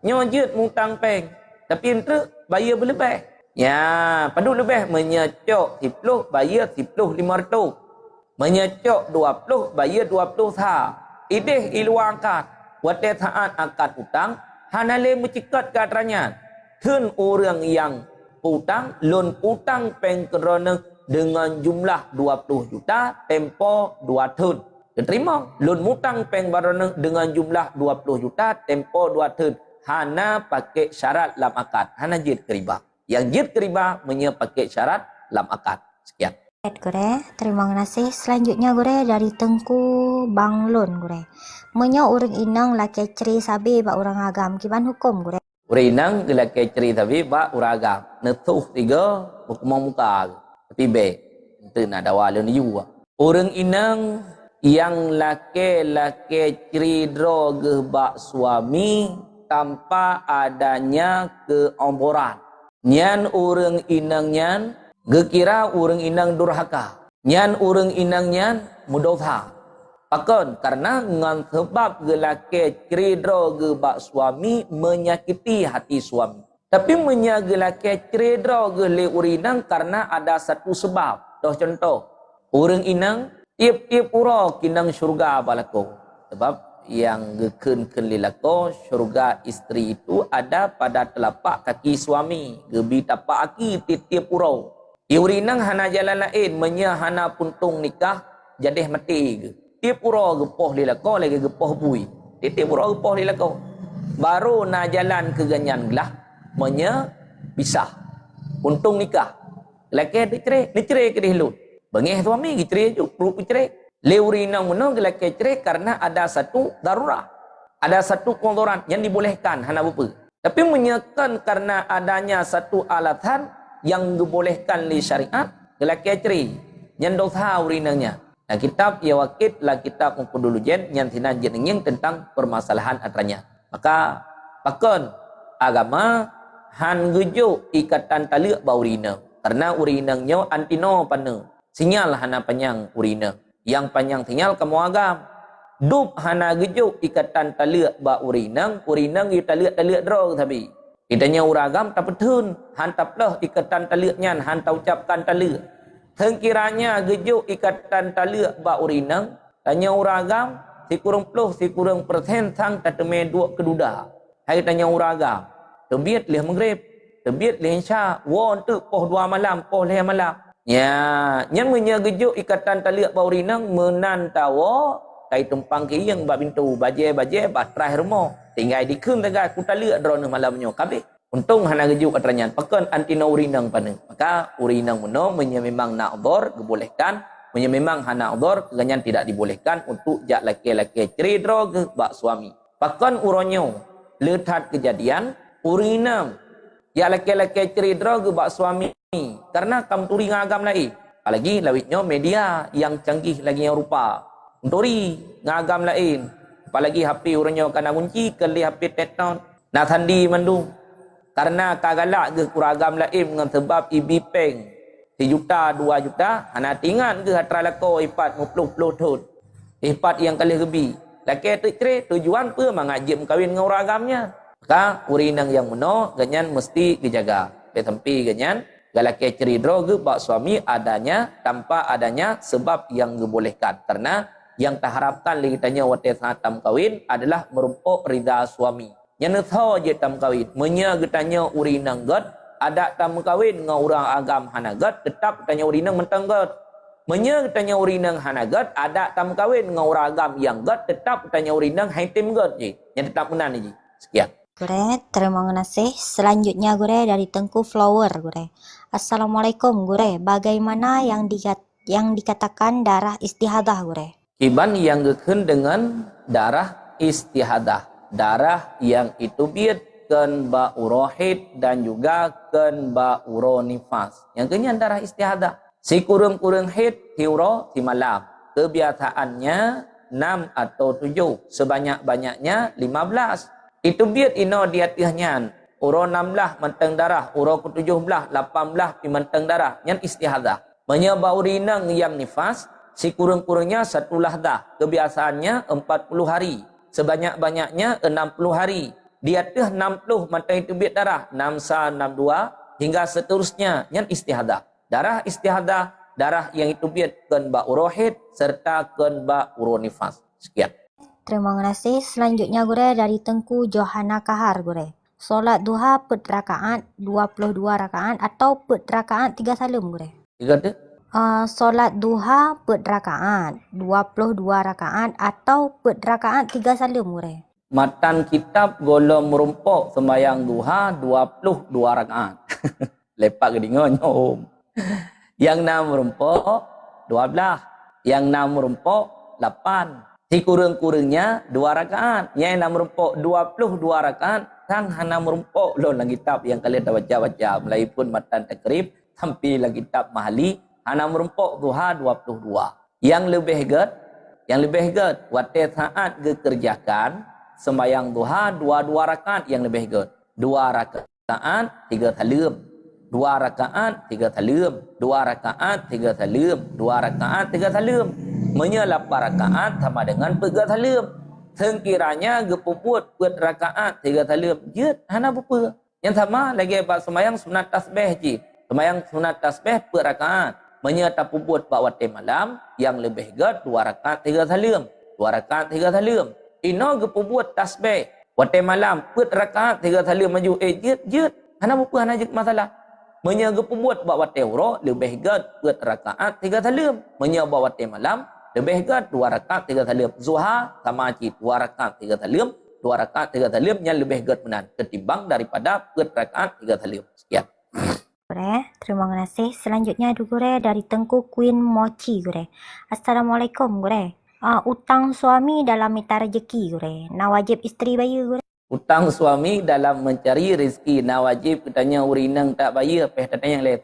Nyojut mutang peng, tapi entre bayar berlebih. Ya, padu lebih menyecok 10 bayar 10 500. Menyecok 20 bayar 20 sah. Ideh ilwa akad. Wate saat akad utang, hanale mencikat ke atranya. Kun orang yang utang, lun utang peng kerana dengan jumlah 20 juta, tempo 2 tahun. Diterima, lun mutang peng barana dengan jumlah 20 juta, tempo 2 tahun. Hana pakai syarat lam akad. Hana jid keriba. Yang jid keriba, pakai syarat lam akad. Sekian. Gure, terima kasih. Selanjutnya gure dari Tengku Banglun gure. Menya urang inang laki ceri sabi ba urang agam kiban hukum gure. Urang inang laki ceri sabi ba urang agam. Netuh 3 hukum muka. Tapi be, itu nak dawa leun yu. Urang inang yang laki ceri dro ge ba suami tanpa adanya keomboran. Nyan urang inang nyan gekira urang inang durhaka. Nyan urang inang nyan mudotha. Pakon karena ngan sebab gelake ceridro ge bak suami menyakiti hati suami. Tapi menyagelake ceridro ge le urinang karena ada satu sebab. Doh contoh, urang inang tiap-tiap uro kinang syurga balako. Sebab yang geken lilako syurga isteri itu ada pada telapak kaki suami. Gebi tapak aki tiap-tiap uro. Urinang hana jalan lain menya hana puntung nikah jadeh mati ge. Tiap uro gepoh lilako lagi gepoh bui. Tiap uro gepoh lilako. Baru na jalan ke ganyan gelah menya pisah. Puntung nikah. Laki dicerai ke dihlut. Bengih suami dicerai ju perlu dicerai. Le urinang menang laki cerai karena ada satu darurat. Ada satu kondoran yang dibolehkan hana bupa. Tapi menyekan karena adanya satu alatan yang dibolehkan li syariat laki cerai. Yang dosa urinangnya. Nah, kitab ya wakit lah kitab dulu jen yang tinan jenenging tentang permasalahan atranya. Maka pakon agama han gejuk ikatan tali ba urina. Karena urinangnya antino pana. Sinyal hana panjang urina. Yang panjang sinyal kamu agam. Dup hana gejuk ikatan tali ba urinang tali drog tapi. Itanya uragam tak betun. Han taplah ikatan tali nyan han tau ucapkan tali. Kiranya gejuk ikatan tali ba urinang tanya uragam si kurang puluh si kurang persen sang tateme dua keduda. Hai tanya uragam. Tebiat leh maghrib, tebiat leh isya, won tu poh 2 malam, poh leh malam. Ya, yang menyegejuk ikatan tali ba urinang menantawa kai tumpang ke yang ba pintu baje ba terakhir mo. Tinggal dikeun taga ku tali drone malamnya kabeh. Untung hana gejuk katranyan pakan antina urinang pana. Maka urinang meno memang na'dhar dibolehkan. Memang hana udhur ganyan tidak dibolehkan untuk jak laki-laki ceridro ke bak suami. Bahkan uronyo letat kejadian urinam jak laki-laki ceridro ke bak suami karena kam turi ngagam lain. Apalagi lawitnya media yang canggih lagi yang rupa. Turi ngagam lain. Apalagi HP uronyo kena kunci kali HP teknon. Nak sandi mandu. Karena kagalak ke kuragam lain dengan sebab ibi peng 1 juta, 2 juta, hana tingan ke hatra lako ipat 50 tahun. Ipat yang kali gebi. Laki tu cerai, tujuan apa mengajib kawin dengan uragamnya. Maka urinang yang meno, ganyan mesti dijaga. Betampi ganyan, galaki ceridro ke bak suami adanya, tanpa adanya sebab yang dibolehkan. Karena yang tak harapkan lagi tanya waktu saat tam kawin adalah merumpuk rida suami. Yang tahu je tam kawin, menyagetanya urinang god, ada tamu kawin dengan orang agam hanagat tetap tanya urinang mentanggat. Menya tanya urinang hanagat ada tamu kawin dengan orang agam yang gat tetap tanya urinang haitim gat je. Yang tetap menan je. Sekian. Gure, terima kasih. Selanjutnya Gure dari Tengku Flower Gure. Assalamualaikum Gure. Bagaimana yang dikatakan darah istihadah Gure? Kiban yang gekun dengan darah istihadah. Darah yang itu biat ken ba urohid dan juga ken ba uronifas. Yang kenyang darah istihadah. Si kurang-kurang hid, tiuro, si malam. Kebiasaannya 6 atau 7. Sebanyak-banyaknya 15. Itu biat ino diatihnya. Uro 16 menteng darah. Uro ke-17, 18 pi menteng darah. Yang istihadah. Menyebab urinang yang nifas. Si kurang-kurangnya 1 lahdah. Kebiasaannya 40 hari. Sebanyak-banyaknya 60 hari. Di atas 60 mata itu biat darah 61, 62 hingga seterusnya yang istihadah. Darah istihadah, darah yang itu biat ken ba urohid serta ken ba uronifas. Sekian. Terima kasih. Selanjutnya Gure dari Tengku Johana Kahar Gure. Solat duha pet rakaat 22 rakaat atau pet rakaat 3 salam Gure? Tiga tu? Solat duha pet rakaat 22 rakaat atau pet rakaat 3 salam Gure? Matan kitab golong merumpuk sembahyang duha 22 rakaat. Lepak ke dengar nyom. Yang 6 merumpuk 12. Yang 6 merumpuk 8. Si kurang-kurangnya 2 rakaat. Yang 6 merumpuk 22 rakaat. Sang hana merumpuk lo dalam kitab yang kalian dah baca-baca. Melainpun matan takrib sampai dalam kitab mahali. Hana merumpuk duha 22. Yang lebih ged. Waktu saat dikerjakan. Sembayang duha 22 rakaat yang lebih good. 2 rakaat 3 salam. 2 rakaat 3 salam. 2 rakaat 3 salam. 2 rakaat 3 salam. Menya 8 rakaat sama dengan 3 salam. Sekiranya gepuput buat rakaat 3 salam. Jut, hana apa? Yang sama lagi bab sembayang sunat tasbih je. Sembayang sunat tasbih per rakaat. Menya tapuput bab waktu malam yang lebih good 2 rakaat 3 salam. 2 rakaat 3 salam. Ino gepubuat tasbih. Waktu malam, put rakaat 3 salam maju. Jut. Hana apa hana jut masalah. Menya gepubuat buat waktu uro, lebih gad put rakaat 3 salam. Menya buat waktu malam, lebih gad 2 rakaat 3 salam. Zuha sama cik 2 rakaat 3 salam. 2 rakaat 3 salam yang lebih gad menan. Ketimbang daripada put rakaat 3 salam. Sekian. Gure, terima kasih. Selanjutnya Gure dari Tengku Queen Mochi Gure. Assalamualaikum Gure. Utang suami dalam minta rezeki Gure. Nak wajib isteri bayar Gure? Utang suami dalam mencari rezeki. Nak wajib katanya urinang tak bayar. Katanya yang lain.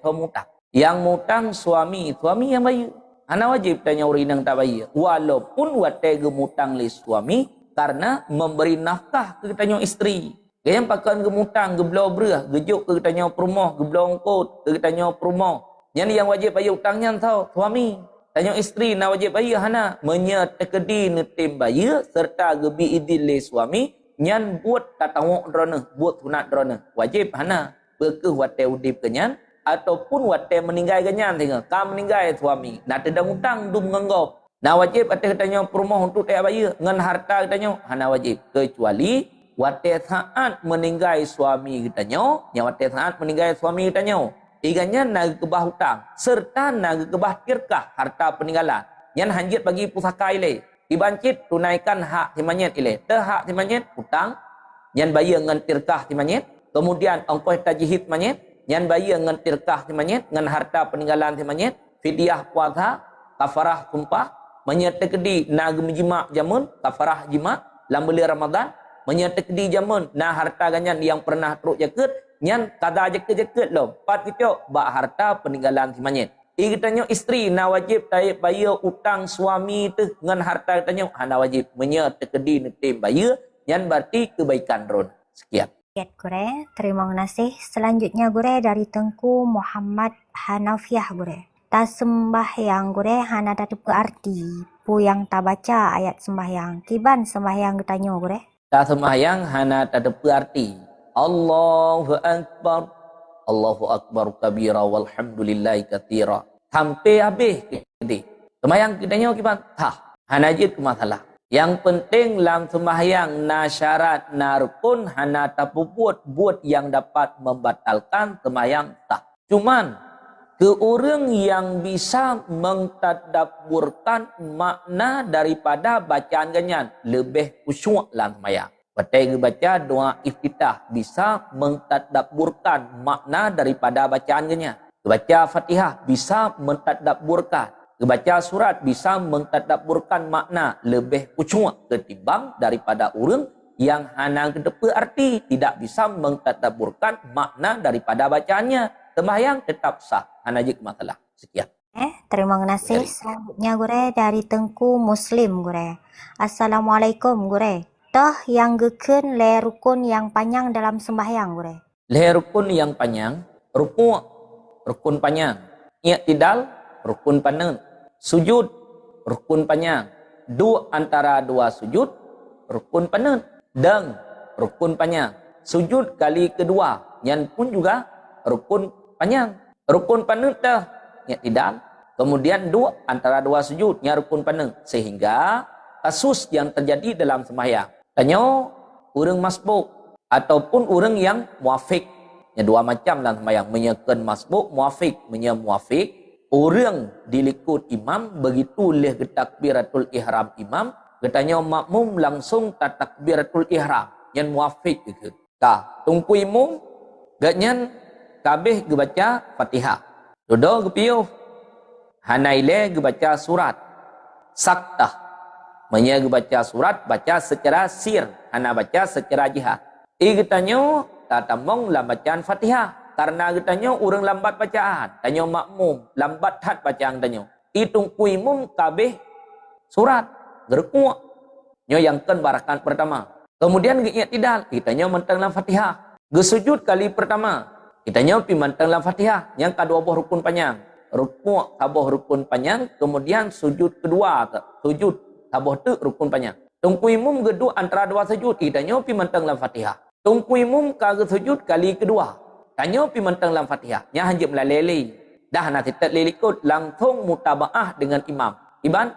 Yang mutang suami yang bayar. Ana wajib tanya urinang tak bayar. Walaupun waktu gemutang li suami. Karena memberi nafkah ke katanya isteri. Yang pakai gemutang, geblau berah, gejuk ke tanya perumah, geblau angkut, ke tanya perumah. Yang wajib bayar hutangnya tahu suami. Tanya isteri na wajib bayar hana menyetekedi netim bayar serta gebi idile suami nyan buat tatawak drona, buat sunat drona. Wajib hana berke wate udip kenyan ataupun wate meninggal kenyan tengah. Kam meninggal suami. Na tedang hutang dum nganggap. Na wajib ate tanya perumah untuk tak bayar ngan harta tanya hana wajib kecuali wate saat meninggal suami tanya, nya wate saat meninggal suami tanya. Iganya naga kebah hutang serta naga kebah tirkah harta peninggalan yang hanjit bagi pusaka ile dibancit tunaikan hak timanyet ile te hak timanyet hutang yang bayar dengan tirkah timanyet kemudian ongkos tajhid manyet yang bayar dengan tirkah timanyet dengan harta peninggalan timanyet fidyah puasa kafarah sumpah menyetekedi naga menjima jamun kafarah jima lambeli Ramadan menyetekedi jamun nah harta ganyan yang pernah teruk jaket nyan kada jeket-jeket lo pat kita bak harta peninggalan si manyet ikatanya isteri na wajib taib bayar utang suami tu dengan harta tanya hana wajib menyetekedi netim bayar nyan berarti kebaikan ron. Sekian Gure, terima kasih. Selanjutnya gure dari Tengku Muhammad Hanafiah gure. Ta sembahyang gure hana ada berarti pu yang tak baca ayat sembahyang kiban sembahyang ditanya gure. Ta sembahyang hana tak ada berarti Allahu Akbar Allahu Akbar kabira walhamdulillahi katsira sampai habis jadi sembahyang kitanya kiban tah hanajid ke masalah yang penting dalam sembahyang na syarat na rukun hana tapubuat buat yang dapat membatalkan sembahyang tah cuman ke orang yang bisa mentadabburkan makna daripada bacaan ganyan lebih khusyuk dalam sembahyang. Betul baca doa iftitah bisa mentadabburkan makna daripada bacaannya. Baca Fatihah bisa mentadabburkan. Baca surat bisa mentadabburkan makna lebih khusyuk ketimbang daripada orang yang hanya kedepa arti tidak bisa mentadabburkan makna daripada bacaannya. Sembahyang tetap sah. Hana jik masalah. Sekian. Terima kasih. Selanjutnya gure dari Tengku Muslim gure. Assalamualaikum gure. Toh yang geken le rukun yang panjang dalam sembahyang gure. Le rukun yang panjang, rukun panjang. I'tidal, rukun panjang. Sujud, rukun panjang. Antara dua sujud, rukun panjang. Dan rukun panjang. Sujud kali kedua, yang pun juga rukun panjang. Rukun panjang dah, i'tidal. Kemudian antara dua sujud, yang rukun panjang. Sehingga kasus yang terjadi dalam sembahyang. Tanya orang masbuk ataupun orang yang muafik. Ya, dua macam dalam sembahyang. Menyekan masbuk, muafik. Muafik. Orang dilikut imam begitu leh ke takbiratul ihram imam. Katanya makmum langsung tak takbiratul ihram. Yang muafik ke. Kah, tungku imam. Gatnya kabeh ke baca Fatihah. Duduk ke piuh. Hanaile ke baca surat. Saktah. Menyaga baca surat, baca secara sir. Hana baca secara jihad. Katanya, tak tamong dalam bacaan Fatihah. Karena katanya, orang lambat bacaan. Tanya makmum, lambat hat bacaan tanya. Itung kuimum kabeh surat. Gerkuak. Yang kan barakan pertama. Kemudian, tidak. Katanya mentang dalam Fatihah. Gesujud kali pertama. Katanya, pi mentang dalam Fatihah. Yang kedua buah rukun panjang. Rukuk kabuh rukun panjang. Kemudian sujud kedua. Sujud tabuh tu rukun panjang. Tungku imum geduk antara dua sujud. Tanya pi mentang dalam Fatihah. Tungku imum kagak sujud kali kedua. Tanya pi mentang dalam Fatihah. Yang hanjib melalui. Dah nak kita lilikut langsung mutabaah dengan imam.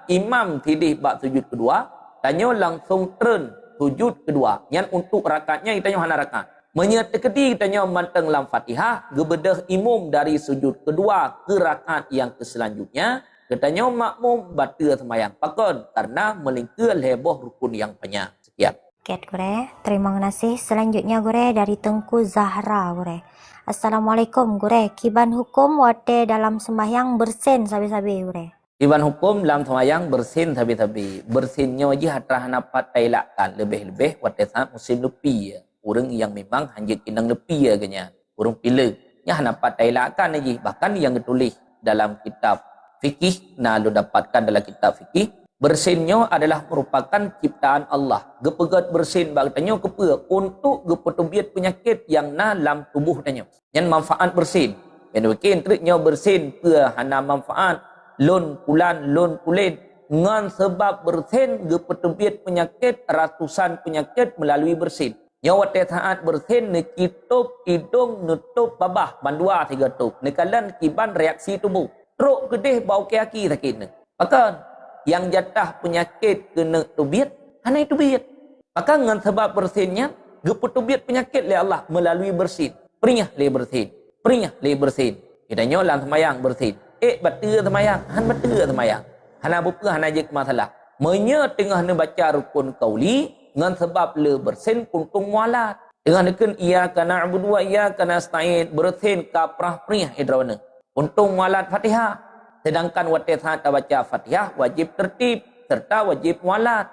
Imam tidih bak sujud kedua. Tanya langsung turun sujud kedua. Yang untuk rakatnya kita hana rakat. Menyetekedi tanya mentang dalam Fatihah. Gebedah imam dari sujud kedua ke rakaat yang keselanjutnya. Katanya makmum batal sembahyang. Pakon karena melingkar heboh rukun yang panjang. Sekian. Gure, terima kasih. Selanjutnya gure dari Tengku Zahra gure. Assalamualaikum gure. Kiban hukum wate dalam sembahyang bersin sabi-sabi gure. Kiban hukum dalam sembahyang bersin sabi-sabi. Bersinnya je hatra hanapat tailakan lebih-lebih wate saat musim lepi. Orang yang memang hanjit inang lepi agaknya. Orang pilih. Nya hanapat tailakan lagi. Bahkan yang ditulis dalam kitab fikih, nah lu dapatkan dalam kitab fikih, Bersinnya adalah merupakan ciptaan Allah. Gepegat bersin bagtanya kepa untuk gepetubiat penyakit yang dalam tubuh tanya. Yang manfaat bersin. Yang bikin triknya bersin พื่อhana manfaat lun pulan lun pulin ngan sebab bersin gepetubiat penyakit ratusan penyakit melalui bersin. Nyawa saat bersin ne kitup hidung nutup babah bandua tiga tup. Nekalan kiban reaksi tubuh. Teruk gedeh bau kaki sakit ne. Maka yang jatah penyakit kena tubiat, hanya tubiat. Maka dengan sebab bersinnya, gepetubiat penyakit oleh Allah melalui bersin. Peringah le bersin. Peringah le bersin. Kita nyolang semayang bersin. Batua semayang. Han batua semayang. Hana buka, hana je masalah. Menya tengah ne baca rukun kauli, dengan sebab le bersin kuntung mualat. Dengan nekan ia kana abudu wa ia kana stain bersin kaprah perih idrawana. Kuntung mualat Fatihah. Sedangkan waktu saat baca Fatihah wajib tertib serta wajib mualat.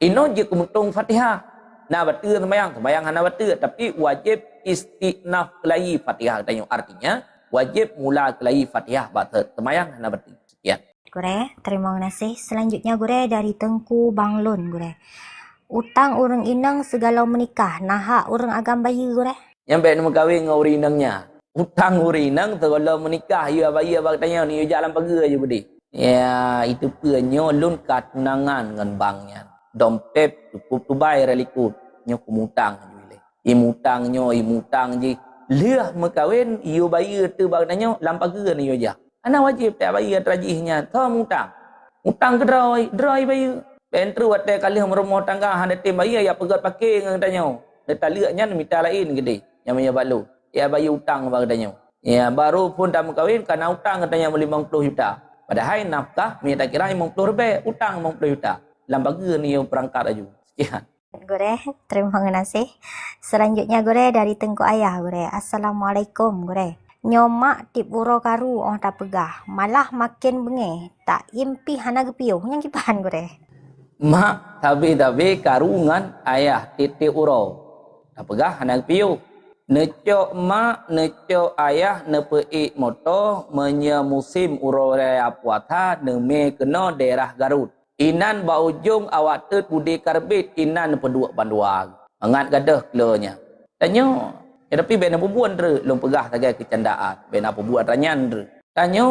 Ino je kemutung Fatihah. Nah baca sembahyang hana baca tapi wajib istiqnaf kelai Fatihah katanya. Artinya wajib mula kelai Fatihah baca sembahyang hana baca. Sekian. Gure, terima kasih. Selanjutnya gure dari Tengku Banglun gure. Utang urang inang segala menikah, naha urang agam bayi gure. Yang baik nama kahwin dengan urang inangnya. Utang urinang kalau menikah ya bayi abang tanya ni jalan pagi aja budi. Ya itu punya lun kat tunangan dengan banknya. Dompet cukup tu bayar relikut nyo kumutang jule. Imutang je. Liah mekawin iyo bayi tu bang tanya lam pagi ni aja. Ana wajib tak bayi rajihnya tha mutang. Utang ke drai bayi. Pentru wate kali rumah tangga hande tim bayi ya pegat pakai ngang tanya. Deta liaknya minta lain gede. Yang punya balu. Ya bayi utang katanya. Ya baru pun dah kawin karena utang katanya 50 juta. Padahal nafkah minta kira 50 ribu, utang 50 juta. Lambaga ni perangkat aja. Sekian. Gure, terima kasih. Selanjutnya gure dari Tengku Ayah gure. Assalamualaikum gure. Nyomak tip uro karu orang tak pegah. Malah makin benge. Tak impi hana gepiu. Yang kipahan gure. Mak tabi karungan ayah titik uro. Tak pegah hana gepiu. Necok mak, necok ayah, nepei motor, menya musim uraya puasa, neme kena daerah Garut. Inan baujung awak tet budi karbit, inan pedua banduang. Angat gadah kelanya. Tanya, tapi bena bubuan re, lom pegah tagai kecandaan. Bena bubuan ranyan re. Tanya,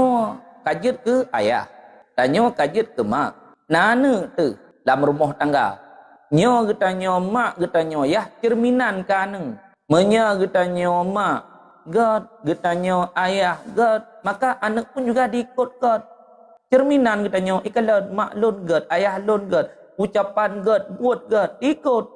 kajit ke ayah. Tanya, kajit ke mak. Nana tu, dalam rumah tangga. Nyo getanya mak, getanya ayah, cerminan kaneng. Menya getanya mak, God, getanya ayah, God. Maka anak pun juga diikut God. Cerminan getanya, ikalah mak lun God, ayah lun God. Ucapan God, buat God, ikut.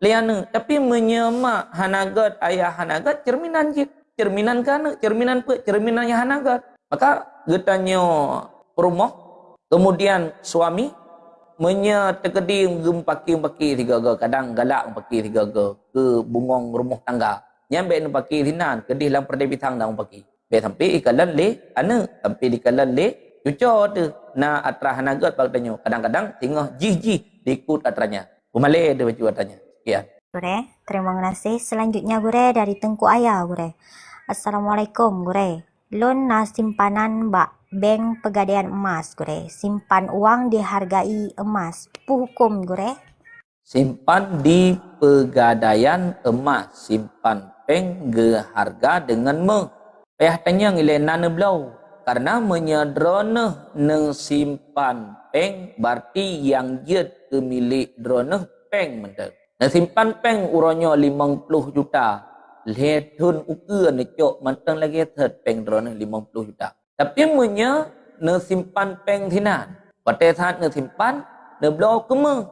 Liana, tapi menya mak, hana God, ayah hana God, cerminan jik. Cerminan kana, cerminan pe, cerminannya hana God. Maka getanya rumah, kemudian suami, menya terkedim gempaki tiga ga kadang galak empaki tiga ga ke bungong rumah tangga nyambe empaki hinan kedih lang perdai bitang dah empaki be sampai ikalan le ana sampai dikalan le cuco tu na atra hanagat bagdanyo kadang-kadang tengah jih diikut atranya pemale de baju atranya sekian. Gure, terima kasih. Selanjutnya gure dari Tengku Ayah gure. Assalamualaikum gure. Loan na simpanan bank pegadaian emas gure. Simpan uang dihargai emas. Hukum gure. Simpan di pegadaian emas, simpan peng ge harga dengan me. Payah tanya ngile nana belau. Karena menyadrona neng simpan peng berarti yang jet ke milik drona peng mentek. Nah simpan peng uronyo 50 juta. Letun ukur necok mantang lagi third peng drone 50 juta. Tapi punya ne simpan peng thinan. Pada saat ne simpan ne blow keme.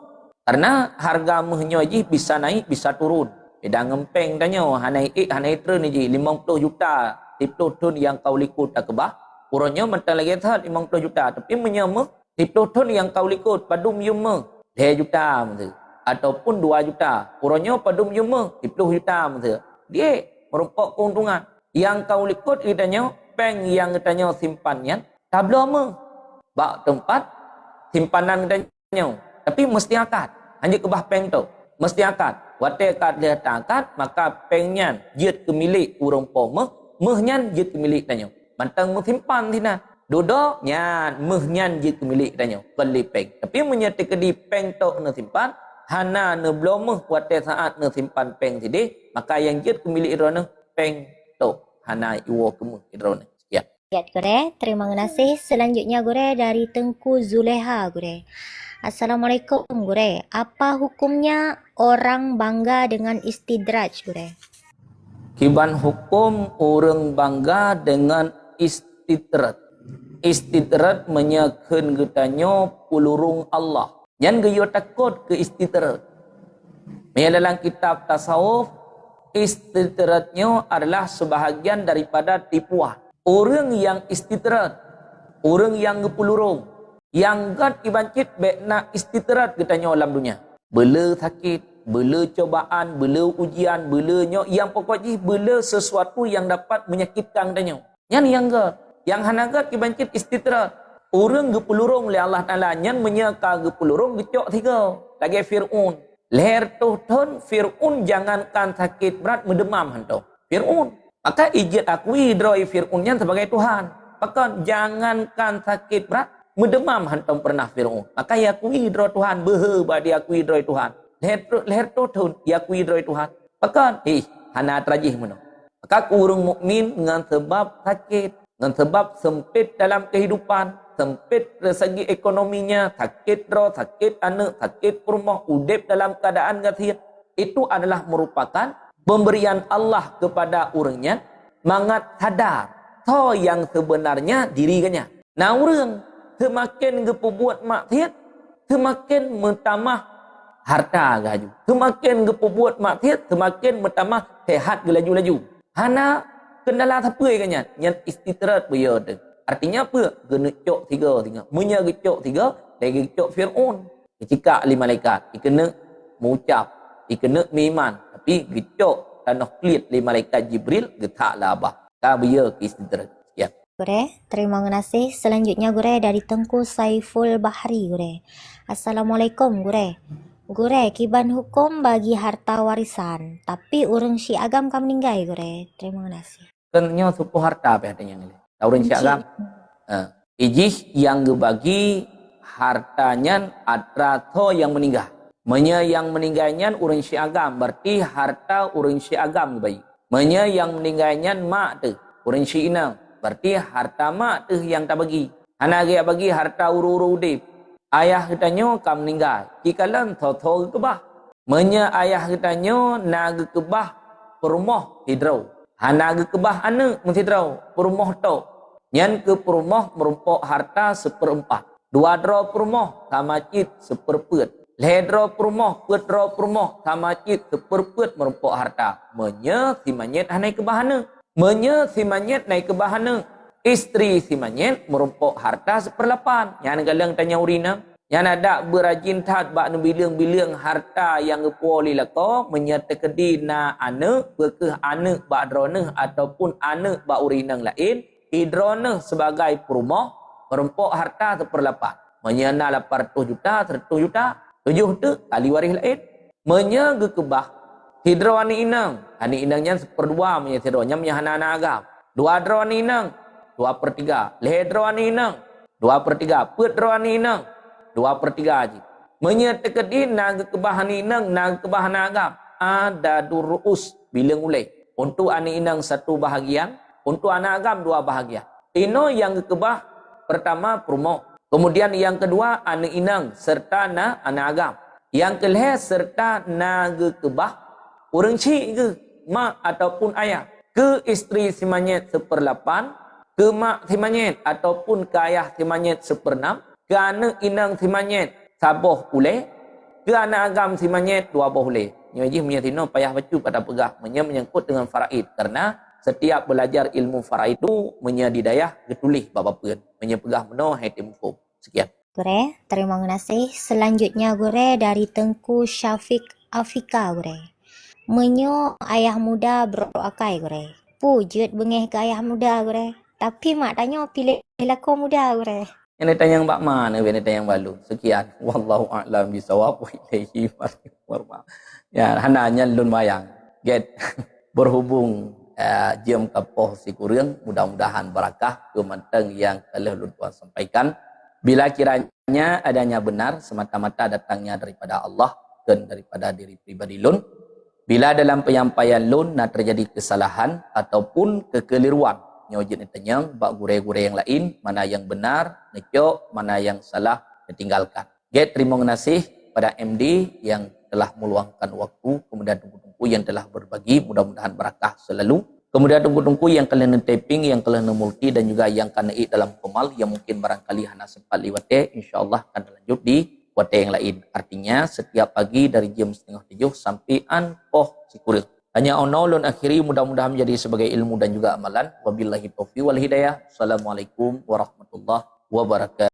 Karena harga mehnya ji bisa naik bisa turun. Beda ngempeng tanya hanai trun ji 50 juta. Tiplo tun yang kau likut tak kebah. Uronyo mantang lagi third 50 juta. Tapi punya me tiplo tun yang kau likut padum yume 2 juta mesti. Ataupun 2 juta. Uronyo padum yume 10 juta mesti. Dia merupakan keuntungan yang kau likut kitanya peng yang kitanya simpannya tablo me bak tempat simpanan kitanya tapi mesti akad hanya kebah peng tu mesti akad wate akad dia akad maka pengnya jet ke milik urang po mehnya jet ke milik tanya mantang simpan tina Duduk nyan meh je kemilik tanya kali peng. Tapi menyata kedi peng tok ne simpan hana ne belum meh kuat saat ne simpan peng tadi maka yang je kemilik ro ne peng tok hana iwo kemu ro ne. Sekian. Ya, Gure. Terima kasih. Selanjutnya Gure dari Tengku Zuleha Gure. Assalamualaikum Gure. Apa hukumnya orang bangga dengan istidraj Gure? Kiban hukum orang bangga dengan istidrat. Istidrat menyakan getanya pulurung Allah. Yang geyo takut ke istidrat. Mereka dalam kitab tasawuf, istidratnya adalah sebahagian daripada tipuan. Orang yang istidrat, orang yang ngepulurung, yang gad ibancit bekna istidrat getanya alam dunia. Bela sakit, bela cobaan, bela ujian, belanya yang pokoknya bela sesuatu yang dapat menyakitkan tanya. Yang gad, yang hanagat ibancit istidrat. Orang ngepulurung oleh Allah Taala, yang menyaka ngepulurung gecok tiga. Lagi Fir'un. Leher tu ton Fir'un jangankan sakit berat mendemam hantu. Fir'un. Maka ijat akui droi Fir'unnya sebagai Tuhan. Maka jangankan sakit berat mendemam hantu pernah Fir'un. Maka yakui droi Tuhan. Beheba dia akui droi Tuhan. Leher tu ton yakui droi Tuhan. Maka hana terajih mana. Maka kurung mukmin dengan sebab sakit. Dengan sebab sempit dalam kehidupan. Sempit dari segi ekonominya, sakit roh, sakit anak, sakit rumah, udip dalam keadaan gathir. Itu adalah merupakan pemberian Allah kepada orangnya, mangat sadar so yang sebenarnya dirinya. Nah orang semakin gepubuat maksiat, semakin mentamah harta gaju. Semakin gepubuat maksiat, semakin mentamah sehat gelaju-laju. Hana kendala siapa kan yang istidrat berada. Artinya apa? Genecok tiga. Munya gecok tiga, lagi gecok Fir'un. Ketika ahli malaikat, ikena mengucap, ikena miman. Tapi gecok tanah kulit li malaikat Jibril, getak labah. Kabia istidrat. Sekian. Gure, terima kasih. Selanjutnya Gure dari Tengku Saiful Bahri Gure. Assalamualaikum Gure. Gure, kiban hukum bagi harta warisan. Tapi orang Syiagam kam meninggal Gure. Terima kasih. Kenanya supu harta apa yang ini? Orang Syiagam. Ijih yang gebagi hartanya atrato yang meninggal. Menya yang meninggalnya orang Syiagam. Berarti harta orang Syiagam gebagi. Menya yang meninggalnya mak tu. Orang Syiinam. Berarti harta mak tu yang tak bagi. Hana dia bagi harta uru-uru udip. Ayah kitanya kam meninggal. Kikalan tho-tho kebah. Menya ayah kitanya naga kebah perumah hidrau. Hana kebah anak menghidrau. Perumah tu. Yang ke perumah merumpok harta seperempat. Dua dro perumah sama cit seperput. Ledro perumah, putro perumah sama cit seperput merumpok harta. Menya si manyet hanai kebahana. Menya si manyet naik kebahana. Isteri si manyet merumpok harta seperlapan. Yang galang tanya urina. Yang ada berajin tat bak bilang-bilang harta yang kepuali lako. Menyata kedi na anak, berkeh anak bak drona ataupun anak bak urina lain. Hidrona sebagai perumah merumpok harta seperlapan. Menyana 800 juta, 100 juta, 7 juta, kali waris lain. Menyaga kebah. Hidro ani inang. Ani inangnya seperdua menyata hidronya menyahana agam. 2 dro ani inang, 2/3. Lehedro ani inang, 2/3. Putro ani inang, 2/3 aja. Menyata kedi naga kebah ani inang, naga kebah agam. Ada durus bilang ulai. Untuk ani inang 1 bahagian. Untuk anak agam 2 bahagian. Tino yang kebah pertama perumah. Kemudian yang kedua anak inang serta anak agam. Yang kelih serta naga kebah orang cik ke mak ataupun ayah. Ke isteri si manyet 1/8. Ke mak si manyet ataupun ke ayah si manyet 1/6. Ke anak inang si manyet saboh boleh. Ke anak agam si manyet 2 boleh. Nyajih menyatino payah bacu pada pegah. Menyangkut dengan faraid. Karena setiap belajar ilmu faraid itu menyadidayah getulih bapa-bapan. Menyepegah meno hatim hukum. Sekian. Gure, terima kasih. Selanjutnya Gure dari Tengku Syafiq Afika Gure. Menyo ayah muda berokai Gure. Pujut bengeh ke ayah muda Gure. Tapi mak tanya pilih lako muda Gure. Yang ditanya yang bak mana, yang ditanya yang balu. Sekian. Wallahu a'lam bisawab wa ilaihi marji'un. Ya, hananya lun mayang. Get berhubung jam kapoh si kurang, mudah-mudahan barakah kemanteng yang telah Tuan sampaikan. Bila kiranya adanya benar semata-mata datangnya daripada Allah dan daripada diri pribadi lun. Bila dalam penyampaian lun nak terjadi kesalahan ataupun kekeliruan, nyojit tanyang bak gure-gure yang lain, mana yang benar nekyo, mana yang salah ditinggalkan. Terima kasih pada MD yang telah meluangkan waktu, kemudian tunggu-tunggu yang telah berbagi, mudah-mudahan barakah selalu. Kemudian tunggu-tunggu yang kalian taping, yang kalian multi dan juga yang kena dalam komal yang mungkin barangkali hanya sempat liwat insyaallah akan lanjut di wate yang lain. Artinya setiap pagi dari jam 6:30 sampai poh sikuril. Hanya ono akhiri mudah-mudahan menjadi sebagai ilmu dan juga amalan. Wabillahi taufiq wal hidayah. Assalamualaikum warahmatullahi wabarakatuh.